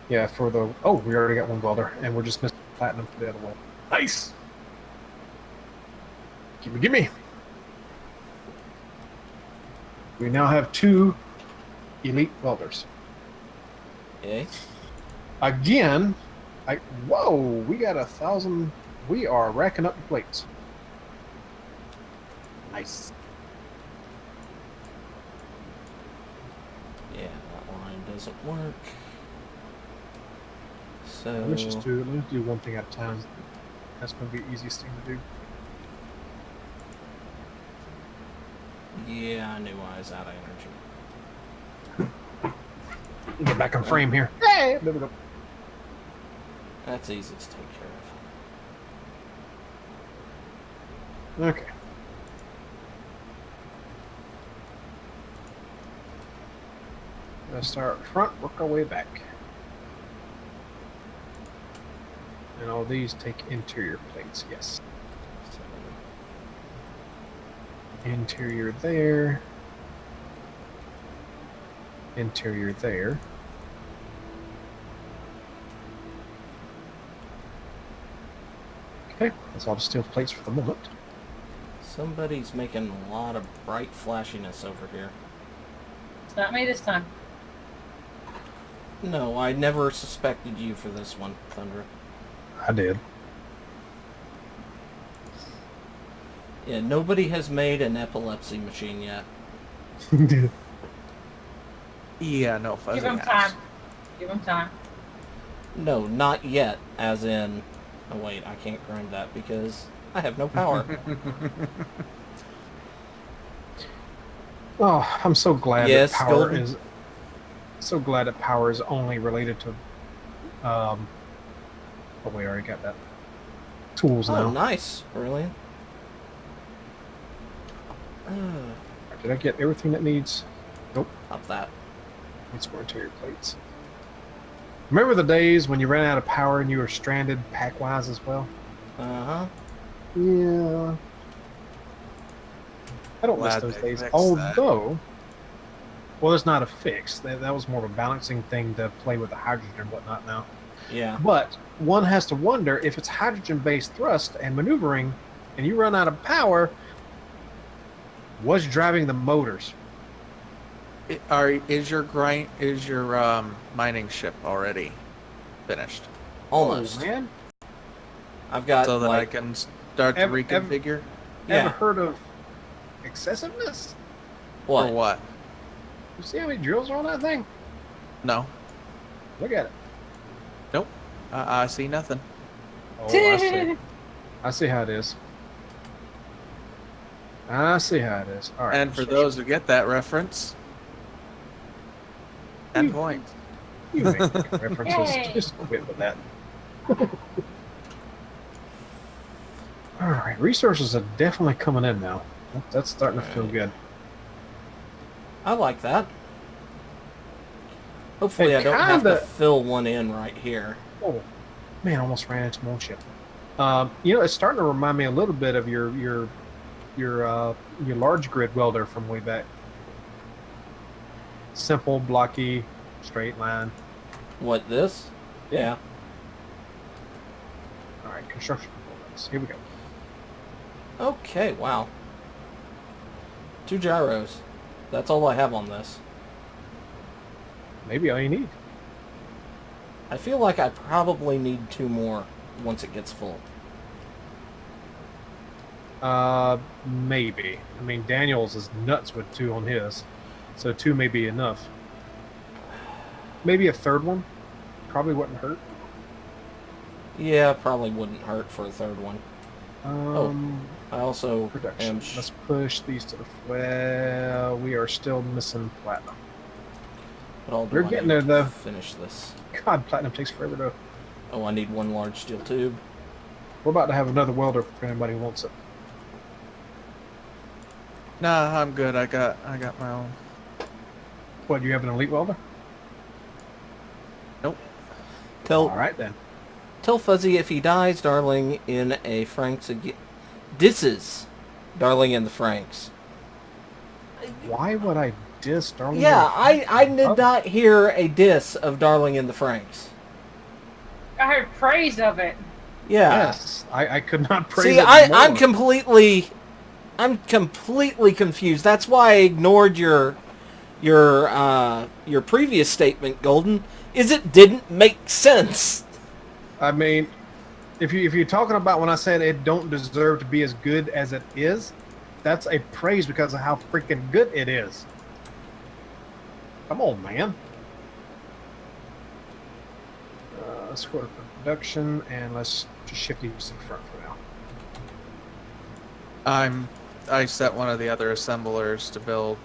yeah, for the... Oh, we already got one welder, and we're just missing platinum for the other one. Nice! Gimme, gimme! We now have 2 elite welders. Okay. Again, whoa, we got 1,000. We are racking up the plates. Nice. Yeah, that line doesn't work. So Let's do one thing at a time. That's going to be the easiest thing to do. yeah, I knew I was out of energy. Get back in frame here. Hey, there we go. That's easy to take care of. Okay. Let's start front, work our way back. And all these take interior plates, yes. So, Interior there. Interior there. Okay, that's all the steel plates for the moment. somebody's making a lot of bright flashiness over here. It's not me this time. No, I never suspected you for this one, Thunder. I did. Yeah, nobody has made an epilepsy machine yet. Yeah, no fuzzy Give him ass. time. Give him time. No, not yet, as in... Oh wait, I can't grind that because I have no power. Oh, I'm so glad Yes, that power Golden? is. So glad that power is only related to. Oh, we already got that. Tools Oh, now. nice. Brilliant. Did I get everything that needs? Nope. Up that. Needs more interior plates. Remember the days when you ran out of power and you were stranded pack-wise as well? Uh-huh. Yeah. I don't miss Glad those they days. fixed Although, well, there's not a fix. That was more of a balancing thing to play with the hydrogen and whatnot now. Yeah. But one has to wonder if it's hydrogen-based thrust and maneuvering, and you run out of power, what's driving the motors? Is your mining ship already finished? Almost. Oh, man. I've got, So that I like... can start to reconfigure? Yeah. Ever heard of excessiveness? What? Or what? You see how many drills are on that thing? No. Look at it. Nope. I see nothing. Oh, I see. I see how it is. I see how it is. All right. And for those who get that reference, 10 points. you make references, Yay. just quit with that. All right, resources are definitely coming in now. That's starting to feel good. I like that. Hopefully It I don't have to kinda- fill one in right here. Oh, man, I almost ran into my own ship. You know, it's starting to remind me a little bit of your large grid welder from way back. Simple, blocky, straight line. What, this? Yeah. All right, construction components. Here we go. Okay, wow. 2 gyros. That's all I have on this. Maybe all you need. I feel like I probably need 2 more once it gets full. Maybe. I mean, Daniel's is nuts with 2 on his, so 2 may be enough. Maybe a third one. Probably wouldn't hurt. Yeah, probably wouldn't hurt for a third one. I also Production. am... Let's push these to the... Well, we are still missing platinum. But all We're do I getting need there, to though. finish this? God, platinum takes forever to... Oh, I need one large steel tube. We're about to have another welder if anybody wants it. Nah, I'm good. I got my own. What, you have an elite welder? Nope. Tell Alright then. Tell Fuzzy if he dies, darling, in a Franks again. Disses, darling, in the Franks. Why would I diss Darling? Yeah, I did not hear a diss of Darling in the Franks. I heard praise of it. Yeah. Yes, I could not praise See, it I'm more. completely confused. That's why I ignored your previous statement, Golden. Is it didn't make sense? I mean, if you're talking about when I said it don't deserve to be as good as it is, that's a praise because of how freaking good it is. Come on, man. Let's go to production and let's just shift these to the front for now. I set one of the other assemblers to build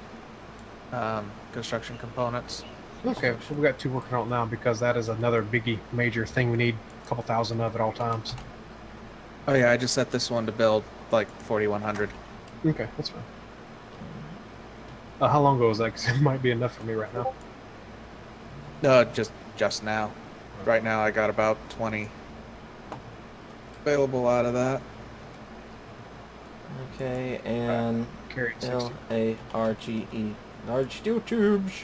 construction components. Okay, so we got two working on it now because that is another biggie, major thing we need a couple thousand of at all times. Oh yeah, I just set this one to build like 4100. Okay, that's fine. How long ago was that? Because it might be enough for me right now. No, just now. Right now I got about 20 available out of that. Okay, and Carried 60. LARGE, large steel tubes.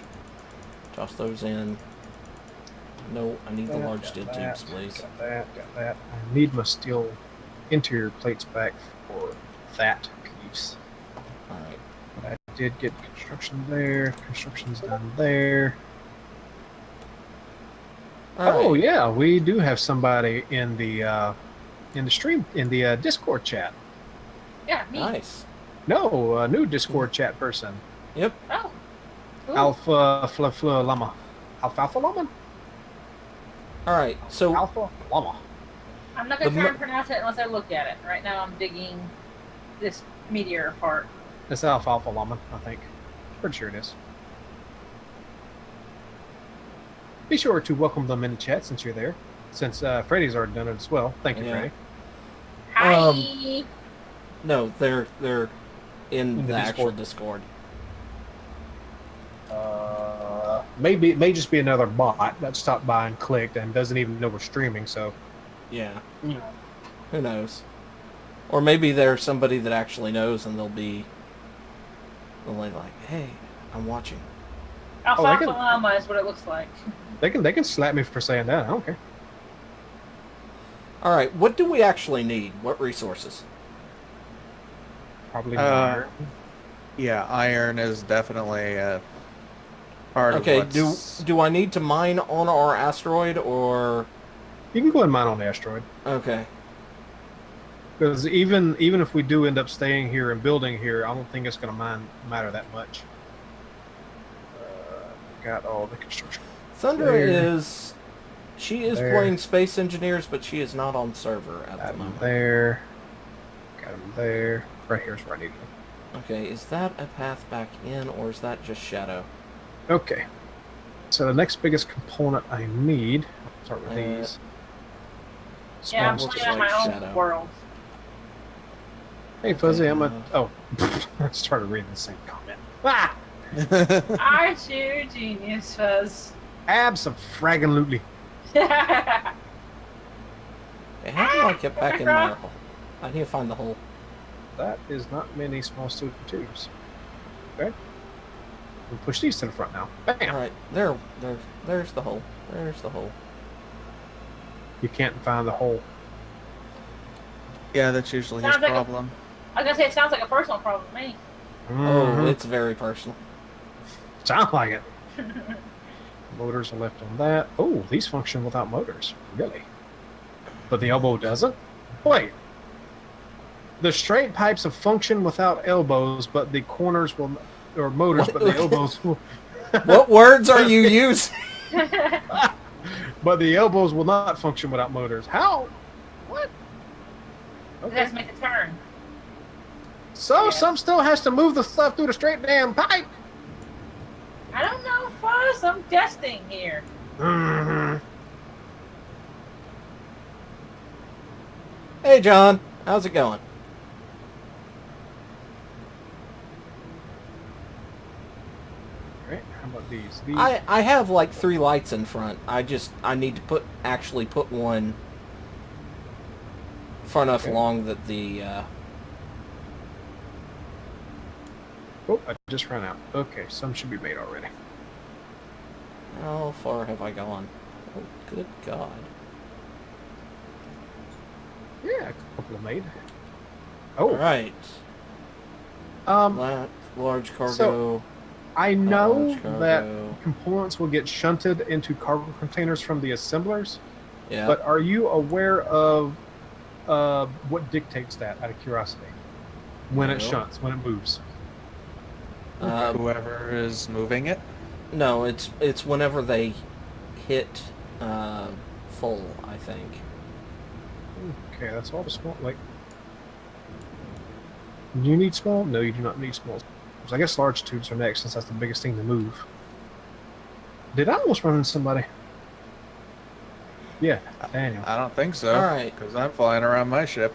Toss those in. No, I need the large Got steel that, tubes, please. Got that, got that. I need my steel interior plates back for that piece. Alright. But I did get construction there. Construction's done there. Oh yeah, we do have somebody in the stream in the Discord chat. Yeah, me. Nice. No, a new Discord chat person. Yep. Oh. Cool. Alpha Fla Llama. Alfalfa Llama? Alright, so Alpha Llama. I'm not gonna The try mo- and pronounce it unless I look at it. Right now, I'm digging this meteor apart. It's Alfalfa Llama, I think. Pretty sure it is. Be sure to welcome them in the chat since you're there. Since Freddy's already done it as well. Thank you, Yeah. Freddy. Hi. no, they're in the actual Discord. Discord. Maybe it may just be another bot that stopped by and clicked and doesn't even know we're streaming. So Yeah. Yeah. Who knows? Or maybe there's somebody that actually knows and they'll be like, hey, I'm watching. Alfalfa llama is what it looks like. they can slap me for saying that. I don't care. Alright, what do we actually need? What resources? Probably Uh, iron. Yeah, iron is definitely a part Okay, of what's... do I need to mine on our asteroid or... You can go ahead and mine on the asteroid. Okay. Because even if we do end up staying here and building here, I don't think it's going to matter that much. Got all the construction. Thunder There. is... She is There. playing Space Engineers, but she is not on server at Got the him moment. there. Got him there. Right here's where I need them. Okay, is that a path back in, or is that just shadow? Okay. So the next biggest component I need. I'll start with these. Yeah, I'm Smells playing just on my like own shadow. world. Hey Fuzzy, I'm a. Okay, Oh, I started reading the same comment. Ah, Aren't you a genius, Fuzz? abso-fraggin-lutely. Okay, how do I get back in my hole? I need to find the hole. That is not many small steel tubes. Okay. We'll push these to the front now. Bam. Alright, there's the hole. There's the hole. You can't find the hole. Yeah, that's usually his Sounds like a- problem. I was gonna say it sounds like a personal problem to me. Oh, Mhm. it's very personal. Sounds like it. Motors are left on that. Oh, these function without motors. Really? But the elbow doesn't? Wait. The straight pipes will function without elbows, but the corners will... Or motors, but the elbows will... What words are you using? but the elbows will not function without motors. How? What? It has to make a turn. So Yeah. some still has to move the stuff through the straight damn pipe. I don't know, Fuzz. I'm testing here. Mm-hmm. Hey, John. How's it going? Right, how about these? I have like 3 lights in front. I need to actually put one far enough Okay. along that the Oh, I just ran out. Okay, some should be made already. how far have I gone? Oh, good God. Yeah, a couple of made. Oh, All right. Large cargo. So, I know large that cargo. components will get shunted into cargo containers from the assemblers, Yeah. but are you aware of what dictates that, out of curiosity? When it No. shunts, when it moves? Whoever is moving it. No, it's whenever they hit full, I think. Okay, that's all the small. Like, do you need small? No, you do not need small. So I guess large tubes are next, since that's the biggest thing to move. Did I almost run into somebody? Yeah, Daniel. I don't think so. All right. Because I'm flying around my ship.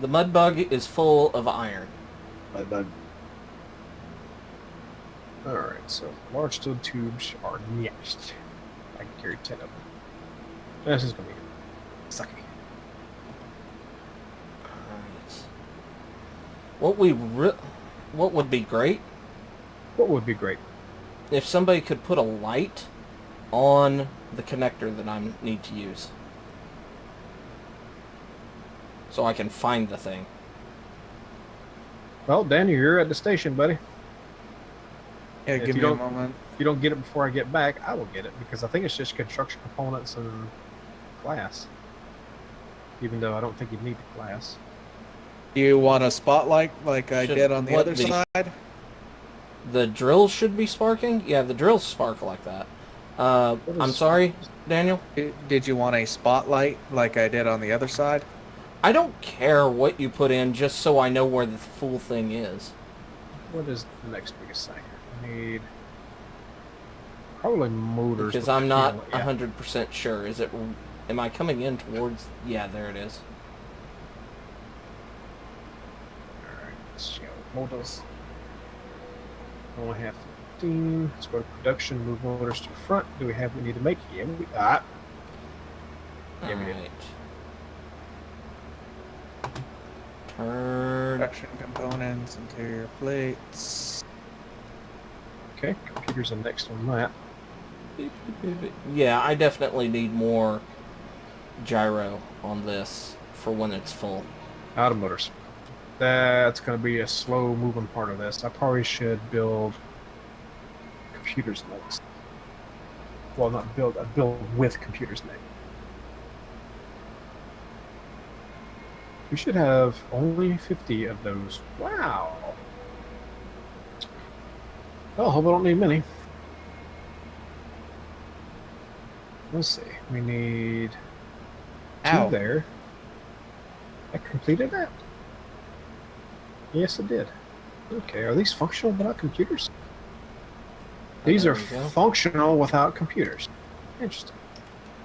The mud bug is full of iron. Alright, so large steel tubes are next. I can carry 10 of them. This is gonna be sucky. Alright. What would be great What would be great? if somebody could put a light on the connector that I need to use, so I can find the thing. Well, Daniel, you're at the station, buddy. Yeah, If give you me a don't- moment. If you don't get it before I get back, I will get it, because I think it's just construction components and glass. Even though I don't think you'd need the glass. Do you want a spotlight like I Should- did on the what other the- side? The drills should be sparking? Yeah, the drills spark like that. I'm sorry, Daniel. Did you want a spotlight like I did on the other side? I don't care what you put in, just so I know where the full thing is. What is the next biggest thing? I need probably motors. Because with I'm not fuel, yeah. 100% sure. Am I coming in towards... Yeah, there it is. Alright, let's see. Motors. Only have 15. Let's go to production, move motors to the front. Do we have what we need to make? Yeah, we got. Yeah, we did. Alright. Turn... Production components, interior plates. Okay, computers are next on that. Yeah, I definitely need more gyro on this for when it's full. Out of motors. That's going to be a slow moving part of this. I probably should build computers next. Well, not build, I build with computers next. We should have only 50 of those. Wow. Well, hope I don't need many. Let's see. We need Ow. 2 there. I completed that? Yes, it did. Okay, are these functional without computers? These There are we go. functional without computers. Interesting.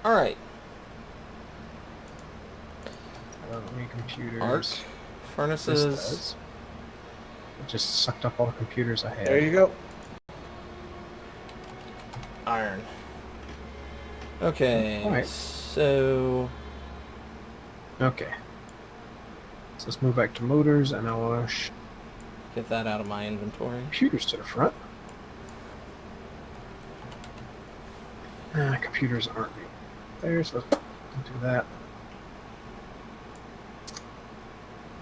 Alright. I don't need computers. Arc. This Furnaces. does. It just sucked up all the computers I had. There you go. Iron. Okay, Alright. so... Okay. So let's move back to motors, and I want to Get that out of my inventory. computers to the front. Computers aren't there, so let's do that.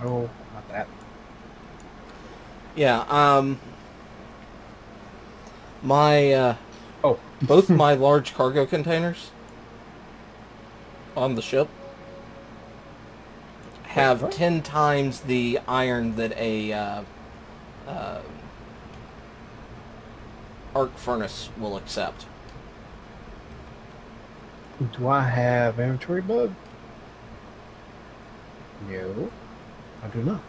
Oh, not that. Yeah, my, Oh, both my large cargo containers on the ship have what? 10 times the iron that a arc furnace will accept. Do I have inventory bug? No, I do not.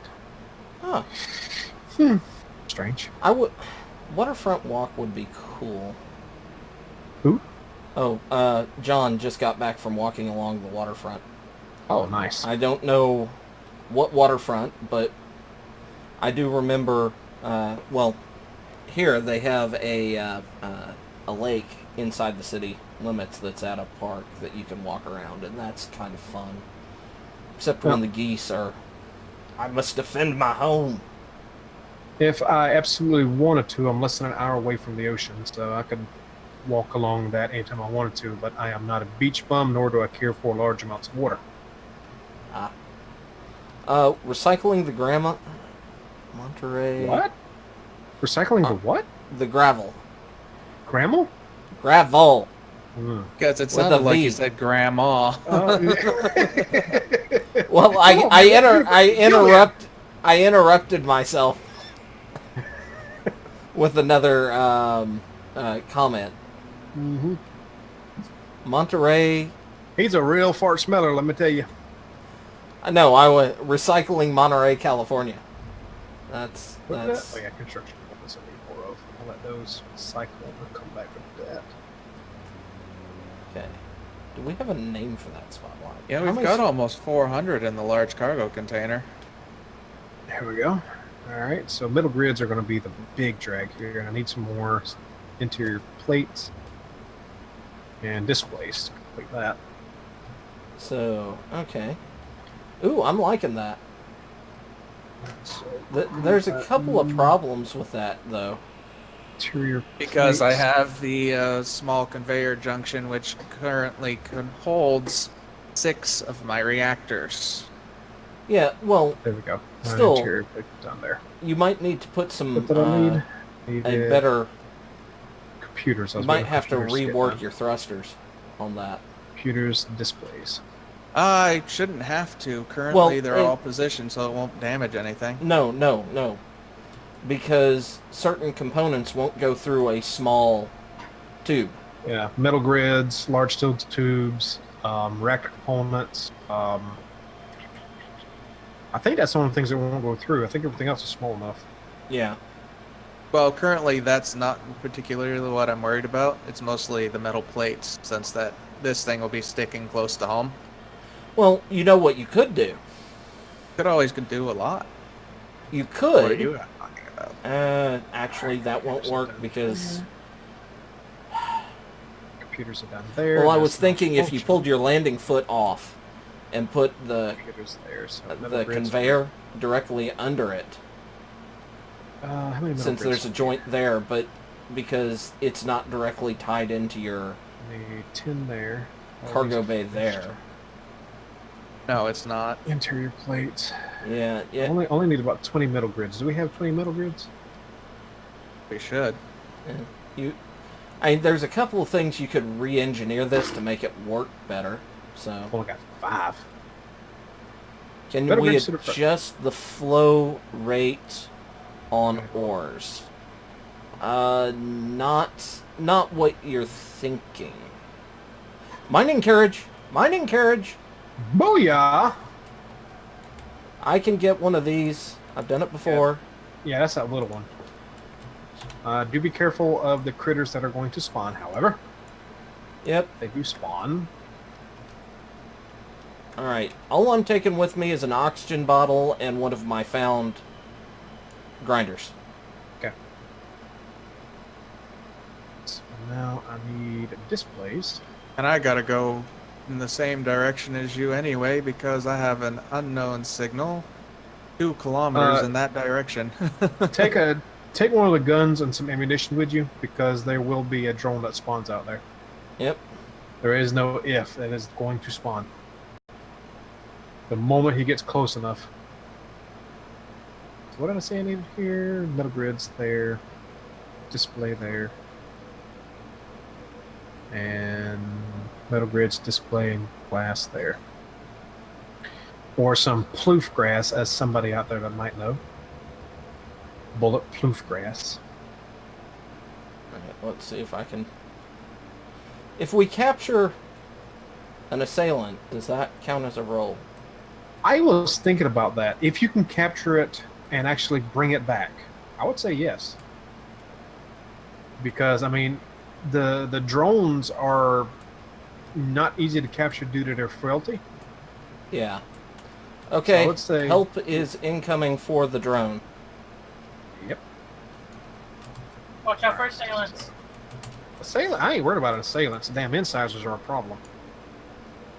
Huh. Strange. I would... Waterfront walk would be cool. Who? Oh, John just got back from walking along the waterfront. Oh, nice. I don't know what waterfront, but I do remember, well, here they have a lake inside the city limits that's at a park that you can walk around, and that's kind of fun. Except when the geese are, I must defend my home. If I absolutely wanted to, I'm less than an hour away from the ocean, so I could walk along that anytime I wanted to, but I am not a beach bum, nor do I care for large amounts of water. Recycling the grandma... Monterey... What? Recycling the what? The gravel. Grammel? Gravel. Because it With sounded a like V. you said grandma. Well, I interrupted myself with another comment. Mm-hmm. Monterey. He's a real fart smeller, let me tell you. No, I was recycling Monterey, California. That's. Oh yeah, construction equipment I need more of. I'll let those cycle and come back with that. Okay. Do we have a name for that spotlight? Yeah, How we've many got almost 400 in the large cargo container. There we go. Alright, so middle grids are going to be the big drag here. You're going to need some more interior plates and displays to complete that. So, okay. Ooh, I'm liking that. So, There's a couple of problems with that, though. interior Because I plates. have the small conveyor junction, which currently holds 6 of my reactors. Yeah, well, There we go. Still- Interior plate down there. you might need to put some What did I need? a Needed better. computers. I You was might waiting for have to computers get rework done. your thrusters on that. Computers, displays. I shouldn't have to. Currently, they're Well, all positioned, so it won't damage anything. No. Because certain components won't go through a small tube. Yeah, metal grids, large steel tubes, reactor components. I think that's one of the things that won't go through. I think everything else is small enough. Yeah. Well, currently, that's not particularly what I'm worried about. It's mostly the metal plates, since that this thing will be sticking close to home. Well, you know what you could do? Could always do a lot. You What are could. you talking about? Actually, that won't work because. Computers are down there. Well, I That's was not thinking if you functional. pulled your landing foot off and put the Computers there, so metal the grids- conveyor directly under it, How many metal since grids? there's a joint there, but because it's not directly tied into your Need 10 there. cargo bay there. No, it's not. Interior plates. Yeah. Only need about 20 metal grids. Do we have 20 metal grids? We should. There's a couple of things you could re-engineer this to make it work better. So I've only got 5. can Better we grids to the front. adjust the flow rate on ores? Not what you're thinking. Mining carriage. Booyah! I can get one of these. I've done it before. Yeah, that's that little one. Do be careful of the critters that are going to spawn, however. Yep. They do spawn. All right. All I'm taking with me is an oxygen bottle and one of my found grinders. Okay. So now I need displays. And I gotta go in the same direction as you anyway, because I have an unknown signal 2 kilometers in that direction. Take one of the guns and some ammunition with you, because there will be a drone that spawns out there. Yep. There is no if. It is going to spawn. The moment he gets close enough. So what did I say I needed here? Metal grids there. Display there. And metal grids displaying glass there. Or some ploof grass, as somebody out there that might know. Bullet ploof grass. let's see if I can... If we capture an assailant, does that count as a roll? I was thinking about that. If you can capture it and actually bring it back, I would say yes. Because I mean, the drones are not easy to capture due to their frailty. Yeah. So Okay, I would say help is incoming for the drone. Yep. Watch out for assailants. Assailant. I ain't worried about assailants. Damn incisors are a problem.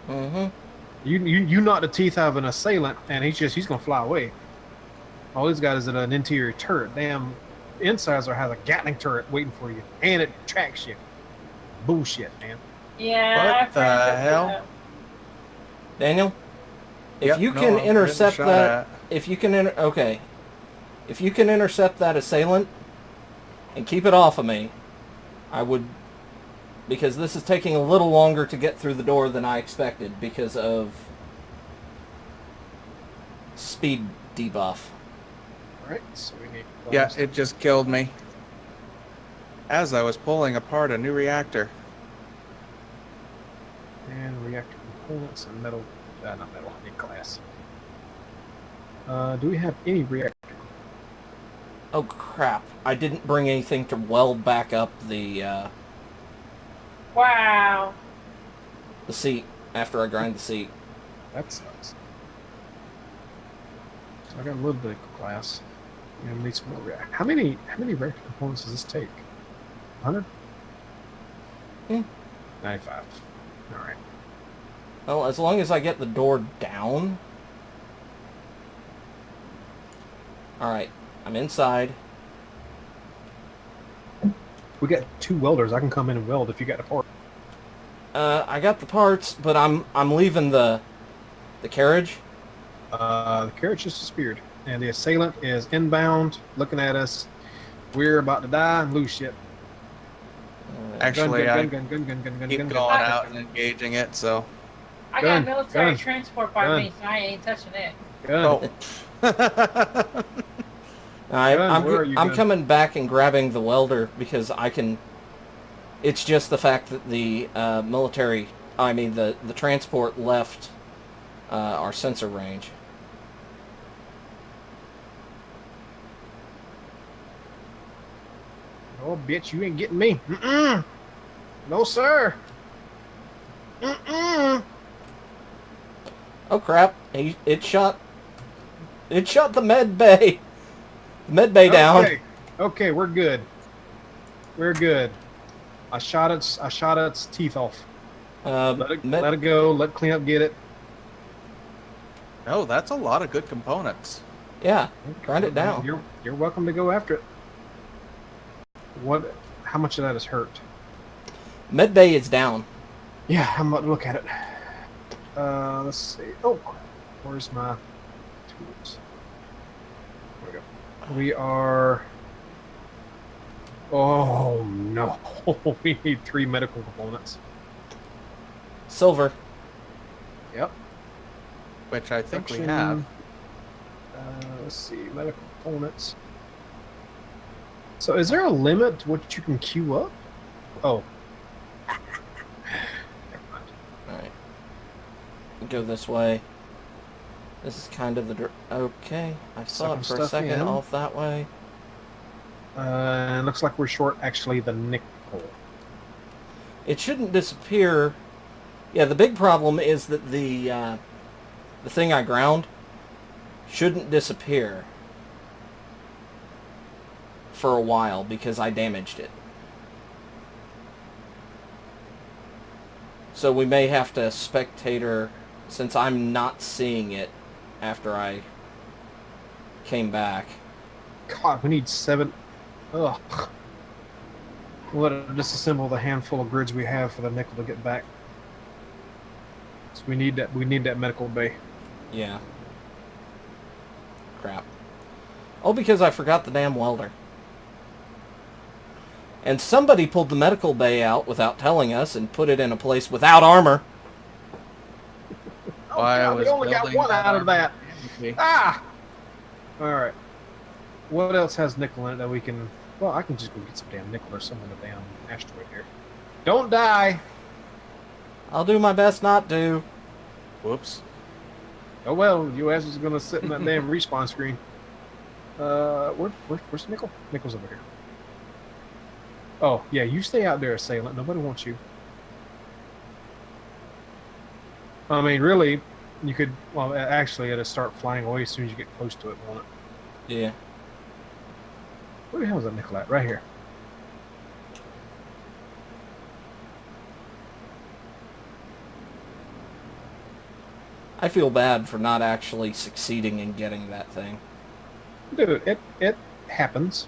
Mm-hmm. You knock the teeth out of an assailant, and he's gonna fly away. All he's got is an interior turret. Damn, incisor has a Gatling turret waiting for you, and it tracks you. Bullshit, man. Yeah. What I have the friends that do hell? that. Daniel? If Yep, you no, can I'm getting intercept shot that... at. If you can... Okay. If you can intercept that assailant and keep it off of me, I would... Because this is taking a little longer to get through the door than I expected because of speed debuff. All right, so we need. Yeah, it just killed me. As I was pulling apart a new reactor. And reactor components and metal. Not metal. I need glass. Do we have any reactor? Oh crap. I didn't bring anything to weld back up the Wow. seat after I grind the seat. That sucks. So I got a little bit of glass. And we need some more reactor. How many reactor components does this take? 100? Hmm. 95. All right. Well, as long as I get the door down. Alright, I'm inside. We got 2 welders. I can come in and weld if you got a part. I got the parts, but I'm leaving the carriage. The carriage just disappeared, and the assailant is inbound, looking at us. We're about to die and lose shit. Actually, I gun, keep gun, going out and engaging it, so... I Gun, got military gun, transport by gun. me, so I ain't touching it. Gun. Oh. Where are you, I'm Gun? coming back and grabbing the welder because I can... It's just the fact that the the transport left our sensor range. Oh, bitch, you ain't getting me. Mm-mm. No, sir. Mm-mm. Oh crap! It shot the med bay. The med bay down. Okay, we're good. We're good. I shot its teeth off. Let it go. Let cleanup get it. No, that's a lot of good components. Yeah, grind it down. You're welcome to go after it. What? How much of that is hurt? Med bay is down. Yeah, I'm about to look at it. Let's see. Oh, where's my tools? There we go. We are. Oh no! We need 3 medical components. Silver. Yep. Which I think we Production, have. Let's see, medical components. So, is there a limit to what you can queue up? Oh. Never mind. Alright. Go this way. This is kind of the... Okay. I saw Sucking it for a stuff second in. off that way. It looks like we're short, actually, the nickel. It shouldn't disappear. Yeah, the big problem is that the thing I ground shouldn't disappear for a while because I damaged it. So we may have to spectator, since I'm not seeing it after I came back. God, we need 7. Ugh. We'll disassemble the handful of grids we have for the nickel to get back. So we need that. We need that medical bay. Yeah. Crap. Oh, because I forgot the damn welder. And somebody pulled the medical bay out without telling us and put it in a place without armor. Oh, Why I God, we was only got building 1 out of that. armor. Ah! Alright. What else has nickel in it that we can Well, I can just go get some damn nickel or some in the damn asteroid here. Don't die! I'll do my best not to. Whoops. Oh well, your ass is gonna sit in that damn respawn screen. Where's the nickel? Nickel's over here. Oh, yeah, you stay out there, Assailant. Nobody wants you. I mean, really, you could, well, actually, it'll start flying away as soon as you get close to it, won't it? Yeah. Where the hell is that nickel at? Right here. I feel bad for not actually succeeding in getting that thing. Dude, it happens.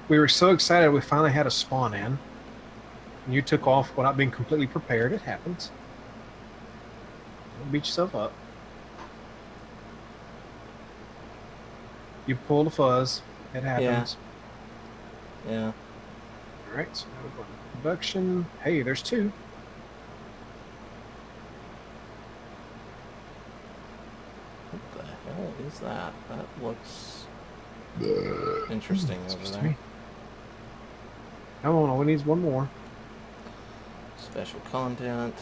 We were so excited we finally had a spawn in. And you took off without being completely prepared. It happens. Don't beat yourself up. You pull the fuzz. It happens. Yeah. Alright, so now we're going to production. Hey, there's two. What the hell is that? That looks interesting over Excuse there. me. Come on, all we need is one more. Special content.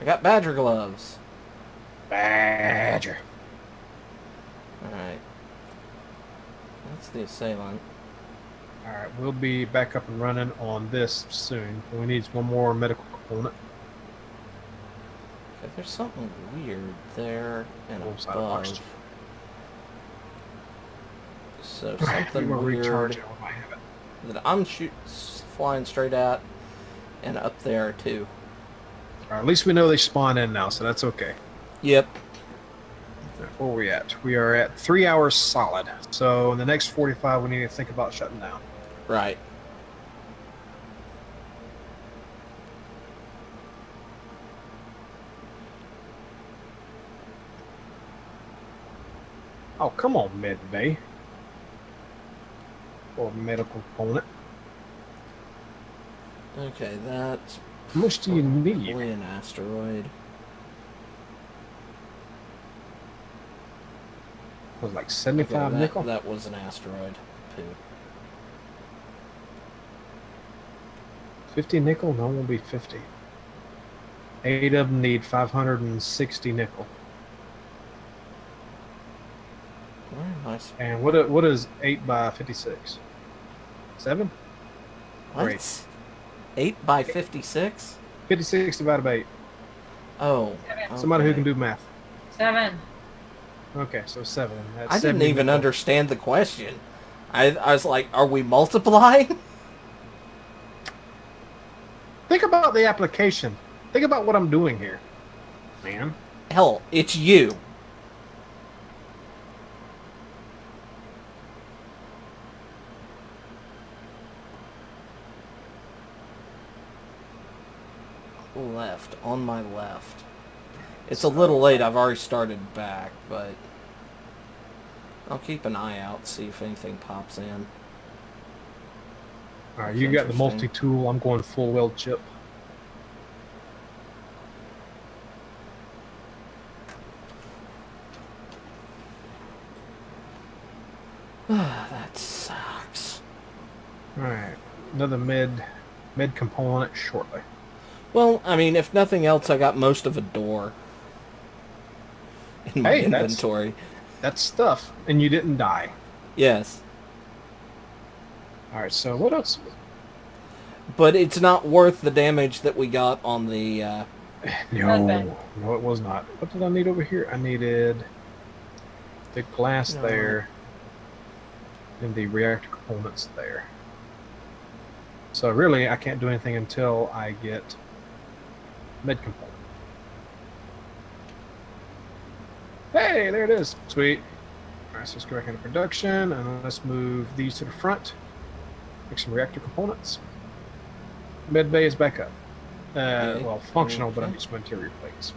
I got badger gloves. Badger. Alright. That's the assailant. Alright, we'll be back up and running on this soon. We need one more medical component. Okay, there's something weird there and Oh, side of box. above. So Alright, something we'll recharge weird it. We might have it. that I'm flying straight at, and up there too. Alright, at least we know they spawn in now, so that's okay. Yep. Where are we at? We are at 3 hours solid. So in the next 45, we need to think about shutting down. Right. Oh, come on, Med Bay. Or medical component. Okay, that's How much do you need? probably an asteroid. It was like Okay, 75 nickel. that was an asteroid too. 50 nickel? No, it won't be 50. 8 of them need 560 nickel. Where am I? And what is 8 by 56? 7? What? Great. 8 by 56? 56 divided by 8. Oh. Somebody who okay. can do math. 7. Okay, so 7. That's I didn't 70 even nickel. understand the question. I was like, are we multiplying? Think about the application. Think about what I'm doing here, man. Hell, it's you. Left, on my left. It's a little late, I've already started back, but I'll keep an eye out, see if anything pops in. All right, That's you got the interesting. multi-tool. I'm going full weld chip. That sucks. All right, another mid component shortly. Well, I mean, if nothing else, I got most of a door in my Hey, that's- inventory. That's stuff, and you didn't die. Yes. All right, so what else? But it's not worth the damage that we got on the, No, no, it was not. What did I need over here? I needed the glass No. there and the reactor components there. So really, I can't do anything until I get mid component. Hey, there it is. Sweet. All right, so let's go back into production, and let's move these to the front. Make some reactor components. Med bay is back up. Okay. Well, functional, but I Okay. need some interior plates.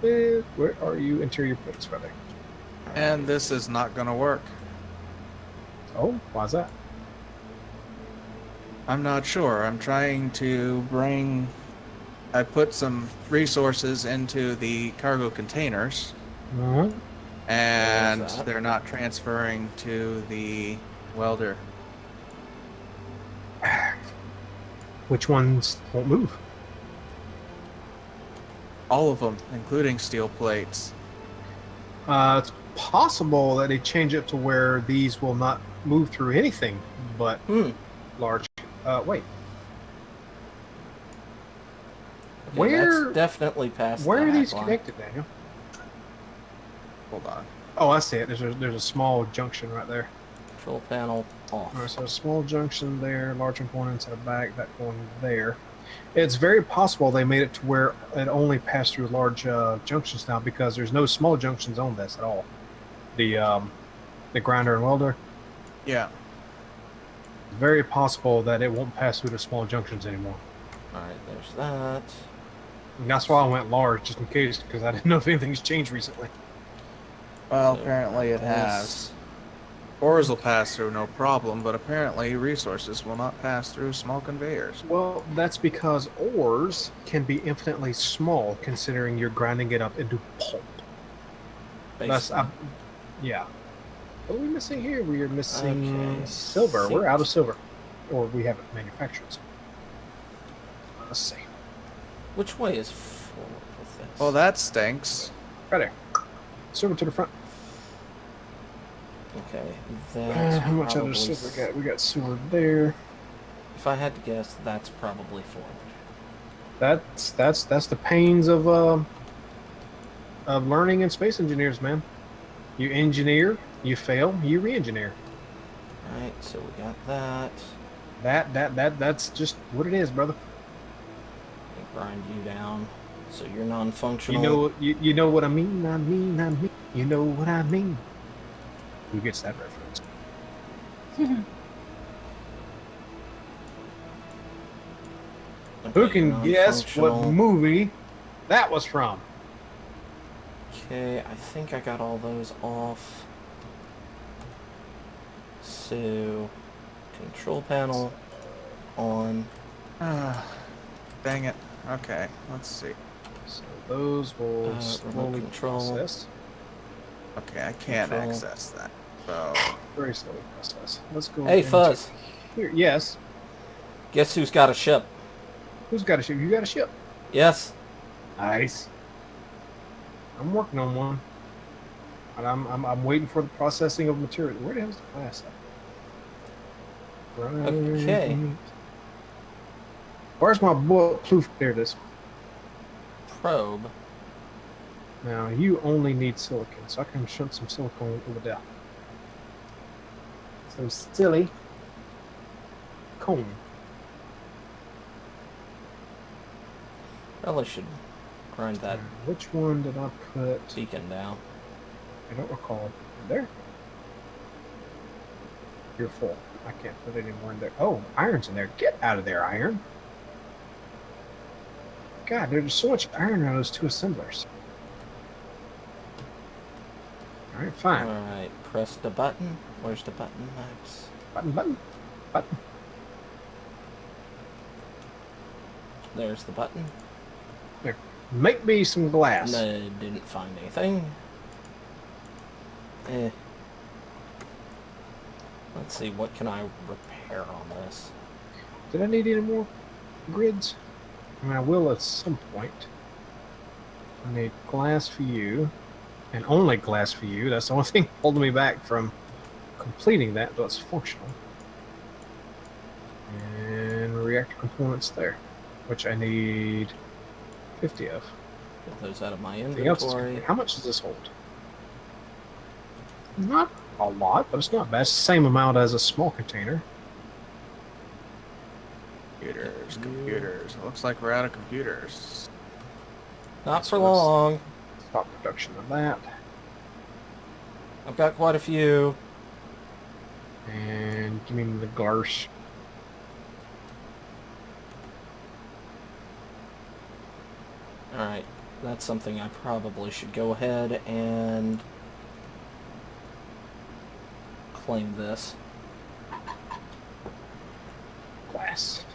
Where are you? Interior plates, brother. And this is not going to work. Oh, why's that? I'm not sure. I'm trying to bring... I put some resources into the cargo containers, Mhm. And There's that. they're not transferring to the welder. Which ones won't move? All of them, including steel plates. It's possible that they change it to where these will not move through anything but large. Wait. Okay, Where that's definitely past where the are these hack line. connected, Daniel? Hold on. Oh, I see it. There's a small junction right there. Control panel off. All right, so a small junction there, large components at the back, that going there. It's very possible they made it to where it only passed through large junctions now because there's no small junctions on this at all. The grinder and welder. Yeah. It's very possible that it won't pass through the small junctions anymore. Alright, there's that. And that's why I went large, just in case, because I didn't know if anything's changed recently. Well, So, apparently it this- has. Ores will pass through no problem, but apparently resources will not pass through small conveyors. Well, that's because ores can be infinitely small, considering you're grinding it up into pulp. That's Basically. yeah. What are we missing here? We are missing Okay, silver. We're out of seat. silver, or we haven't manufactured some. Let's see. Which way is forward with this? Well, that stinks. Right there. Silver to the front. Okay, that's How much other probably silver we got? We got silver there. If I had to guess, that's probably forward. That's the pains of learning in space engineers, man. You engineer, you fail, you re-engineer. Alright, so we got that. That's just what it is, brother. I grind you down so you're You non-functional. know you know what I mean. I mean. You know what I mean. Who gets that reference? Okay, Who can guess what non-functional. movie that was from? Okay, I think I got all those off. So, control panel on. Dang it. Okay, let's see. So those will Remote slowly control. process. Okay, I can't Control. access that. So, Very slowly process. Let's go. Hey, into Fuzz. Here, yes. Guess who's got a ship? Who's got a ship? You got a ship. Yes. Nice. I'm working on one, and I'm waiting for the processing of material. Where the hell's the class at? Okay. Where's my bulletproof? There it is. Probe. Now you only need silicon, so I can shunt some silicone over there. Some silly cone. Probably should grind that Which one did I put? beacon down. I don't recall. There. You're full. I can't put any more in there. Oh, iron's in there. Get out of there, iron. God, there's so much iron on those two assemblers. All right, fine. Alright, press the button. Where's the button, Max? Button. There's the button. There. Make me some glass. No, didn't find anything. Let's see, what can I repair on this? Did I need any more grids? I mean, I will at some point. I need glass for you, and only glass for you. That's the only thing holding me back from completing that, but it's functional. And reactor components there, which I need 50 of. Get those out of my Everything else is inventory. complete. How much does this hold? Not a lot, but it's not bad. It's the same amount as a small container. computers. It looks like we're out of computers. Not So for let's long. Stop production of that. I've got quite a few. And give me the Garsh. Alright, that's something I probably should go ahead and claim this. Glass.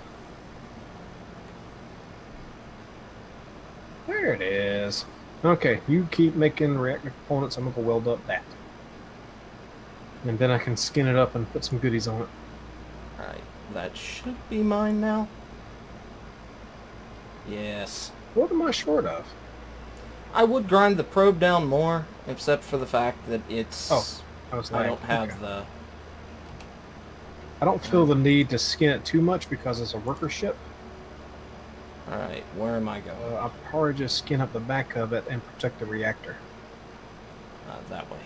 There it is. Okay, you keep making reactor components. I'm gonna go weld up that, and then I can skin it up and put some goodies on it. Alright, that should be mine now. Yes. What am I short of? I would grind the probe down more, except for the fact that it's... Oh, I was I like, don't have okay. the... I don't feel the need to skin it too much because it's a worker ship. Alright, where am I going? I'll probably just skin up the back of it and protect the reactor. That way.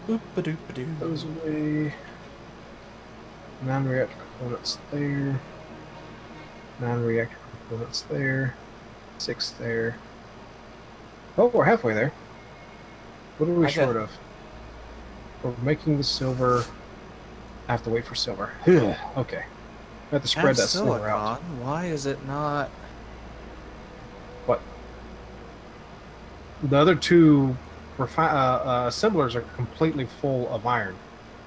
Right. Boop-a-doop-a-doo. Goes away. 9 reactor components there. 9 reactor components there. 6 there. Oh, we're halfway there. What are we short of? We're making the silver. I have to wait for silver. Okay. I have to spread that silver out. Why is it not? What? The other two assemblers are completely full of iron,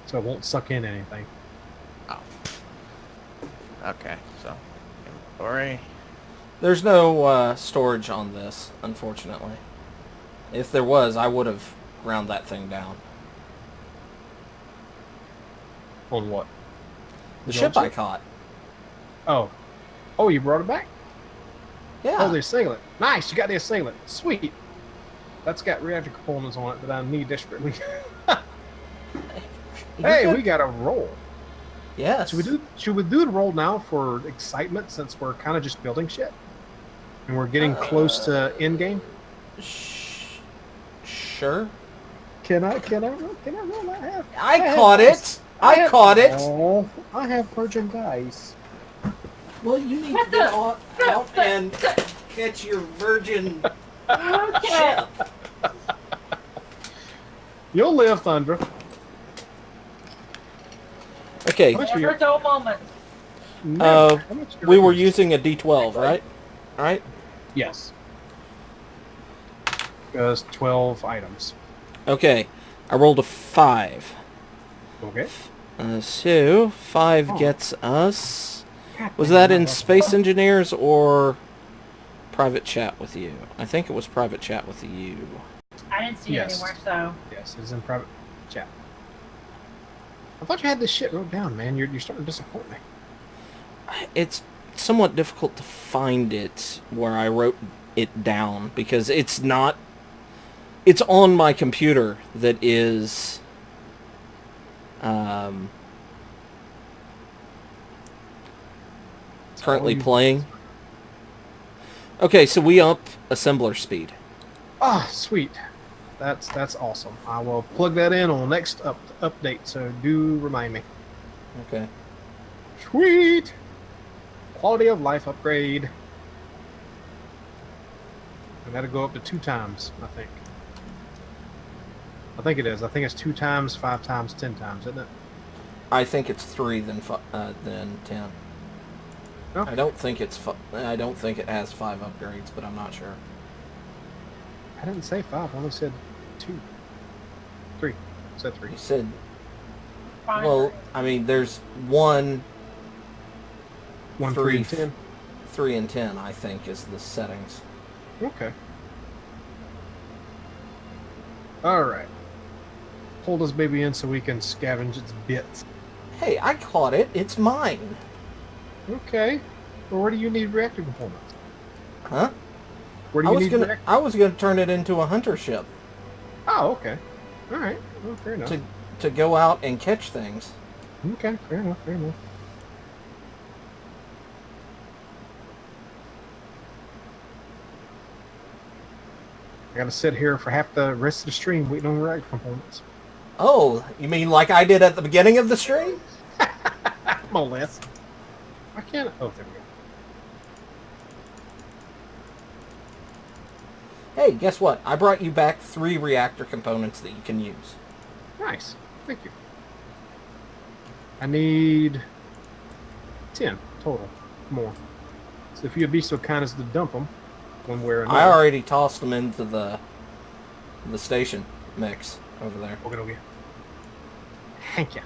so it won't suck in anything. Oh. Okay, so inventory. There's no storage on this, unfortunately. If there was, I would have ground that thing down. On what? The ship I caught. Oh. Oh, you brought it back? Yeah. Oh, the assailant. Nice, you got the assailant. Sweet. That's got reactor components on it that I need desperately. Hey, we got a roll. Yes. Should we do the roll now for excitement since we're kind of just building shit? And we're getting close to end game? Sure. Can I roll that? I caught it. I caught it. Oh, I have virgin dice. Well, you need to go out and catch your virgin ship. You'll live, Thundra. Okay. Never a dull moment. We were using a D12, right? Right? Yes. Because 12 items. Okay. I rolled a 5. Okay. So 5 gets us. Was that in Space Engineers or private chat with you? I think it was private chat with you. I didn't see it anywhere, so. Yes, it's in private chat. I thought you had this shit wrote down, man. You're starting to disappoint me. It's somewhat difficult to find it where I wrote it down because it's not. It's on my computer that is. Currently playing. Okay, so we up assembler speed. Ah, sweet. That's awesome. I will plug that in on the next update, so do remind me. Okay. Sweet! Quality of life upgrade. I gotta go up to 2 times, I think. I think it is. I think it's 2 times, 5 times, 10 times, isn't it? I think it's 3 then 10. Okay. I don't think it's. I don't think it has 5 upgrades, but I'm not sure. I didn't say 5. I only said 2. 3. I said 3. You said. Fine. Well, I mean, there's 1, 1, 3, and 10. 3 and 10, I think, is the settings. Okay. Alright. Hold this baby in so we can scavenge its bits. Hey, I caught it. It's mine. Okay. Well, where do you need reactor components? Huh? Where do you need reactor? I was gonna turn it into a hunter ship. Oh, okay. Alright. Well, fair enough. To go out and catch things. Okay, fair enough, fair enough. I gotta sit here for half the rest of the stream waiting on reactor components. Oh, you mean like I did at the beginning of the stream? More or less. I can't. Oh, there we go. Hey, guess what? I brought you back 3 reactor components that you can use. Nice. Thank you. I need 10 total. More. So if you'd be so kind as to dump them when we're in. I already tossed them into the station mix over there. Okay. Thank you.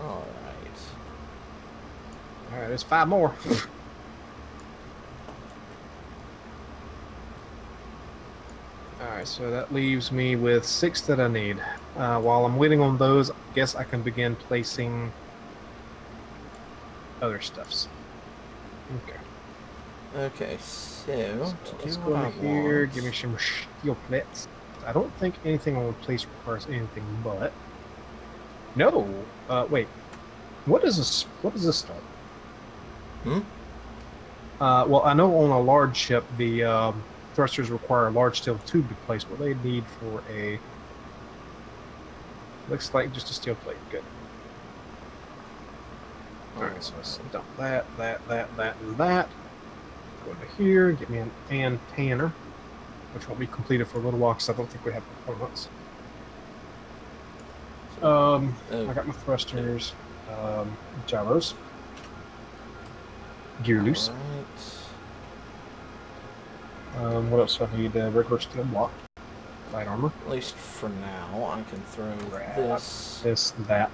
Alright. All right, there's 5 more. All right, so that leaves me with 6 that I need. While I'm waiting on those, I guess I can begin placing other stuffs. Okay. Okay, so to Let's do go what I in here. want, Give me some steel plates. I don't think anything on the place requires anything but. No. Wait. What is this? What does this start? Well, I know on a large ship the thrusters require a large steel tube to place. What they need for a looks like just a steel plate. Good. All right, so let's dump that, and that. Go into here. Get me an antenna, which won't be completed for a little while because I don't think we have components. I got my thrusters, gyros, gear loose. alright. What else do I need? Regular steel block, light armor. At least for now, I can throw Grab this that.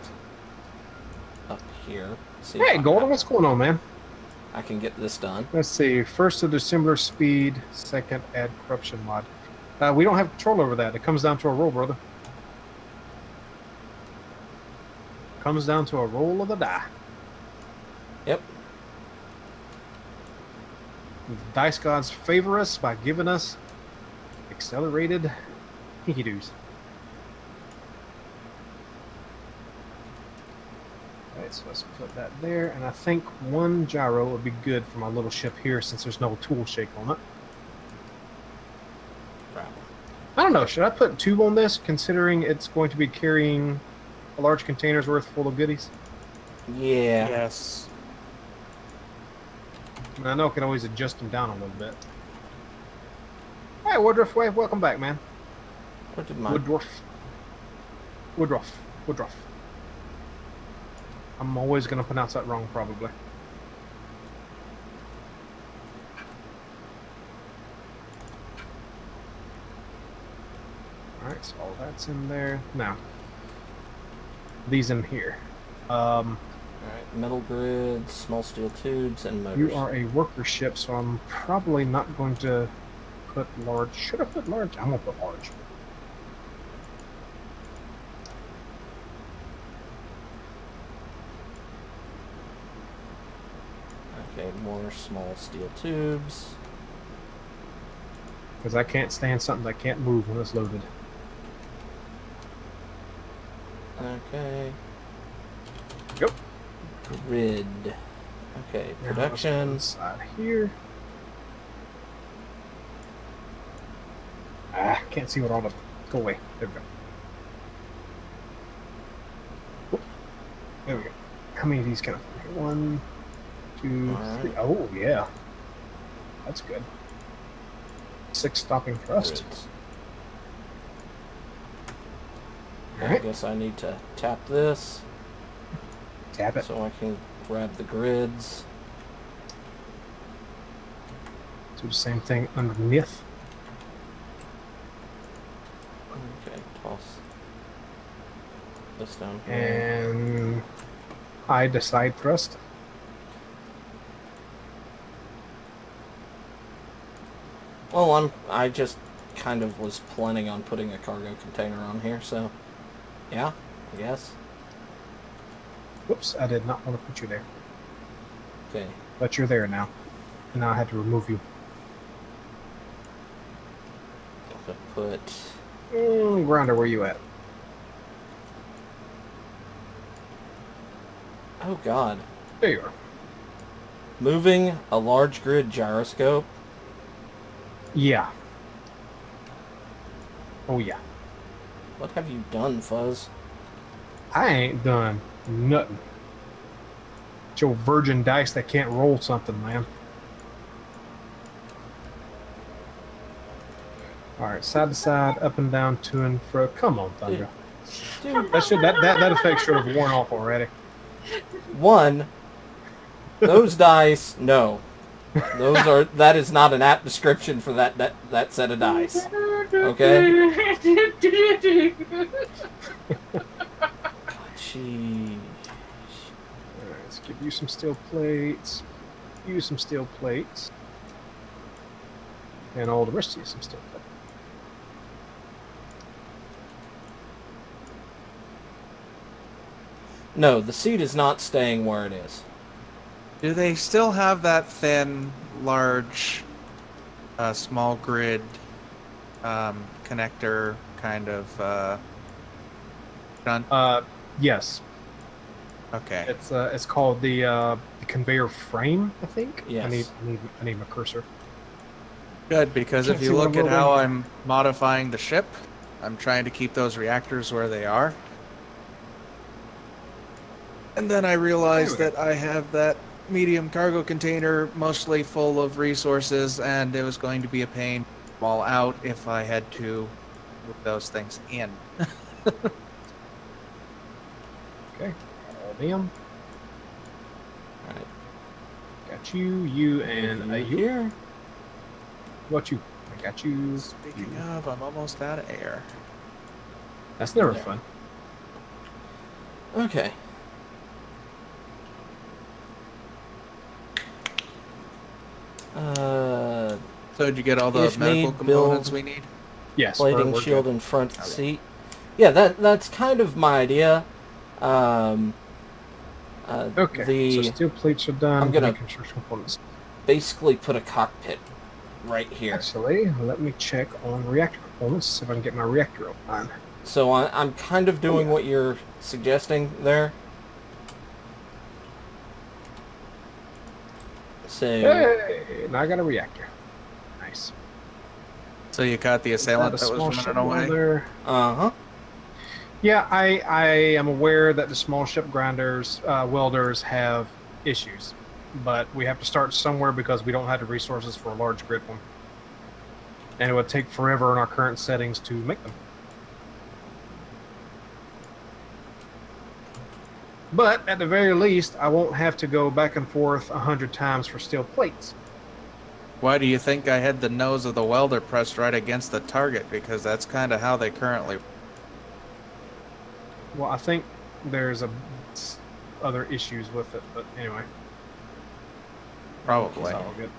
up here. See Hey, if Golden, what's going on, man? I can get this done. Let's see. First, add dissimilar speed. Second, add corruption mod. We don't have control over that. It comes down to a roll, brother. Comes down to a roll of the die. Yep. The dice gods favor us by giving us accelerated hinky-doos. Alright, so let's put that there, and I think 1 gyro would be good for my little ship here since there's no tool shake on it. Crap. I don't know, should I put 2 on this considering it's going to be carrying a large container's worth full of goodies? Yeah. Yes. I mean, I know I can always adjust them down a little bit. Hey, Woodruff Wave, welcome back, man. What did my... Woodruff. I'm always going to pronounce that wrong, probably. Alright, so all that's in there. Now, these in here. Alright, metal grids, small steel tubes, and motors. You are a worker ship, so I'm probably not going to put large. Should I put large? I'm going to put large. Okay, more small steel tubes. Because I can't stand something that can't move when it's loaded. Okay. Yep. Grid. Okay, production. Side here. Can't see what all the. Go away. There we go. Whoop. There we go. How many of these can I put here? 1, 2, 3. Oh yeah, that's good. 6 stopping thrust. Grids. All I right. guess I need to tap this Tap it. so I can grab the grids. Do the same thing underneath. Okay, toss this down here. And hide the side thrust. Well, I just kind of was planning on putting a cargo container on here, so yeah, I guess. Whoops, I did not want to put you there. Okay. But you're there now. And now I had to remove you. So put Grounder, where you at? oh god. There you are. Moving a large grid gyroscope. Yeah. Oh yeah. What have you done, Fuzz? I ain't done nothing. It's your virgin dice that can't roll something, man. Alright, side to side, up and down, to and fro. Come on, Thunder. Dude, That effect should have worn off already. one, those dice, no. That is not an apt description for that set of dice. Okay? She Alright, let's Give you some steel plates. You some steel plates. And all the rest of you some steel plates. No, the seat is not staying where it is. Do they still have that thin, large, small grid connector kind of shunt? Yes. Okay. It's called the conveyor frame, I think. Yes. I need my cursor. Good, because Can't if see you what look I'm at how building. I'm modifying the ship, I'm trying to keep those reactors where they are. And then I realized There we that I have that medium cargo container mostly full of resources, and it was going to be a pain all out if I had to move those things in. Okay. All them. Alright. Got you, and you. here. What about you? I got you. Speaking of, I'm almost out of air. That's never There. fun. Okay. So did you get all the If medical need, components build we need? Yes. plating we're shield good. in front of the Okay. seat. Yeah, that's kind of my idea. Okay. So steel plates are done. I'm gonna- construction components. Basically put a cockpit right here. Actually, let me check on reactor components. See if I can get my reactor open. So I'm kind of doing what you're suggesting there. So Hey, now I got a reactor. Nice. So you caught the assailant that was running away? Welder. uh-huh. Yeah, I am aware that the small ship grinders, welders have issues, but we have to start somewhere because we don't have the resources for a large grid one, and it would take forever in our current settings to make them. But at the very least, I won't have to go back and forth 100 times for steel plates. Why do you think I had the nose of the welder pressed right against the target? Because that's kind of how they currently... Well, I think there's other issues with it, but anyway. Probably. It's all good.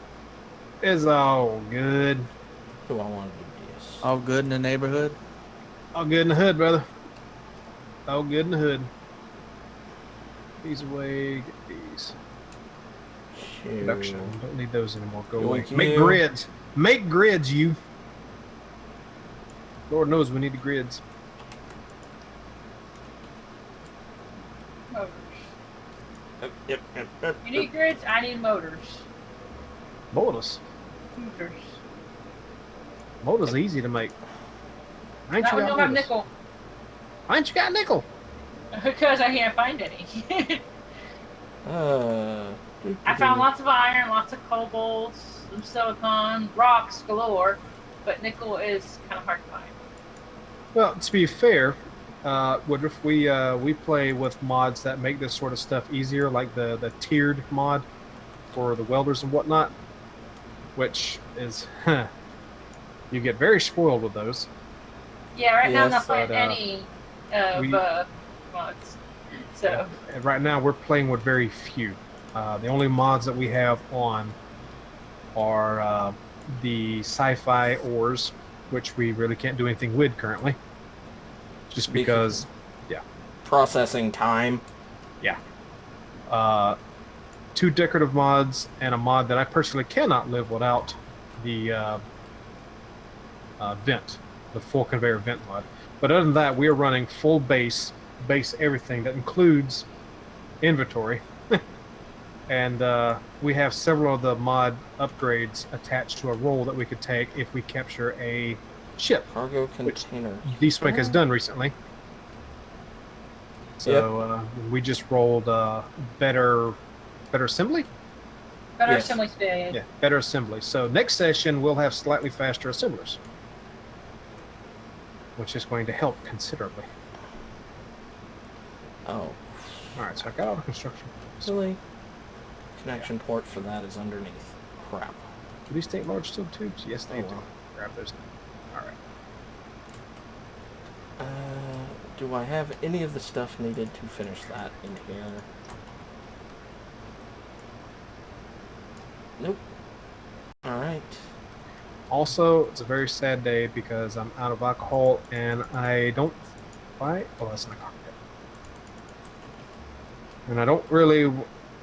It's all good. Do I want to do this? All good in the neighborhood? All good in the hood, brother. All good in the hood. These away, get these. Production. Don't need those anymore. Go away. Yoink Make you. grids. Make grids, you. Lord knows we need the grids. Motors. Yep. You need grids, I need motors. Motors. Motors. Motors easy to make. Ain't That you one got don't have motors? nickel. Ain't you got nickel? Because I can't find any. I found lots of iron, lots of cobalt, some silicon, rocks galore, but nickel is kind of hard to find. Well, to be fair, Woodruff, we play with mods that make this sort of stuff easier, like the tiered mod for the welders and whatnot, which is, you get very spoiled with those. Yeah, right now I'm not Yes, playing but, any of we- mods. So, And right now, we're playing with very few. The only mods that we have on are the sci-fi ores, which we really can't do anything with currently, just because, processing time. two decorative mods and a mod that I personally cannot live without, the vent, the full conveyor vent mod. But other than that, we are running full base everything that includes inventory. And we have several of the mod upgrades attached to a role that we could take if we capture a ship. Cargo container. D-Swink has done recently. So we just rolled better assembly? better Yes. assembly speed. Yeah, better assembly. So next session we'll have slightly faster assemblers, which is going to help considerably. Oh, All right, so I got all the construction. really? Connection port for that is underneath. Crap. Do these take large steel tubes? Yes, they Oh, do. wow. Grab those. All right. Do I have any of the stuff needed to finish that in here? Nope. All right. Also, it's a very sad day because I'm out of alcohol and I don't. Why? Oh, that's in the cockpit. And I don't really.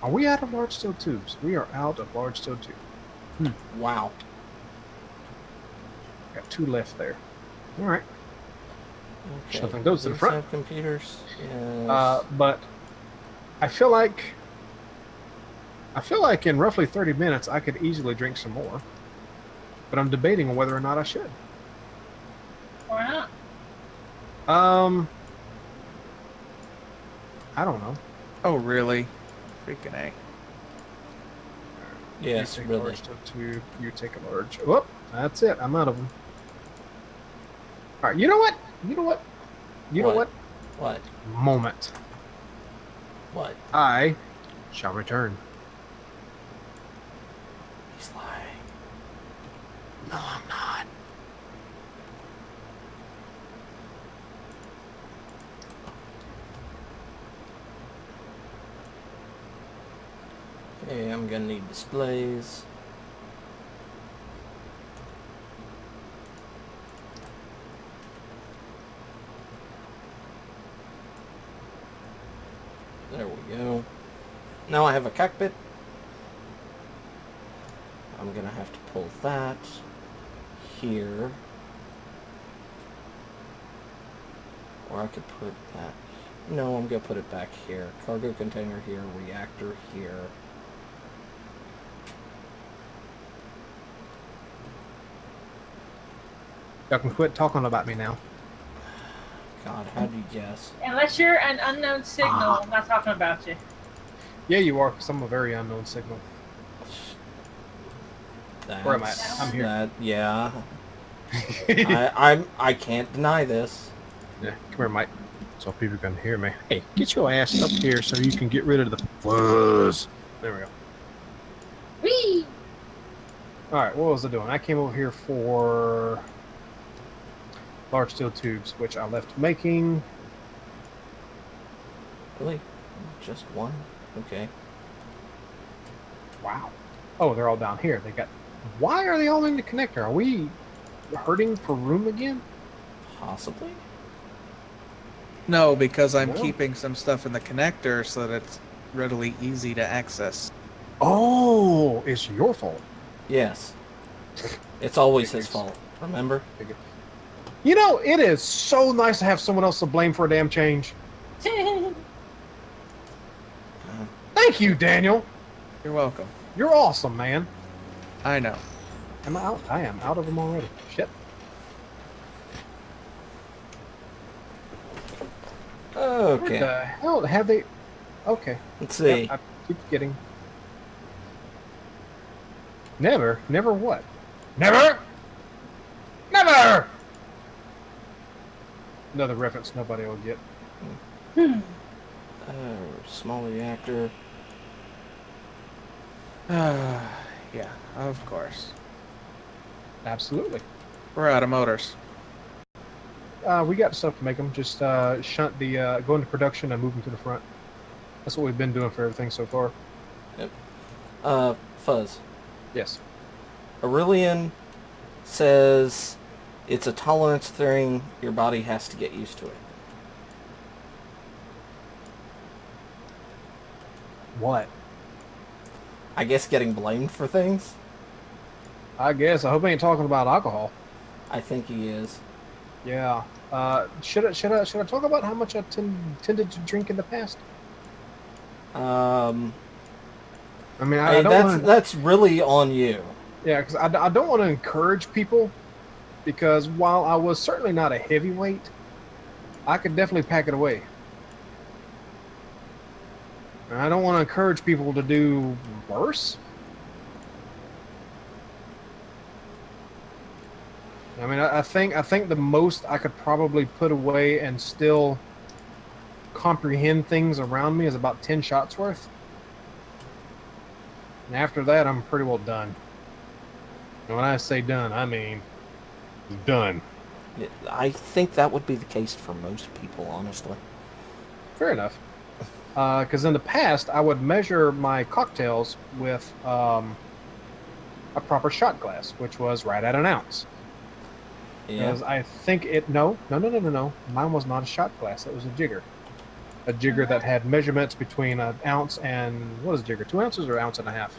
Are we out of large steel tubes? We are out of large steel tubes. Wow. Got 2 left there. All right. Okay. Nothing goes to the These front. have computers. Yes. But I feel like in roughly 30 minutes I could easily drink some more. But I'm debating on whether or not I should. Why not? I don't know. Oh, really? Freaking A. Yes, you take really. large steel tube. You take a large. Whoop! That's it. I'm out of them. All right. You know what? You know what? You know what? What? Moment. What? I shall return. He's lying. No, I'm not. Okay, I'm gonna need displays. There we go. Now I have a cockpit. I'm gonna have to pull that here. Or I could put that. No, I'm gonna put it back here. Cargo container here, reactor here. Y'all can quit talking about me now. God, how'd you guess? Unless you're an unknown signal, I'm not talking about you. Yeah, you are, because I'm a very unknown signal. Where am I? I'm here. Yeah. I can't deny this. Yeah, come here, Mike. So people can hear me. Hey, get your ass up here so you can get rid of the fuzz. There we go. Whee! All right, what was I doing? I came over here for large steel tubes, which I left making. Really? Just one? Okay. Wow. Oh, they're all down here. They got. Why are they all in the connector? Are we hurting for room again? Possibly? No, because I'm No. keeping some stuff in the connector so that it's readily easy to access. Oh, it's your fault. Yes. It's always his fault, remember? You know, it is so nice to have someone else to blame for a damn change. Thank you, Daniel. You're welcome. You're awesome, man. I know. Am I out? I am out of them already. Shit. Where Okay. the hell have they? Okay. Let's see. Yep, I keep forgetting. Never. Never what? Never. Never. Another reference nobody will get. Small reactor. Yeah, of course. Absolutely. We're out of motors. We got stuff to make them. Just shunt the go into production and move them to the front. That's what we've been doing for everything so far. Fuzz. Yes. Aurelian says it's a tolerance thing. Your body has to get used to it. What? I guess getting blamed for things? I guess. I hope I ain't talking about alcohol. I think he is. Yeah. Should I talk about how much I tended to drink in the past? I mean, I Hey, don't that's wanna, that's really on you. yeah, because I don't want to encourage people, because while I was certainly not a heavyweight, I could definitely pack it away. And I don't want to encourage people to do worse. I mean, I think the most I could probably put away and still comprehend things around me is about 10 shots worth. And after that, I'm pretty well done. And when I say done, I mean done. I think that would be the case for most people, honestly. Fair enough. Because in the past, I would measure my cocktails with a proper shot glass, which was right at an ounce. Yeah. Because I think no. Mine was not a shot glass. It was a jigger. A jigger that had measurements between an ounce and, what is a jigger? 2 ounces or ounce and a half?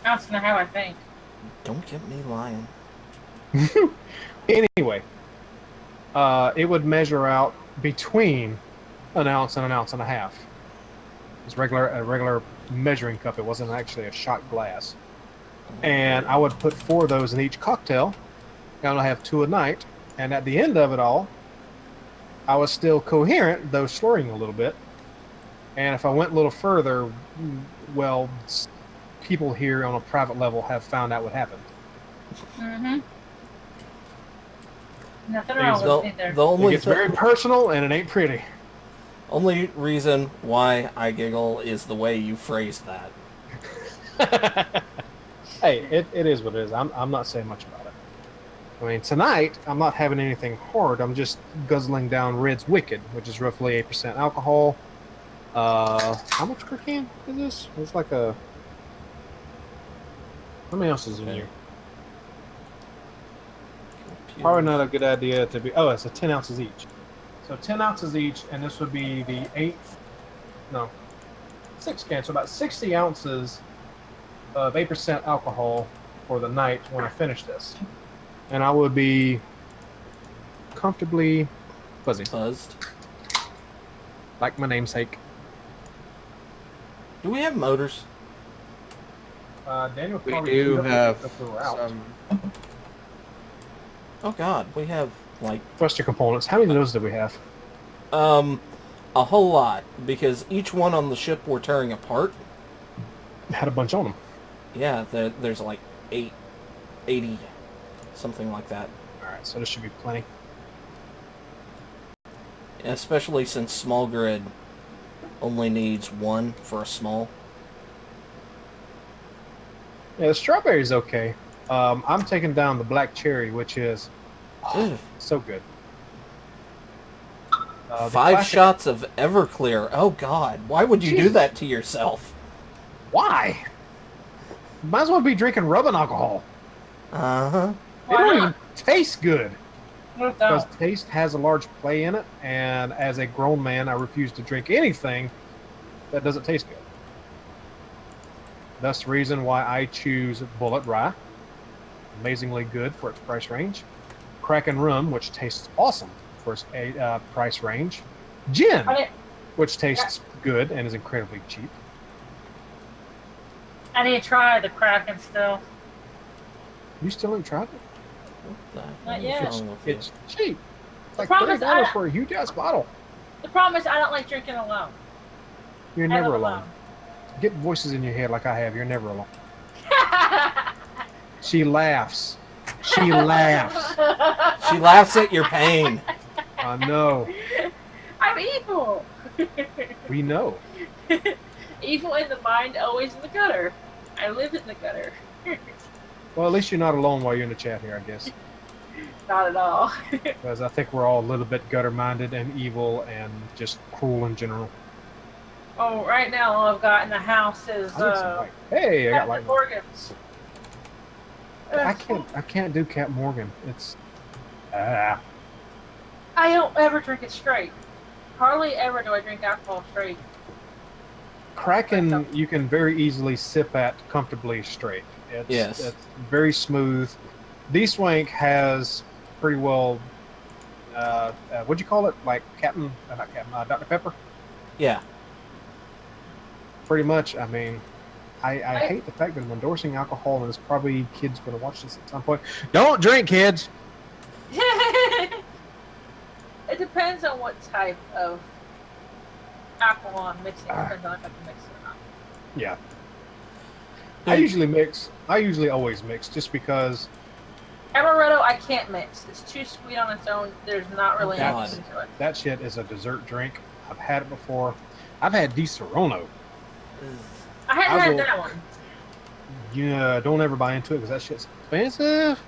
Ounce and a half, I think. Don't get me lying. Anyway, it would measure out between an ounce and an half. It's a regular measuring cup. It wasn't actually a shot glass. And I would put 4 of those in each cocktail. And I'd have 2 a night. And at the end of it all, I was still coherent, though slurring a little bit. And if I went a little further, well, people here on a private level have found out what happened. Mm-hmm. Nothing Things wrong with it there. The It only gets very personal, and it ain't pretty. only reason why I giggle is the way you phrased that. Hey, it is what it is. I'm not saying much about it. I mean, tonight, I'm not having anything hard. I'm just guzzling down Red's Wicked, which is roughly 8% alcohol. How much per can is this? It's like a... How many ounces in here? Probably not a good idea to be... Oh, it's a 10 ounces each. So 10 ounces each, and this would be the 6 cans. So about 60 ounces of 8% alcohol for the night when I finish this. And I would be comfortably fuzzy, Buzzed. like my namesake. Do we have motors? Daniel We probably do queued up have if we were out. some. Oh God, we have like Thruster components. How many of those do we have? a whole lot, because each one on the ship we're tearing apart. Had a bunch on them. Yeah, there's like 80, something like that. All right, so this should be plenty. Especially since small grid only needs 1 for a small. Yeah, the strawberry's okay. I'm taking down the black cherry, which is Ugh. so good. The 5 classic- shots of Everclear. Oh God, why would you do Jesus. that to yourself? Why? Might as well be drinking rubbing alcohol. Uh-huh. It Why don't not? even taste good. What Because the? taste has a large play in it, and as a grown man, I refuse to drink anything that doesn't taste good. That's the reason why I choose Bullet Rye. Amazingly good for its price range. Kraken Rum, which tastes awesome for its price range. Gin, I didn't, which tastes good and is incredibly cheap. I need to try the Kraken still. You still ain't tried it? What the Not hell yet. is wrong with you? It's cheap. It's like problem is $30 I- for a huge ass bottle. The problem is I don't like drinking alone. You're I never live alone. Get voices in your head like I have. You're never alone. She laughs. She laughs. She laughs at your pain. I know. I'm evil. We know. Evil in the mind, always in the gutter. I live in the gutter. Well, at least you're not alone while you're in the chat here, I guess. Not at all. Because I think we're all a little bit gutter-minded and evil and just cruel in general. Oh, right now all I've got in the house is I need some light. Hey, I got light. Captain Morgan's. I can't do Cap Morgan. It's I don't ever drink it straight. Hardly ever do I drink alcohol straight. Kraken. You can very easily sip at comfortably straight. It's very smooth. D-Swank has pretty well. What'd you call it? Like Captain? Not Captain. Dr. Pepper. Yeah. Pretty much. I mean, I hate the fact that I'm endorsing alcohol, and there's probably kids going to watch this at some point. Don't drink, kids. It depends on what type of alcohol I'm mixing. It depends on if I can mix it or not. Yeah. I usually mix. I usually always mix, just because. Amaretto, I can't mix. It's too sweet on its own. There's not really God. anything to it. That shit is a dessert drink. I've had it before. I've had Di Serono. I hadn't I had will- that one. Yeah, don't ever buy into it because that shit's expensive.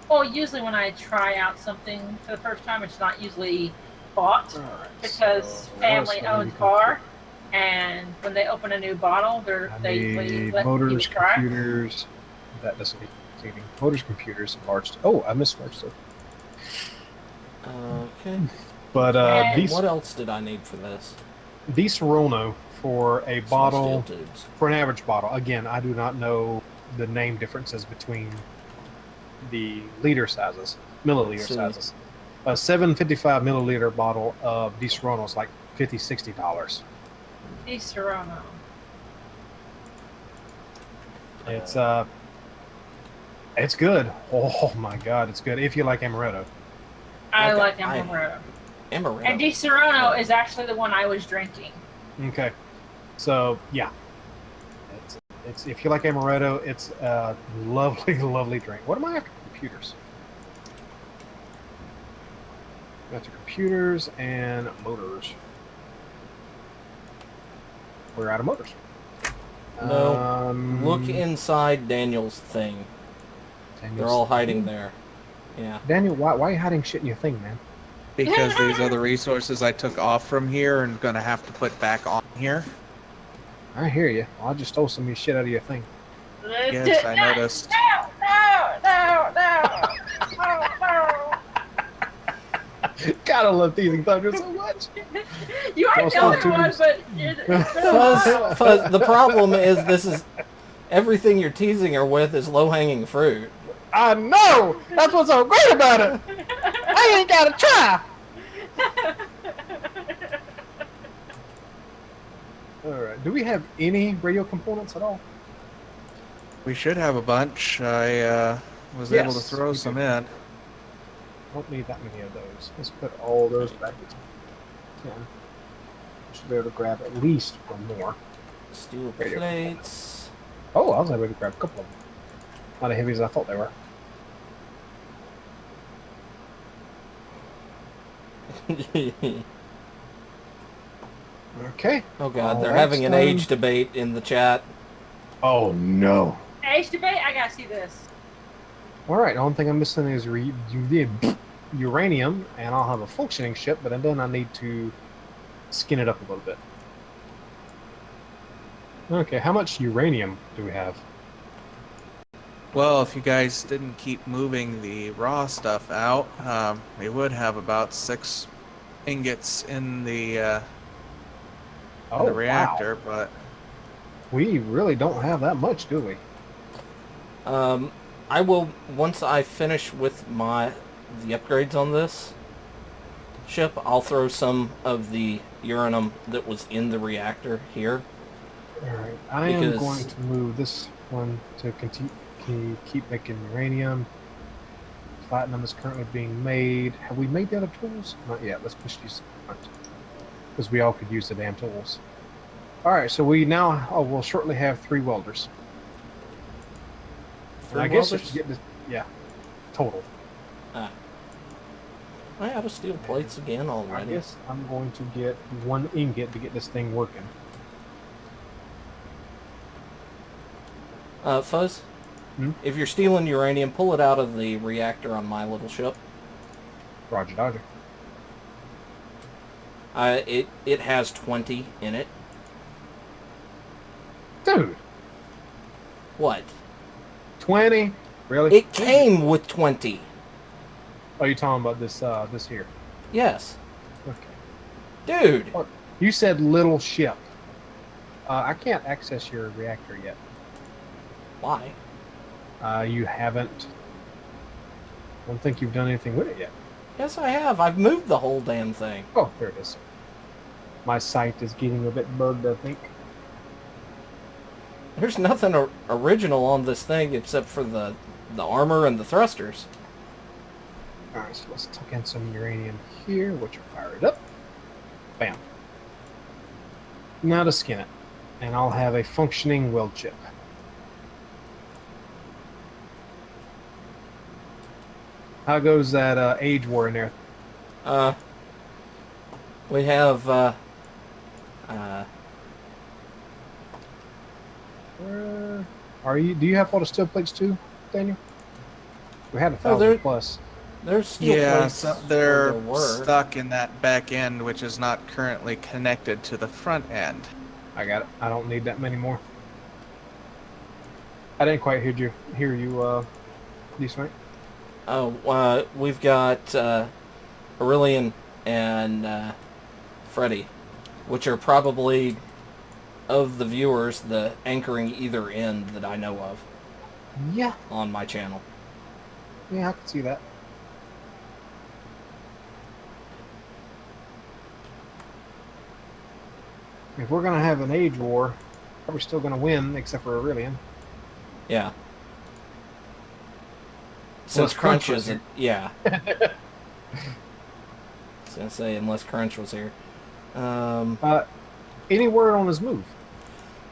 Well, usually when I try out something for the first time, it's not usually bought Alright, because so family what else do I owns need to- bar, and when they open a new bottle, I they usually need let motors, you try. computers. that doesn't need cleaning. Motors, computers, large. Oh, I missed large stuff. Okay. But And And what else did I need for this? Di-Serono for a Small steel bottle, tubes. for an average bottle. Again, I do not know the name differences between the liter sizes, milliliter See. sizes. A 755 milliliter bottle of Di-Serono is like $50-$60. Di Serrano. It's good. Oh my god, it's good if you like amaretto. I Okay, like I- Amaretto. Amaretto. And Di Serrano is actually the one I was drinking. Okay, so yeah, it's if you like amaretto, it's a lovely, lovely drink. What am I after? Computers. After computers and motors. We're out of motors. No, Look inside Daniel's thing. Daniel's They're all hiding thing? there. Yeah. Daniel, why are you hiding shit in your thing, man? Because these are the resources I took off from here and gonna have to put back on here. I hear you. Well, I just stole some of your shit out of your thing. Yes, I noticed. No. God, I love teasing Thunder so much. You are Well, the only stop one, tubes. but it's been a while. Fuzz, the problem is this is everything you're teasing her with is low-hanging fruit. I know! That's what's so great about it! I ain't gotta try! Alright, do we have any radio components at all? We should have a bunch. I was able to Yes, throw we some do. in. Don't need that many of those. Let's put all those back at 10. Should be able to grab at least one more. Steel Radio plates. Oh, I was able to grab a couple of them. Not as heavy as I thought they were. Okay. Oh god, All they're right, having an Stone. age debate in the chat. Oh no. Age debate? I gotta see this. Alright, the only thing I'm missing is uranium, and I'll have a functioning ship, but then I need to skin it up a little bit. Okay, how much uranium do we have? Well, if you guys didn't keep moving the raw stuff out, we would have about 6 ingots in the reactor, but We really don't have that much, do we? I will, once I finish with the upgrades on this ship, I'll throw some of the uranium that was in the reactor here. Alright, I am Because- going to move this one to continue, keep making uranium. Platinum is currently being made. Have we made the other tools? Not yet. Let's push these because we all could use the damn tools. Alright, so we now will shortly have 3 welders. And I guess just get this, yeah, total. I out of steel plates again I already. guess I'm going to get 1 ingot to get this thing working. Fuzz, Hmm? if you're stealing uranium, pull it out of the reactor on my little ship. Roger, Dodger. It has 20 in it. Dude, What? 20? Really? It came with 20. Oh, you talking about this this here? Yes. Okay. Dude. You said little ship. I can't access your reactor yet. Why? You haven't. I don't think you've done anything with it yet. Yes, I have. I've moved the whole damn thing. Oh, there it is. My site is getting a bit bugged, I think. There's nothing original on this thing except for the armor and the thrusters. Alright, so let's tuck in some uranium here, which will fire it up. Bam. Now to skin it. And I'll have a functioning weld chip. How goes that age war in there? We have Where are you? Do you have all the steel plates too, Daniel? We had 1,000 there- plus. there's steel yeah, plates. so where they're there were. stuck in that back end, which is not currently connected to the front end. I got it. I don't need that many more. I didn't quite hear you, decent. Oh, we've got Aurelian and Freddy, which are probably, of the viewers, the anchoring either end that I know of Yeah, on my channel. yeah, I can see that. If we're gonna have an age war, probably still gonna win, except for Aurelian. Yeah. Since Unless Crunch Crunch was isn't, yeah. I was gonna say unless Crunch was here. Any word on his move?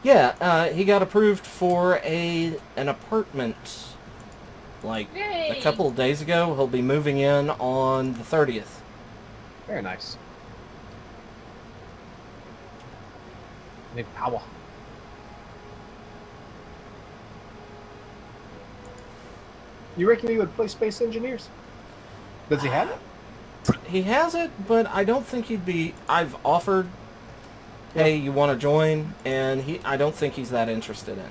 Yeah, he got approved for an apartment like a Yay! couple of days ago. He'll be moving in on the 30th. Very nice. Need power. You reckon he would play Space Engineers? Does he have it? He has it, but I don't think he'd be. I've offered, hey, you want to join, and I don't think he's that interested in it.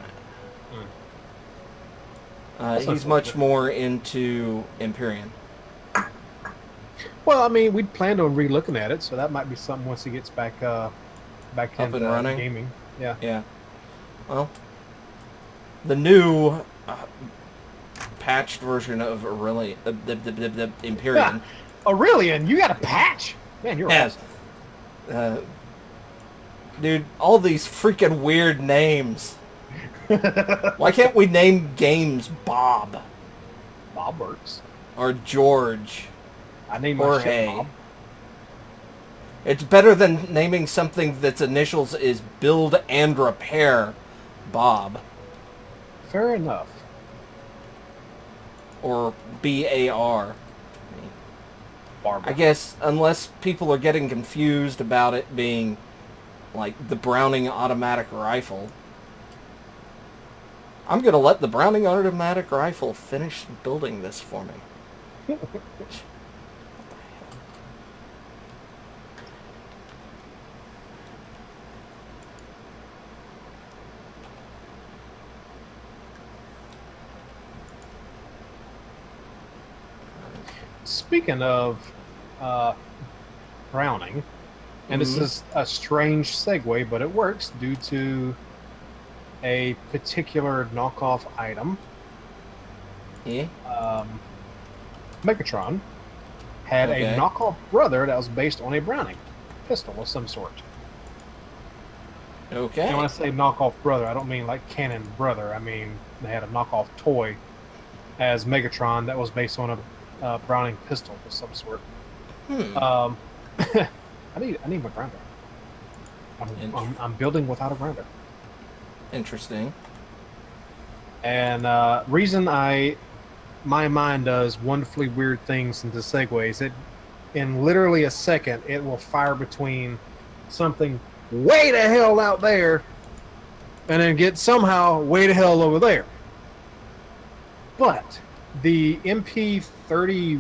That's He's unfortunate. much more into Empyrean. Well, I mean, we'd planned on re-looking at it, so that might be something once he gets back Up into and running. gaming. Yeah. Yeah. Well, the new patched version of Aurelian, the Empyrean, Aurelian, you got a patch? Man, you're has. Dude, all these freaking weird names. Why can't we name games Bob Bob works. or George? I named my Jorge. shit Bob. It's better than naming something that's initials is build and repair Bob Fair enough. or BAR. Barbara. I guess unless people are getting confused about it being like the Browning automatic rifle, I'm going to let the Browning automatic rifle finish building this for me. Speaking of Browning, and this is a strange segue, but it works due to a particular knockoff item. Yeah. Megatron had Okay. a knockoff brother that was based on a Browning pistol of some sort. Okay. And when I say knockoff brother, I don't mean like canon brother. I mean they had a knockoff toy as Megatron that was based on a Browning pistol of some sort. I need my grinder. I'm building without a grinder. Interesting. And reason my mind does wonderfully weird things into segues. It in literally a second it will fire between something way the hell out there and then get somehow way the hell over there. But the MP31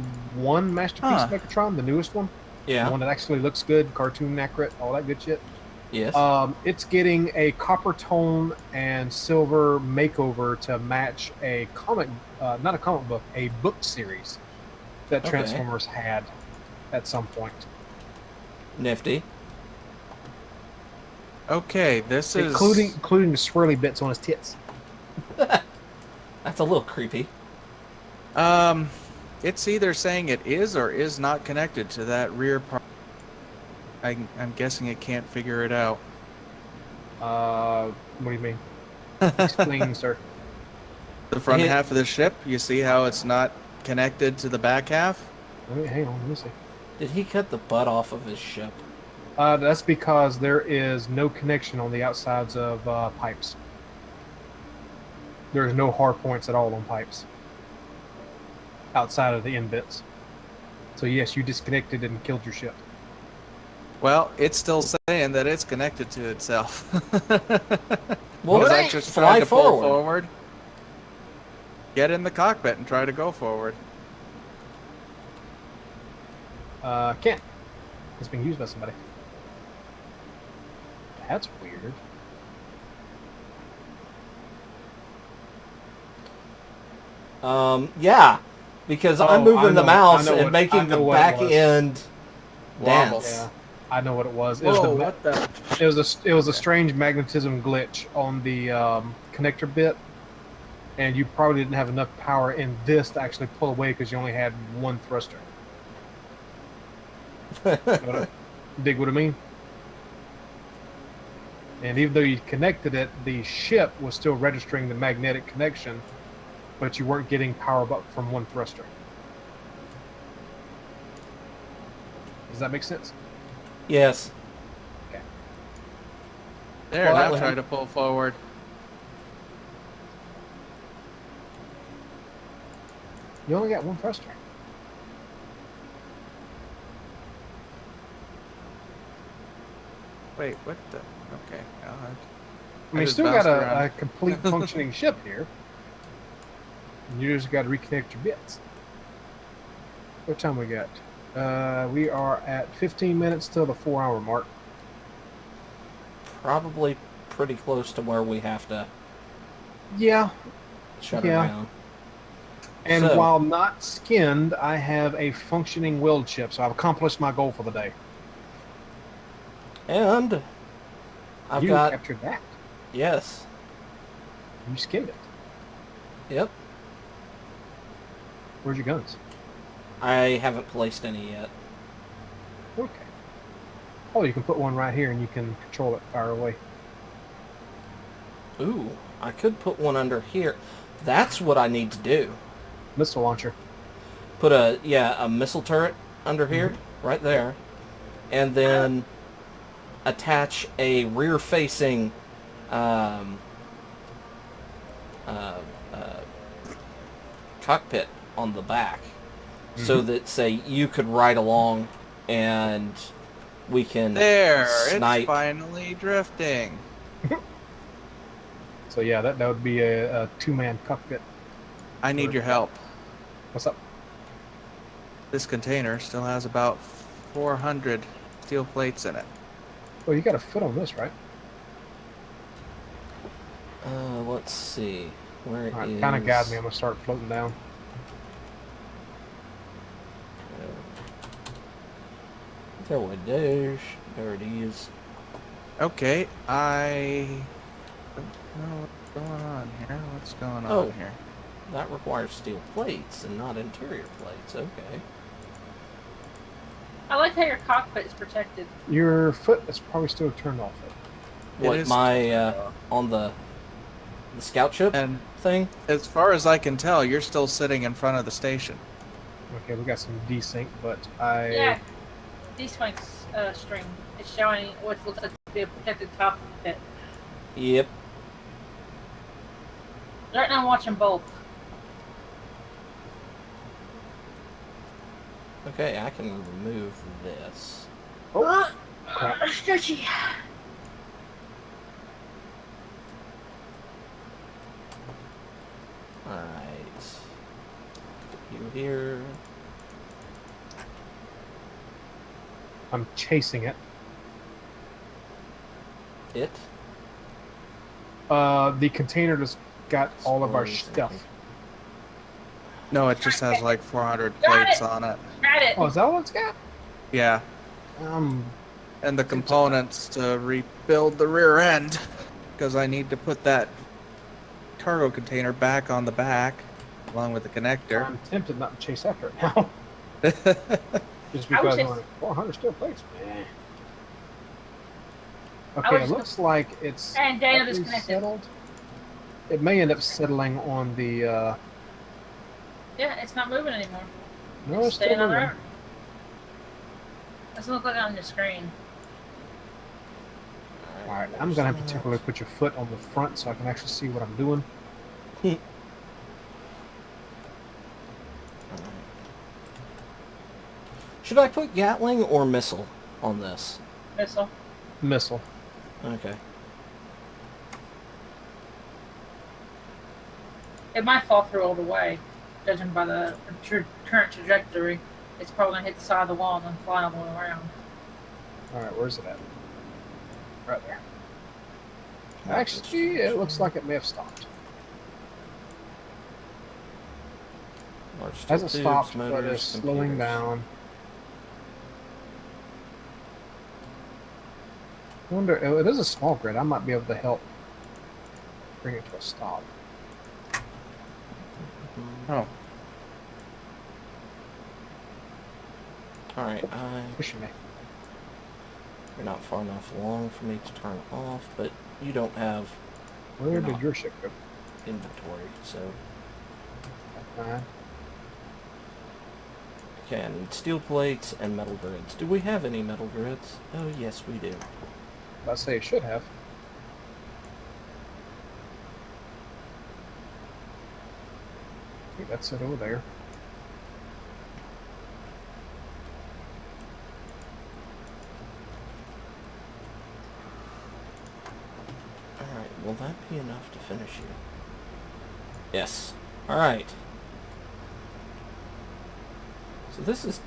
Masterpiece Megatron, the newest one, Yeah. the one that actually looks good, cartoon accurate, all that good shit. Yes. It's getting a copper tone and silver makeover to match a comic, not a comic book, a book series that Okay. Transformers had at some point. Nifty. Okay, this is Including the swirly bits on his tits. That's a little creepy. It's either saying it is or is not connected to that rear part. I'm guessing it can't figure it out. What do you mean? Explain, sir. The front Hey. half of the ship, you see how it's not connected to the back half? Hang on, let me see. Did he cut the butt off of his ship? That's because there is no connection on the outsides of pipes. There's no hard points at all on pipes outside of the end bits. So yes, you disconnected and killed your ship. Well, it's still saying that it's connected to itself. Well, Was I then just fly trying to pull forward. forward? Get in the cockpit and try to go forward. Can't. It's being used by somebody. That's weird. Yeah, because I'm I moving the know- mouse I know and what- making I know the what it back was. end Wobble. dance. Yeah, I know what it was. It was Whoa, the what the? it was a Okay. strange magnetism glitch on the connector bit, and you probably didn't have enough power in this to actually pull away because you only had one thruster. Dig what I mean? And even though you connected it, the ship was still registering the magnetic connection, but you weren't getting power up from one thruster. Does that make sense? Yes. There, Well, now that try would- to pull forward. You only got one thruster. Wait, what the? Okay. I mean, you just still got bounced around. a complete functioning ship here. And you just got to reconnect your bits. What time we got? We are at 15 minutes till the 4-hour mark. Probably pretty close to where we have to Yeah, shut Yeah. her down. and So- while not skinned, I have a functioning weld chip, so I've accomplished my goal for the day. And I've You got captured that. yes. You skinned it. Yep. Where's your guns? I haven't placed any yet. Okay. Oh, you can put one right here, and you can control it, fire away. Ooh, I could put one under here. That's what I need to do. Missile launcher. Put a missile turret under here, right there, and then attach a rear-facing cockpit on the back, so that say you could ride along, and we can There, snipe. it's finally drifting. So yeah, that would be a two-man cockpit. I need your help. What's up? This container still has about 400 steel plates in it. Well, you got a foot on this, right? Let's see. Where All right, is... kind of guide me. I'm gonna start floating down. There we go. There it is. Okay, I don't know what's going on here. What's going Oh. on here? That requires steel plates and not interior plates. Okay. I like how your cockpit is protected. Your foot is probably still turned off. It What is my on the scout ship And thing? as far as I can tell, you're still sitting in front of the station. Okay, we got some desync, but I Yeah. D-Swink's string is showing what looks like to be a protected cockpit. Yep. Right now I'm watching both. Okay, I can remove this. Oh, crap. Stretchy. Alright. You here. I'm chasing it. It. The container just got all of our Exposing. stuff. No, it just has like 400 Got plates it. on it. Got it. Oh, is that all it's got? Yeah, and the components to rebuild the rear end, because I need to put that cargo container back on the back, along with the connector. I'm tempted not to chase after it now. Just I because was I'm just- like, 400 steel plates, man. I Okay, it was looks like it's And Daniel slightly disconnected. settled. It may end up settling on the. Yeah, it's not moving anymore. No, It's it's still staying on the moving. road. Doesn't look like it on your screen. All right, I'm gonna have to temporarily put your foot on the front so I can actually see what I'm doing. Should I put Gatling or missile on this? Missile. Missile. Okay. It might fall through all the way, judging by the current trajectory. It's probably gonna hit the side of the wall and then fly all the way around. All right, where's it at? Right there. Actually, it looks like it may have stopped. Large steel Hasn't tubes, stopped, but motors, is slowing computers. down. I wonder, it is a small grid. I might be able to help bring it to a stop. Oh, Alright, Pushing me. you're not far enough along for me to turn off, but you don't have Where You're did not. your ship go? inventory, so... Fine. Okay, I need steel plates and metal grids. Do we have any metal grids? Oh, yes, we do. I say it should have. I think that's it over there. Alright, will that be enough to finish you? Yes. Alright. So this is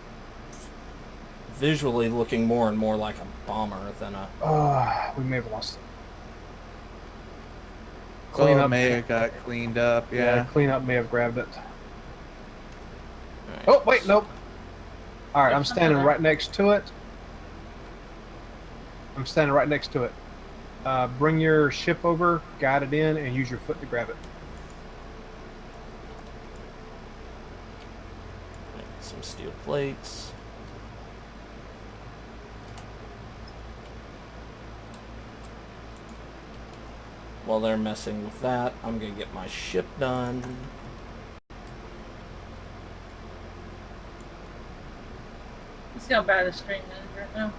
visually looking more and more like a bomber than a... We may have lost it. Cleanup may have got cleaned up. Yeah. Cleanup may have grabbed it. Alright. Oh, wait, nope. Alright, I'm standing right next to it. I'm standing right next to it. Bring your ship over, guide it in, and use your foot to grab it. Some steel plates. While they're messing with that, I'm gonna get my ship done. Let's see how bad the stream is right now.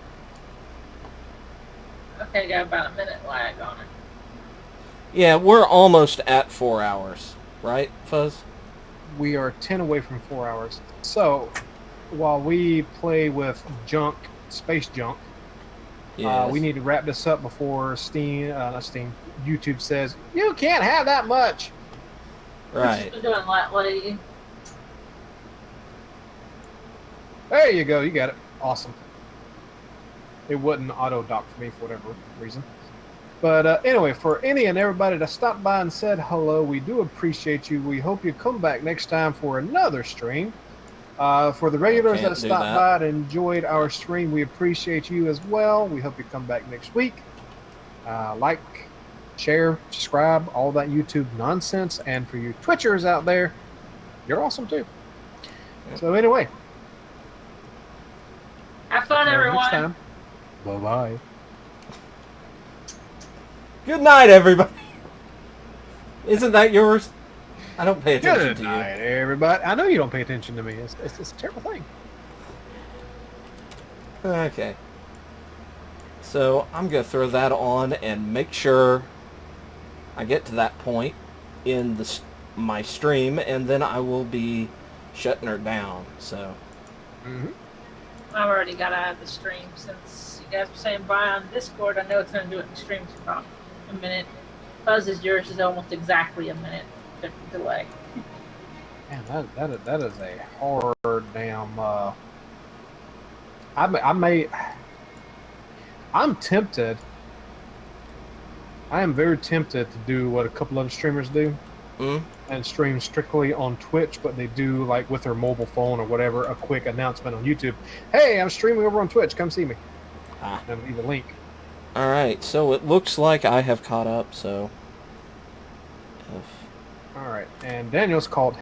Okay, got about a minute lag on it. Yeah, we're almost at 4 hours, right, Fuzz? We are 10 away from 4 hours. So, while we play with junk, space junk, Yes. we need to wrap this up before YouTube says, you can't have that much. Right. We're doing lately. There you go. You got it. Awesome. It wouldn't auto dock for me for whatever reason. But anyway, for any and everybody that stopped by and said hello, we do appreciate you. We hope you come back next time for another stream. For the regulars Can't that do stopped that. by and enjoyed our stream, we appreciate you as well. We hope you come back next week. Like, share, subscribe, all that YouTube nonsense. And for you Twitchers out there, you're awesome too. Yep. So anyway, Have fun, until everyone. next time. Bye-bye. Good night, everybody. Isn't that yours? I don't pay attention Good to night, everybody. I know you don't pay attention to me. It's a terrible thing. you. Okay. So I'm going to throw that on and make sure I get to that point in my stream, and then I will be shutting her down. So Mm-hmm. I've already got out of the stream since you guys were saying bye on Discord. I know it's going to do it in the stream for about a minute. Fuzz's yours is almost exactly a minute delay. Man, that is a hard damn. I'm tempted. I am very tempted to do what a couple other streamers do and stream strictly on Twitch, but they do like with their mobile phone or whatever a quick announcement on YouTube. Hey, I'm streaming over on Twitch. Come see me. And leave a link. all right. So it looks like I have caught up. So All right, and Daniel's called